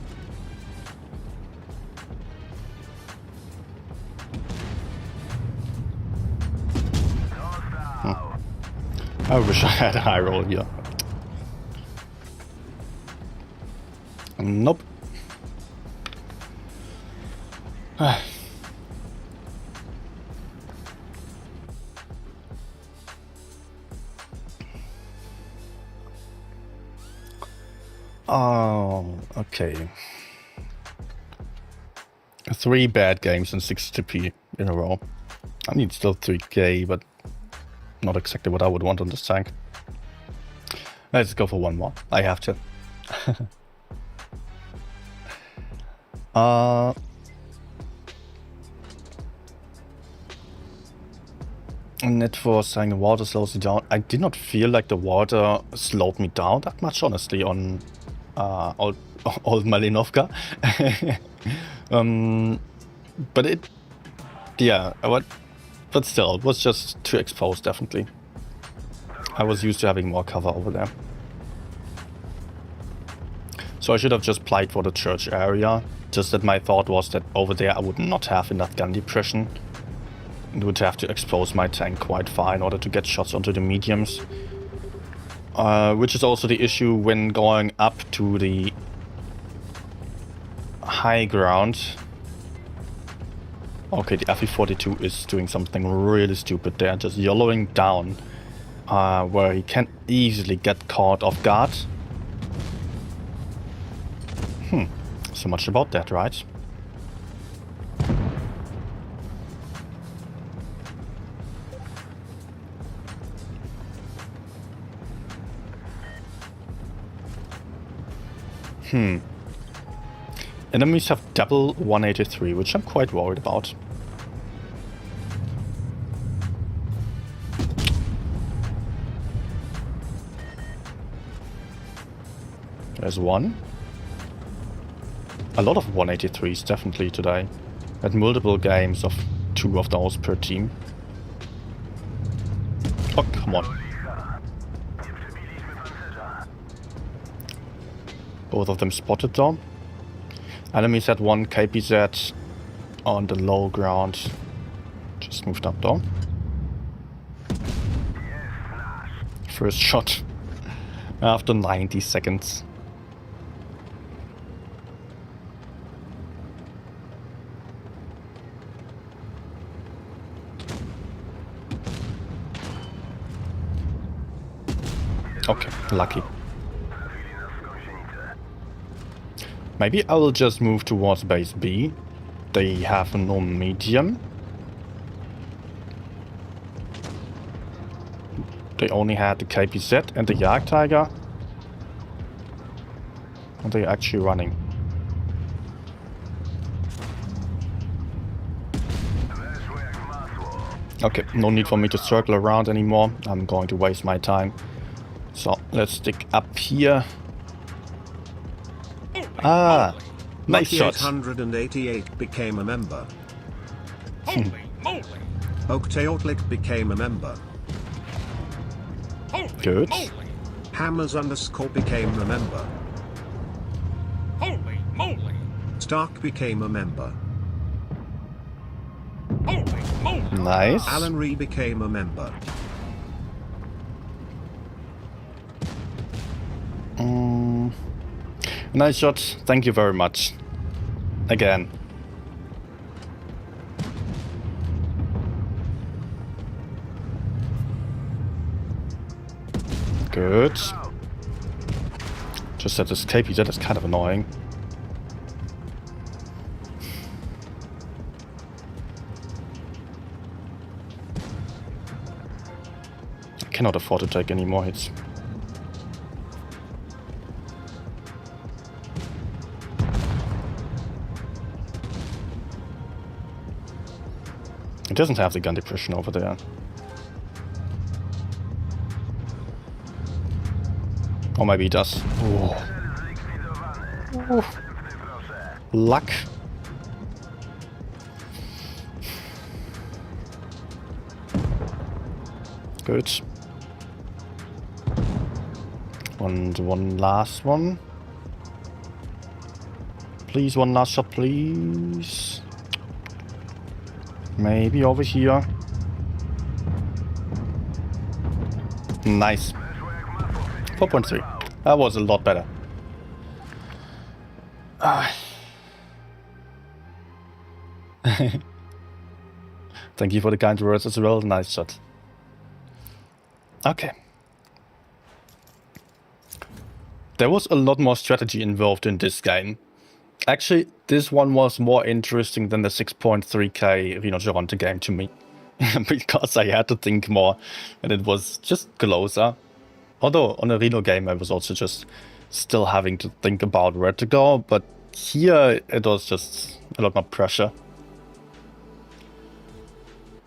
I wish I had a high roll here. Nope. Oh, Okay. 3 bad games and 60p in a row. I mean, still 3k, but not exactly what I would want on this tank. Let's go for one more. I have to. Net for saying the water slows you down. I did not feel like the water slowed me down that much, honestly, on old Malinovka. But it, yeah, but still, it was just too exposed, definitely. I was used to having more cover over there. So I should have just played for the church area. Just that my thought was that over there I would not have enough gun depression. It would have to expose my tank quite far in order to get shots onto the mediums. Which is also the issue when going up to the high ground. Okay, the FE42 is doing something really stupid there, just yellowing down, where he can easily get caught off guard. So much about that, right? Enemies have double 183, which I'm quite worried about. There's one. A lot of 183s definitely today. Had multiple games of 2 of those per team. Oh, come on. Both of them spotted though. Enemies had 1 KPZ on the low ground. Just moved up though. First shot after 90 seconds. Okay, lucky. Maybe I will just move towards base B. They have no medium. They only had the KPZ and the Jagdtiger. And they're actually running. Okay, no need for me to circle around anymore. I'm going to waste my time. So, let's stick up here. Ah, nice shot. 888 became a member. Holy moly! Okteotlik became a member. Holy Good. moly! Hammers _ became a member. Holy moly! Stark became a member. Holy moly! Nice. Alan Ree became a member. Nice shot. Thank you very much. Again. Good. Just that this KPZ is kind of annoying. I cannot afford to take any more hits. It doesn't have the gun depression over there. Or maybe it does. Oh. Luck. Good. And one last one. Please, one last shot, please. Maybe over here. Nice. 4.3. That was a lot better. Thank you for the kind words as well. Nice shot. Okay. There was a lot more strategy involved in this game. Actually, this one was more interesting than the 6.3k Rhinoceronte game to me. Because I had to think more, and it was just closer. Although on a Rhino game I was also just still having to think about where to go, but here it was just a lot more pressure.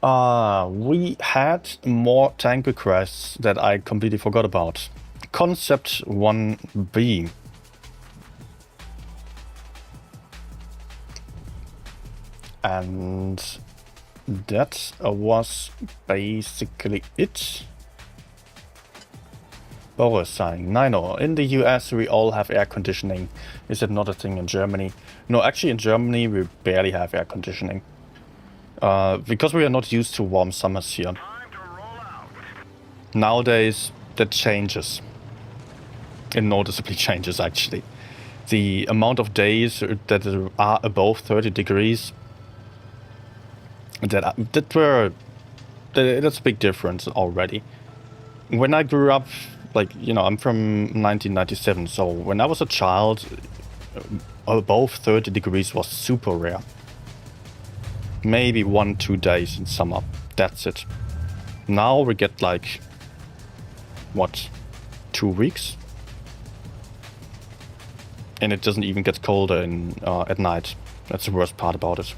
We had more tank requests that I completely forgot about. Concept 1B. And that was basically it. Boris saying, Nino, in the US we all have air conditioning. Is it not a thing in Germany? No, actually in Germany we barely have air conditioning. Because we are not used to warm summers here. Nowadays that changes. It noticeably changes actually. The amount of days that are above 30 degrees, that's a big difference already. When I grew up, like, you know, I'm from 1997, so when I was a child, above 30 degrees was super rare. Maybe 1-2 days in summer, that's it. Now we get like, what, 2 weeks? And it doesn't even get colder at night. That's the worst part about it.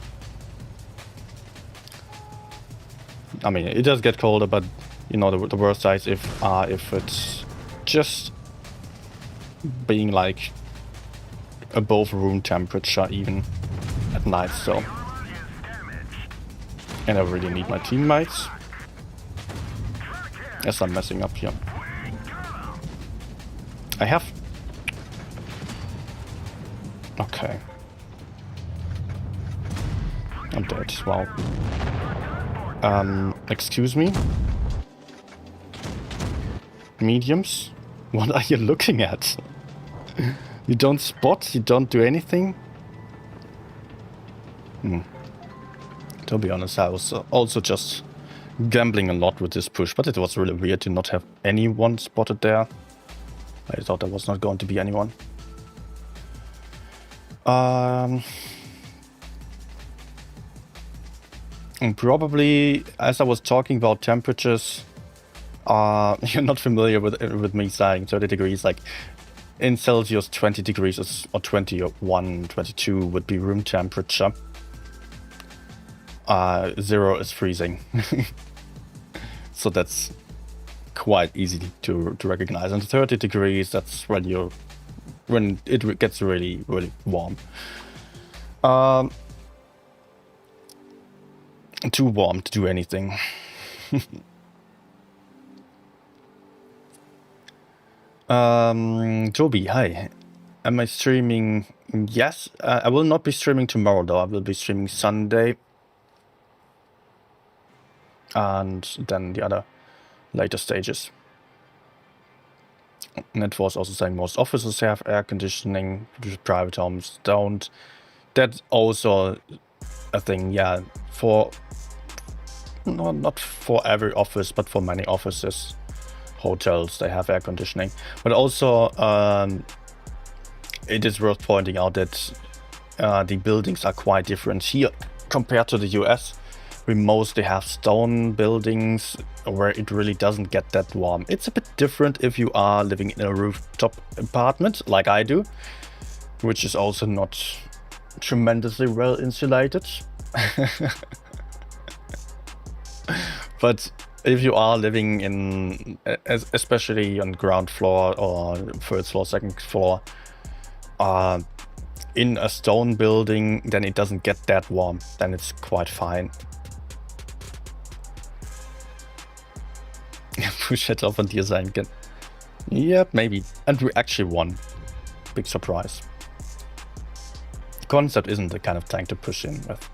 I mean, it does get colder, but you know, the worst side if it's just being like above room temperature even at night. So, and I really need my teammates. Yes, I'm messing up here. I have. Okay. I'm dead. Wow. Excuse me? Mediums? What are you looking at? You don't spot? You don't do anything? To be honest, I was also just gambling a lot with this push, but it was really weird to not have anyone spotted there. I thought there was not going to be anyone. And probably, as I was talking about temperatures, you're not familiar with me saying 30 degrees, like in Celsius 20 degrees or 21, 22 would be room temperature. 0 is freezing. So that's quite easy to recognize. And 30 degrees, that's when it gets really, really warm. Too warm to do anything. Toby, hi. Am I streaming? Yes. I will not be streaming tomorrow though. I will be streaming Sunday. And then the other later stages. And it was also saying most offices have air conditioning, private homes don't. That's also a thing, yeah. Not for every office, but for many offices, hotels, they have air conditioning. But also, it is worth pointing out that the buildings are quite different here compared to the US. We mostly have stone buildings where it really doesn't get that warm. It's a bit different if you are living in a rooftop apartment like I do, which is also not tremendously well insulated. But if you are living in, especially on ground floor or first floor, second floor, in a stone building, then it doesn't get that warm. Then it's quite fine. Push it off on dir sein kann. Yep, maybe. And we actually won. Big surprise. Concept isn't the kind of tank to push in with.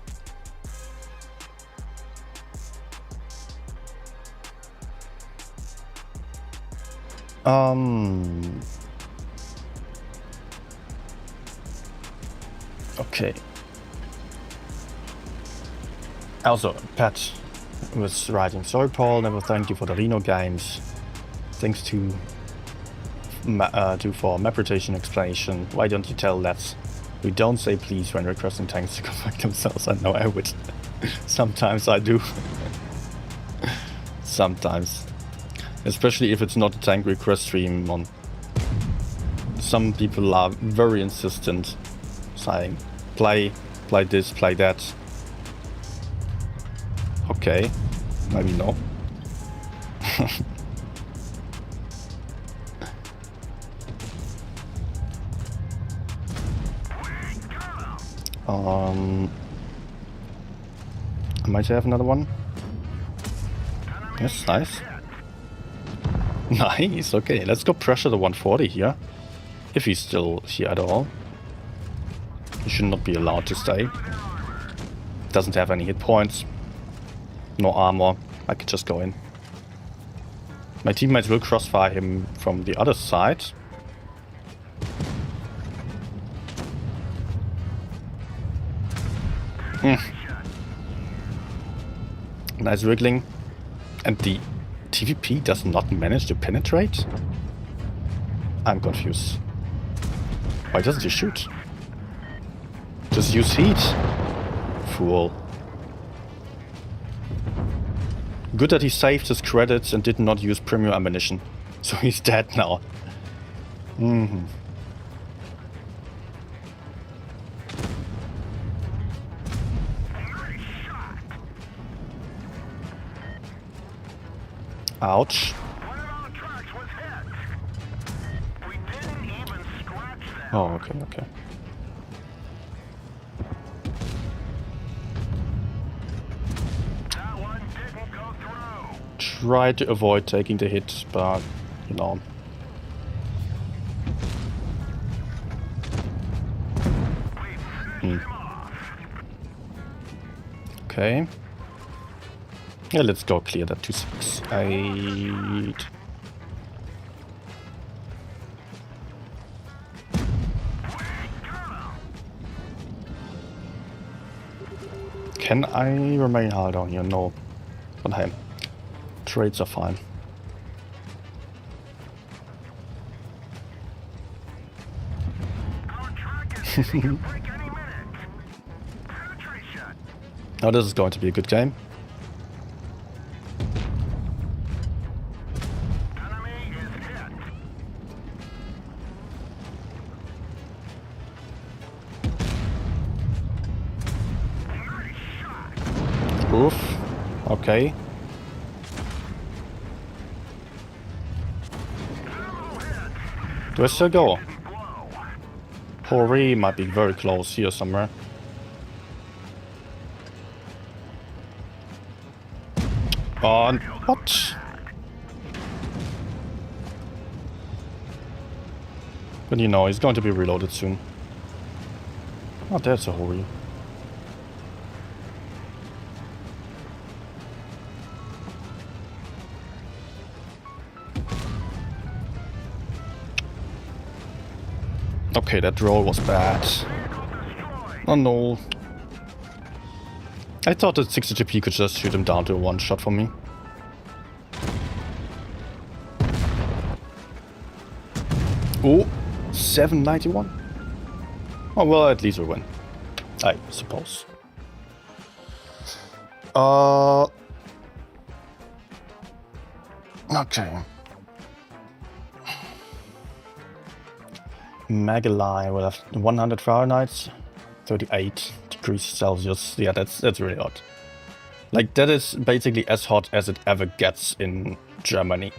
Okay. Also, Pat was writing, sorry Paul, never thank you for the Reno games. Thanks to for map rotation explanation. Why don't you tell that we don't say please when requesting tanks to contact themselves? I know I would. Sometimes I do. Sometimes. Especially if it's not a tank request stream on. Some people are very insistent, saying play this, play that. Okay, maybe no. I might have another one. Yes, nice. Nice, okay, let's go pressure the 140 here. If he's still here at all. He should not be allowed to stay. Doesn't have any hit points. No armor. I could just go in. My teammates will crossfire him from the other side. Nice wriggling. And the TVP does not manage to penetrate? I'm confused. Why doesn't he shoot? Just use heat. Fool. Good that he saved his credits and did not use premium ammunition. So he's dead now. Ouch. One of our trucks was hit. We didn't even scratch them. Oh, okay, okay. That one didn't go through. Try to avoid taking the hit, but, you know. We finished him off. Okay. Yeah, let's go clear that 268. Can I remain hard down here? No. But hey, trades are fine. Our truck is hitting a break any minute. Penetration. Now this is going to be a good game. Enemy is hit. Nice shot. Oof. Okay. Do I still go? Didn't blow. Hori might be very close here somewhere. On what? But you know, he's going to be reloaded soon. Oh, there's a Hori. Okay, that roll was bad. Oh no. I thought that 60 GP could just shoot him down to a one shot for me. Oh, 791. Oh well, at least we win. I suppose. Okay. Magalai will have 100 Fahrenheit, 38 degrees Celsius. Yeah, that's really hot. Like, that is basically as hot as it ever gets in Germany.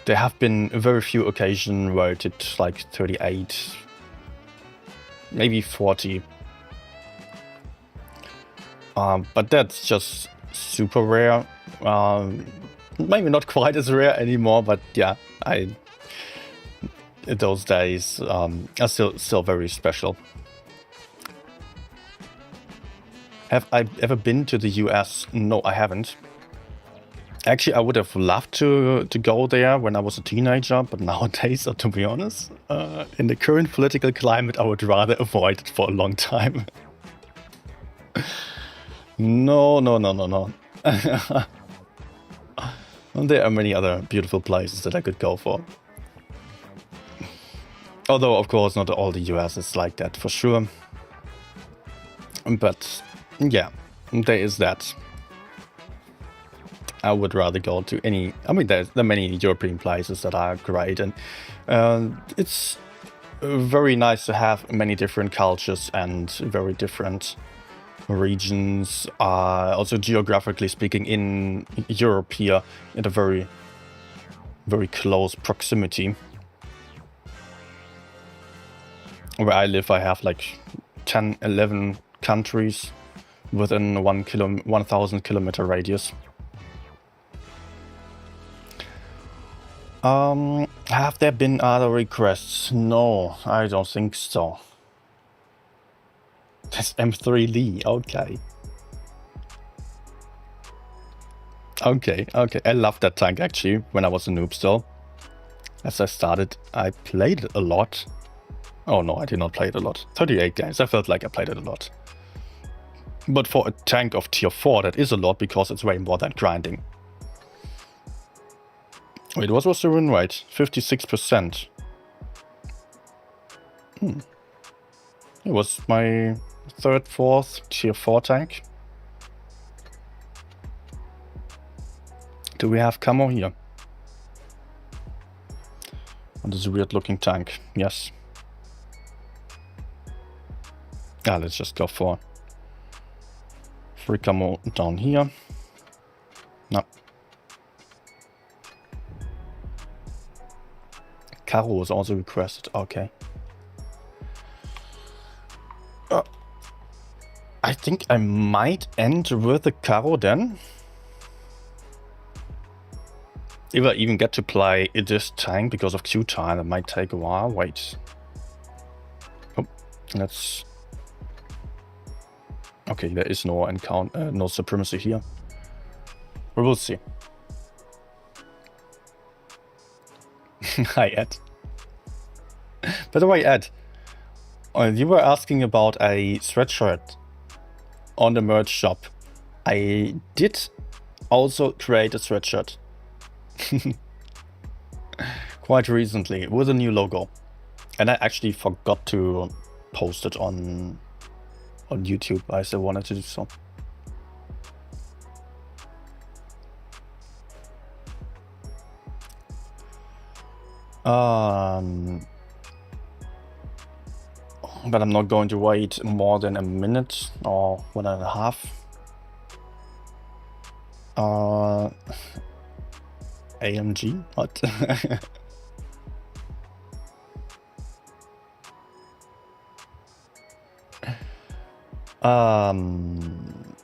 There have been very few occasions where it did like 38, maybe 40. But that's just super rare. Maybe not quite as rare anymore, but yeah, those days are still very special. Have I ever been to the US? No, I haven't. Actually, I would have loved to go there when I was a teenager, but nowadays, to be honest, in the current political climate, I would rather avoid it for a long time. No. There are many other beautiful places that I could go for. Although, of course, not all the US is like that for sure. But yeah, there is that. I would rather go to any... I mean, there are many European places that are great, and it's very nice to have many different cultures and very different regions. Also, geographically speaking, in Europe here, in a very, very close proximity. Where I live, I have like 10, 11 countries within 1,000 kilometer radius. Have there been other requests? No, I don't think so. That's M3 Lee, okay. Okay. I loved that tank actually when I was a noob still. As I started, I played it a lot. Oh no, I did not play it a lot. 38 games, I felt like I played it a lot. But for a tank of tier 4, that is a lot because it's way more than grinding. Wait, what was the win rate? 56%. It was my third, fourth tier 4 tank. Do we have camo here? Oh, this is a weird looking tank. Yes. Let's just go for free camo down here. No. Caro was also requested. Okay. I think I might end with the Caro then. If I even get to play this tank because of queue time, it might take a while. Wait. Oh, let's... Okay, there is no encounter, no supremacy here. We will see. Hi, Ed. By the way, Ed, you were asking about a sweatshirt on the merch shop. I did also create a sweatshirt. Quite recently, with a new logo. And I actually forgot to post it on YouTube. I still wanted to do so. But I'm not going to wait more than a minute or 1.5. AMG? What?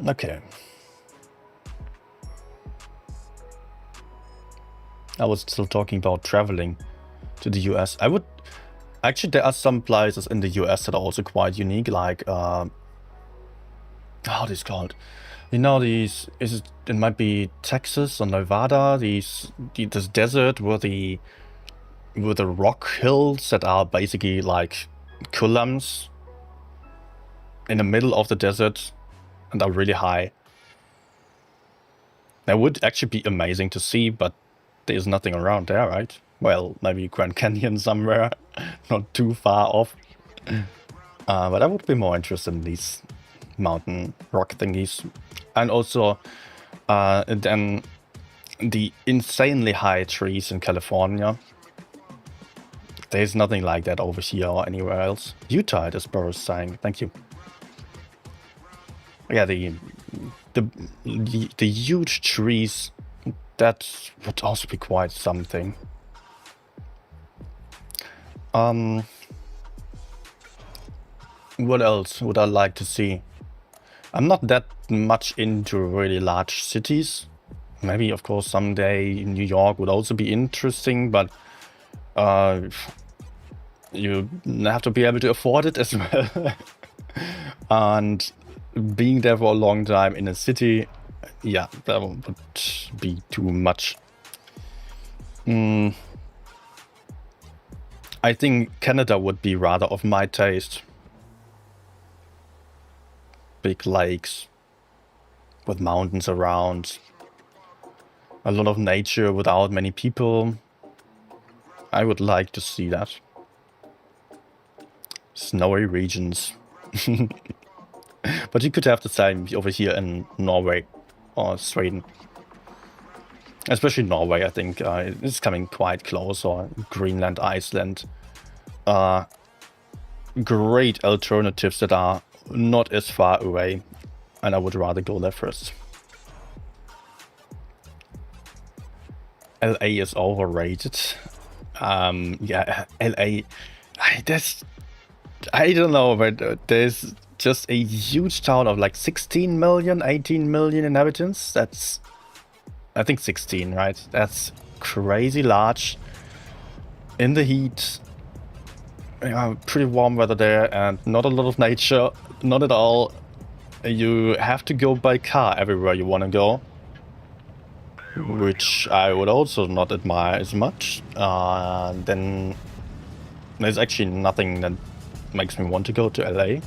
Okay. I was still talking about traveling to the US. I would... Actually, there are some places in the US that are also quite unique, like... how are these called? You know, these... It might be Texas or Nevada, this desert with the rock hills that are basically like columns in the middle of the desert and are really high. That would actually be amazing to see, but there's nothing around there, right? Well, maybe Grand Canyon somewhere, not too far off. But I would be more interested in these mountain rock thingies. And also then the insanely high trees in California. There's nothing like that over here or anywhere else. Utah, as Boris is saying. Thank you. Yeah, the huge trees, that would also be quite something. What else would I like to see? I'm not that much into really large cities. Maybe, of course, someday New York would also be interesting, but you have to be able to afford it as well. And being there for a long time in a city, yeah, that would be too much. I think Canada would be rather of my taste. Big lakes with mountains around, a lot of nature without many people. I would like to see that. Snowy regions. But you could have the same over here in Norway or Sweden. Especially Norway, I think it's coming quite close, or Greenland, Iceland. Great alternatives that are not as far away, and I would rather go there first. LA is overrated. Yeah, LA. I don't know, but there's just a huge town of like 16 million, 18 million inhabitants. That's, I think 16, right? That's crazy large. In the heat. Pretty warm weather there, and not a lot of nature. Not at all. You have to go by car everywhere you want to go. Which I would also not admire as much. Then there's actually nothing that makes me want to go to LA.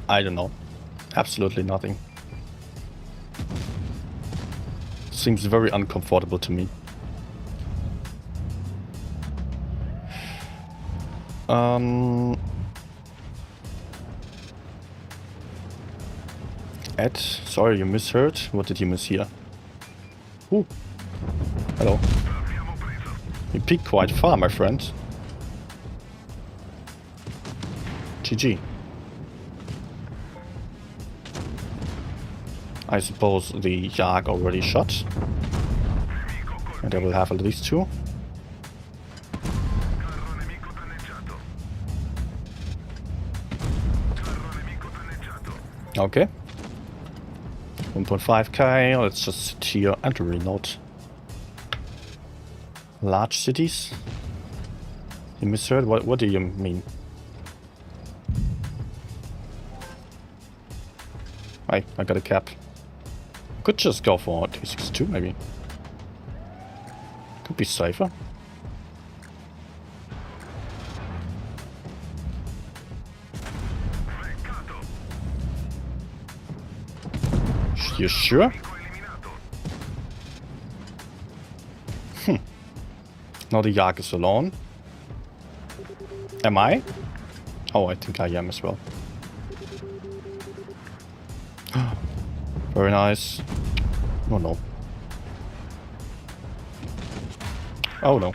I don't know. Absolutely nothing. Seems very uncomfortable to me. Ed, sorry you misheard. What did you miss here? Ooh. Hello. You peaked quite far, my friend. GG. I suppose the Yak already shot. And I will have at least two. Okay. 1.5k, let's just sit here and reload. Large cities? You misheard? What do you mean? I got a cap. Could just go for 262 maybe. Could be safer. You sure? Now the Yak is alone. Am I? Oh, I think I am as well. Very nice. Oh no. Oh no.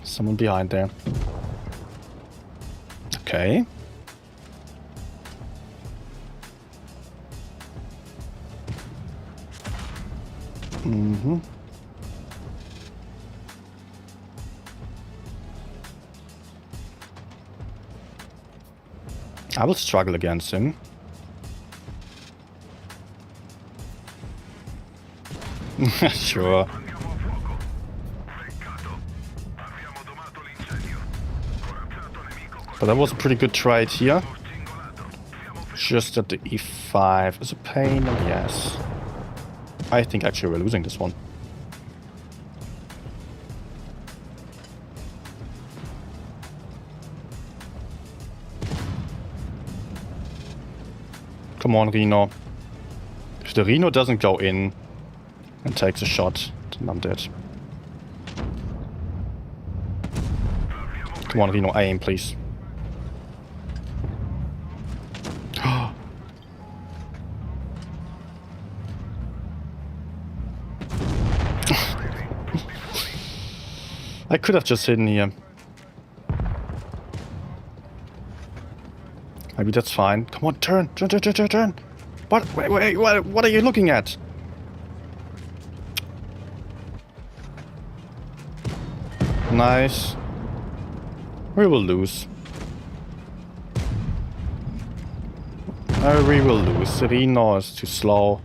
Someone behind there. Okay. Mm-hmm. I will struggle against him. Sure. But that was a pretty good trade here. Just that the e5 is a pain, yes. I think actually we're losing this one. Come on, Reno. If the Reno doesn't go in and takes a shot, then I'm dead. Come on, Reno, aim, please. I could have just hidden here. Maybe that's fine. Come on, turn. What? Wait, what are you looking at? Nice. We will lose. We will lose. Reno is too slow.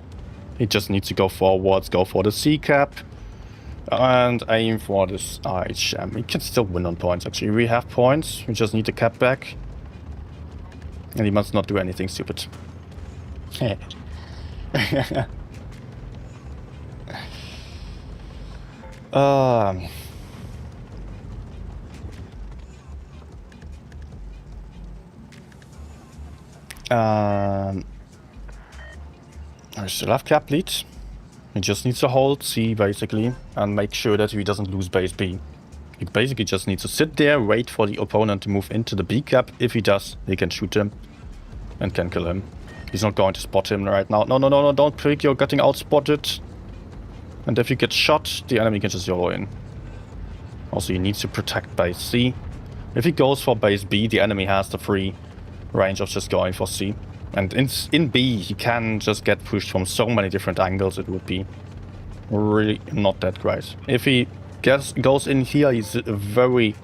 He just needs to go forwards, go for the C cap. And aim for this HM. We can still win on points, actually. We have points. We just need the cap back. And he must not do anything stupid. I still have cap lead. He just needs to hold C basically and make sure that he doesn't lose base B. He basically just needs to sit there, wait for the opponent to move into the B cap. If he does, he can shoot him and can kill him. He's not going to spot him right now. No, no, no, no, don't pick, you're getting outspotted. And if you get shot, the enemy can just YOLO in. Also, he needs to protect base C. If he goes for base B, the enemy has the free range of just going for C. And in B, he can just get pushed from so many different angles, it would be really not that great. If he goes in here, he's very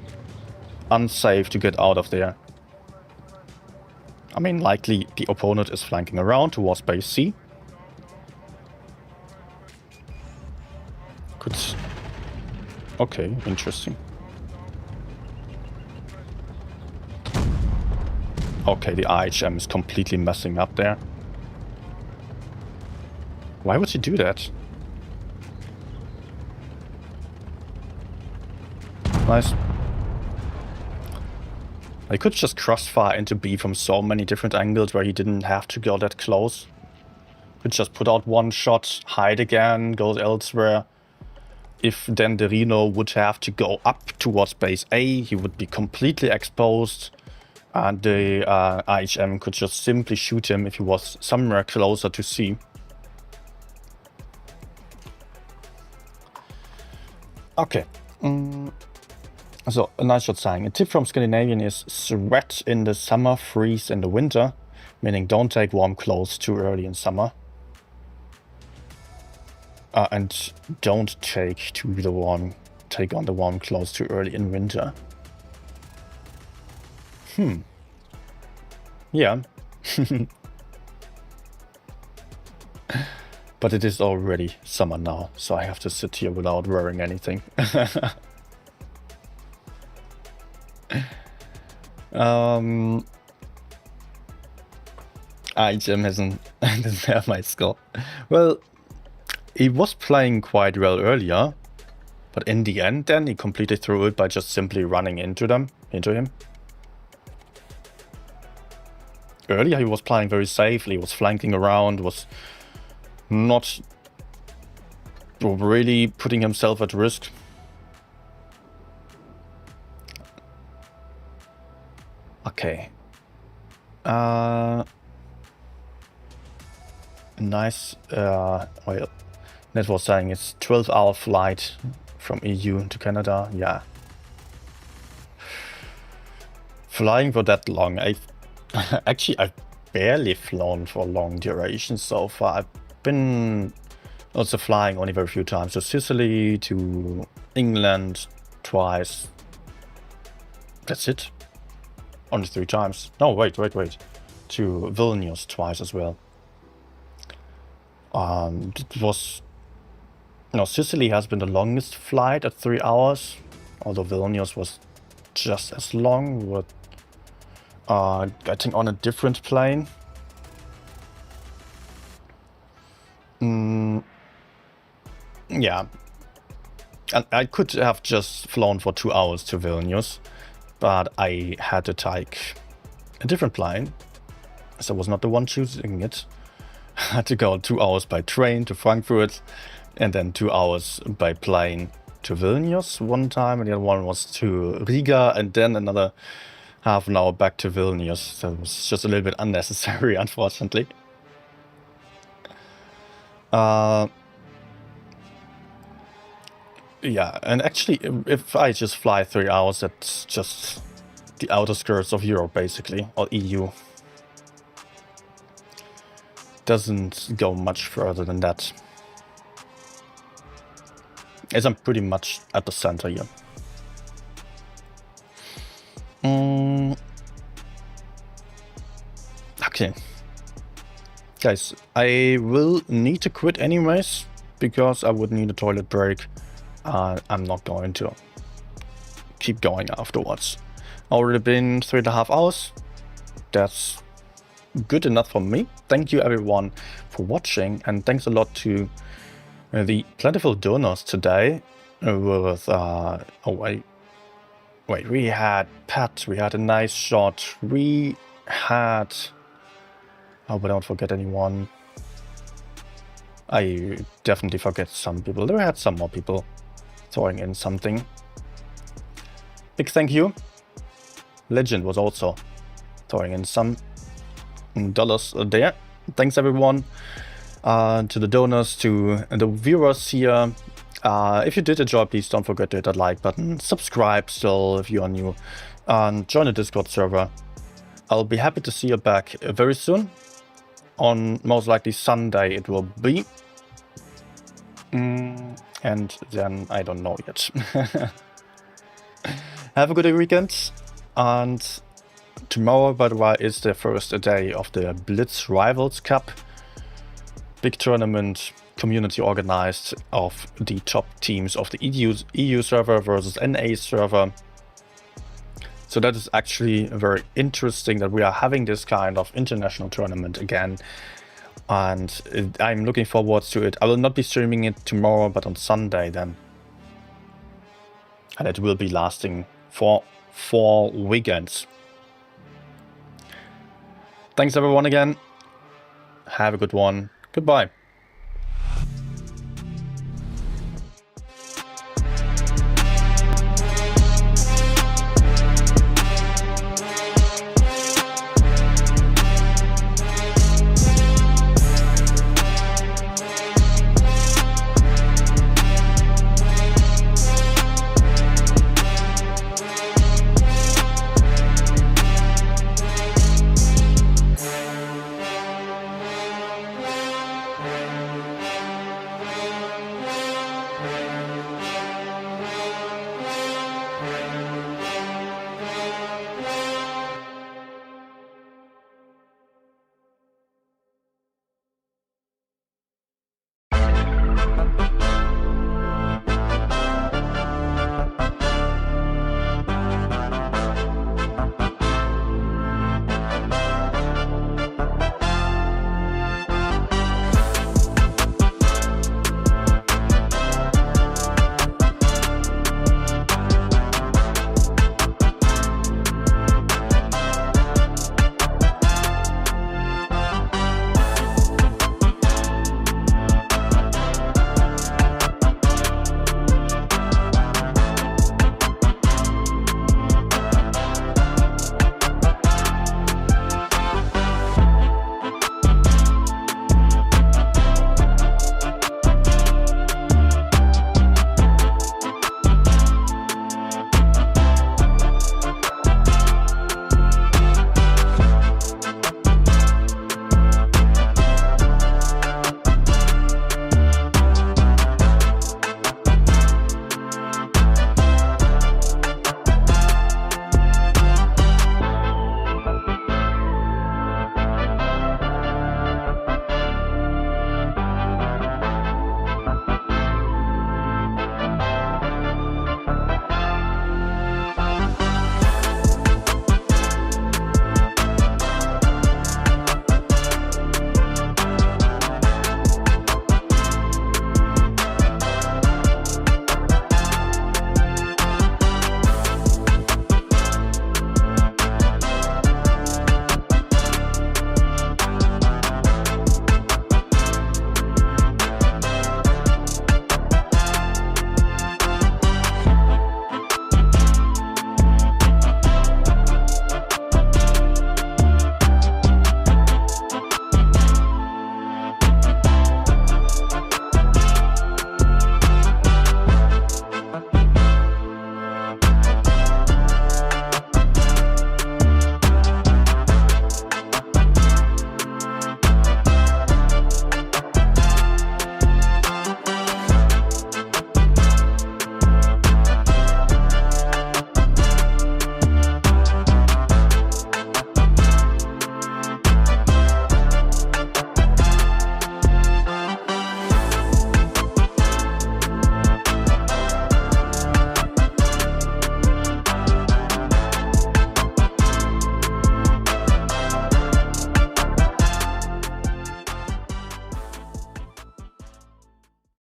unsafe to get out of there. I mean, likely the opponent is flanking around towards base C. Could... Okay, interesting. Okay, the IHM is completely messing up there. Why would he do that? Nice. I could just crossfire into B from so many different angles where he didn't have to go that close. Could just put out one shot, hide again, go elsewhere. If then the Reno would have to go up towards base A, he would be completely exposed. And the IHM could just simply shoot him if he was somewhere closer to C. Okay. So, a nice shot saying. A tip from Scandinavian is sweat in the summer, freeze in the winter. Meaning don't take warm clothes too early in summer. And don't take on the warm clothes too early in winter. Yeah. But it is already summer now, so I have to sit here without wearing anything. Jim doesn't have my skill. Well, he was playing quite well earlier, but in the end then he completely threw it by just simply running into him. Earlier he was playing very safely, was flanking around, was not really putting himself at risk. Okay. Nice. Well, Net was saying it's 12-hour flight from EU to Canada. Yeah. Flying for that long, I've barely flown for long durations so far. I've been also flying only very few times to Sicily, to England twice. That's it. Only 3 times. No, wait. To Vilnius twice as well. It was... No, Sicily has been the longest flight at 3 hours. Although Vilnius was just as long, with getting on a different plane. Yeah. And I could have just flown for 2 hours to Vilnius, but I had to take a different plane, so I was not the one choosing it. I had to go 2 hours by train to Frankfurt, and then 2 hours by plane to Vilnius one time, and the other one was to Riga, and then another half an hour back to Vilnius. So it was just a little bit unnecessary, unfortunately. Yeah, and actually, if I just fly 3 hours, that's just the outer skirts of Europe, basically, or EU. Doesn't go much further than that. As I'm pretty much at the center here. Okay. Guys, I will need to quit anyways, because I would need a toilet break. I'm not going to keep going afterwards. Already been 3.5 hours. That's good enough for me. Thank you everyone for watching, and thanks a lot to the plentiful donors today. With wait, we had Pat, we had a nice shot, we had, oh, but don't forget anyone. I definitely forget some people. There had some more people throwing in something. Big thank you. Legend was also throwing in some dollars there. Thanks everyone, to the donors, to the viewers here. If you did enjoy, please don't forget to hit that like button, subscribe still if you are new, and join the Discord server. I'll be happy to see you back very soon. On most likely Sunday it will be. And then I don't know yet. Have a good weekend. And tomorrow, by the way, is the first day of the Blitz Rivals Cup. Big tournament, community organized, of the top teams of the EU server versus NA server. So that is actually very interesting that we are having this kind of international tournament again. And I'm looking forward to it. I will not be streaming it tomorrow, but on Sunday then. And it will be lasting for 4 weekends. Thanks everyone again. Have a good one. Goodbye.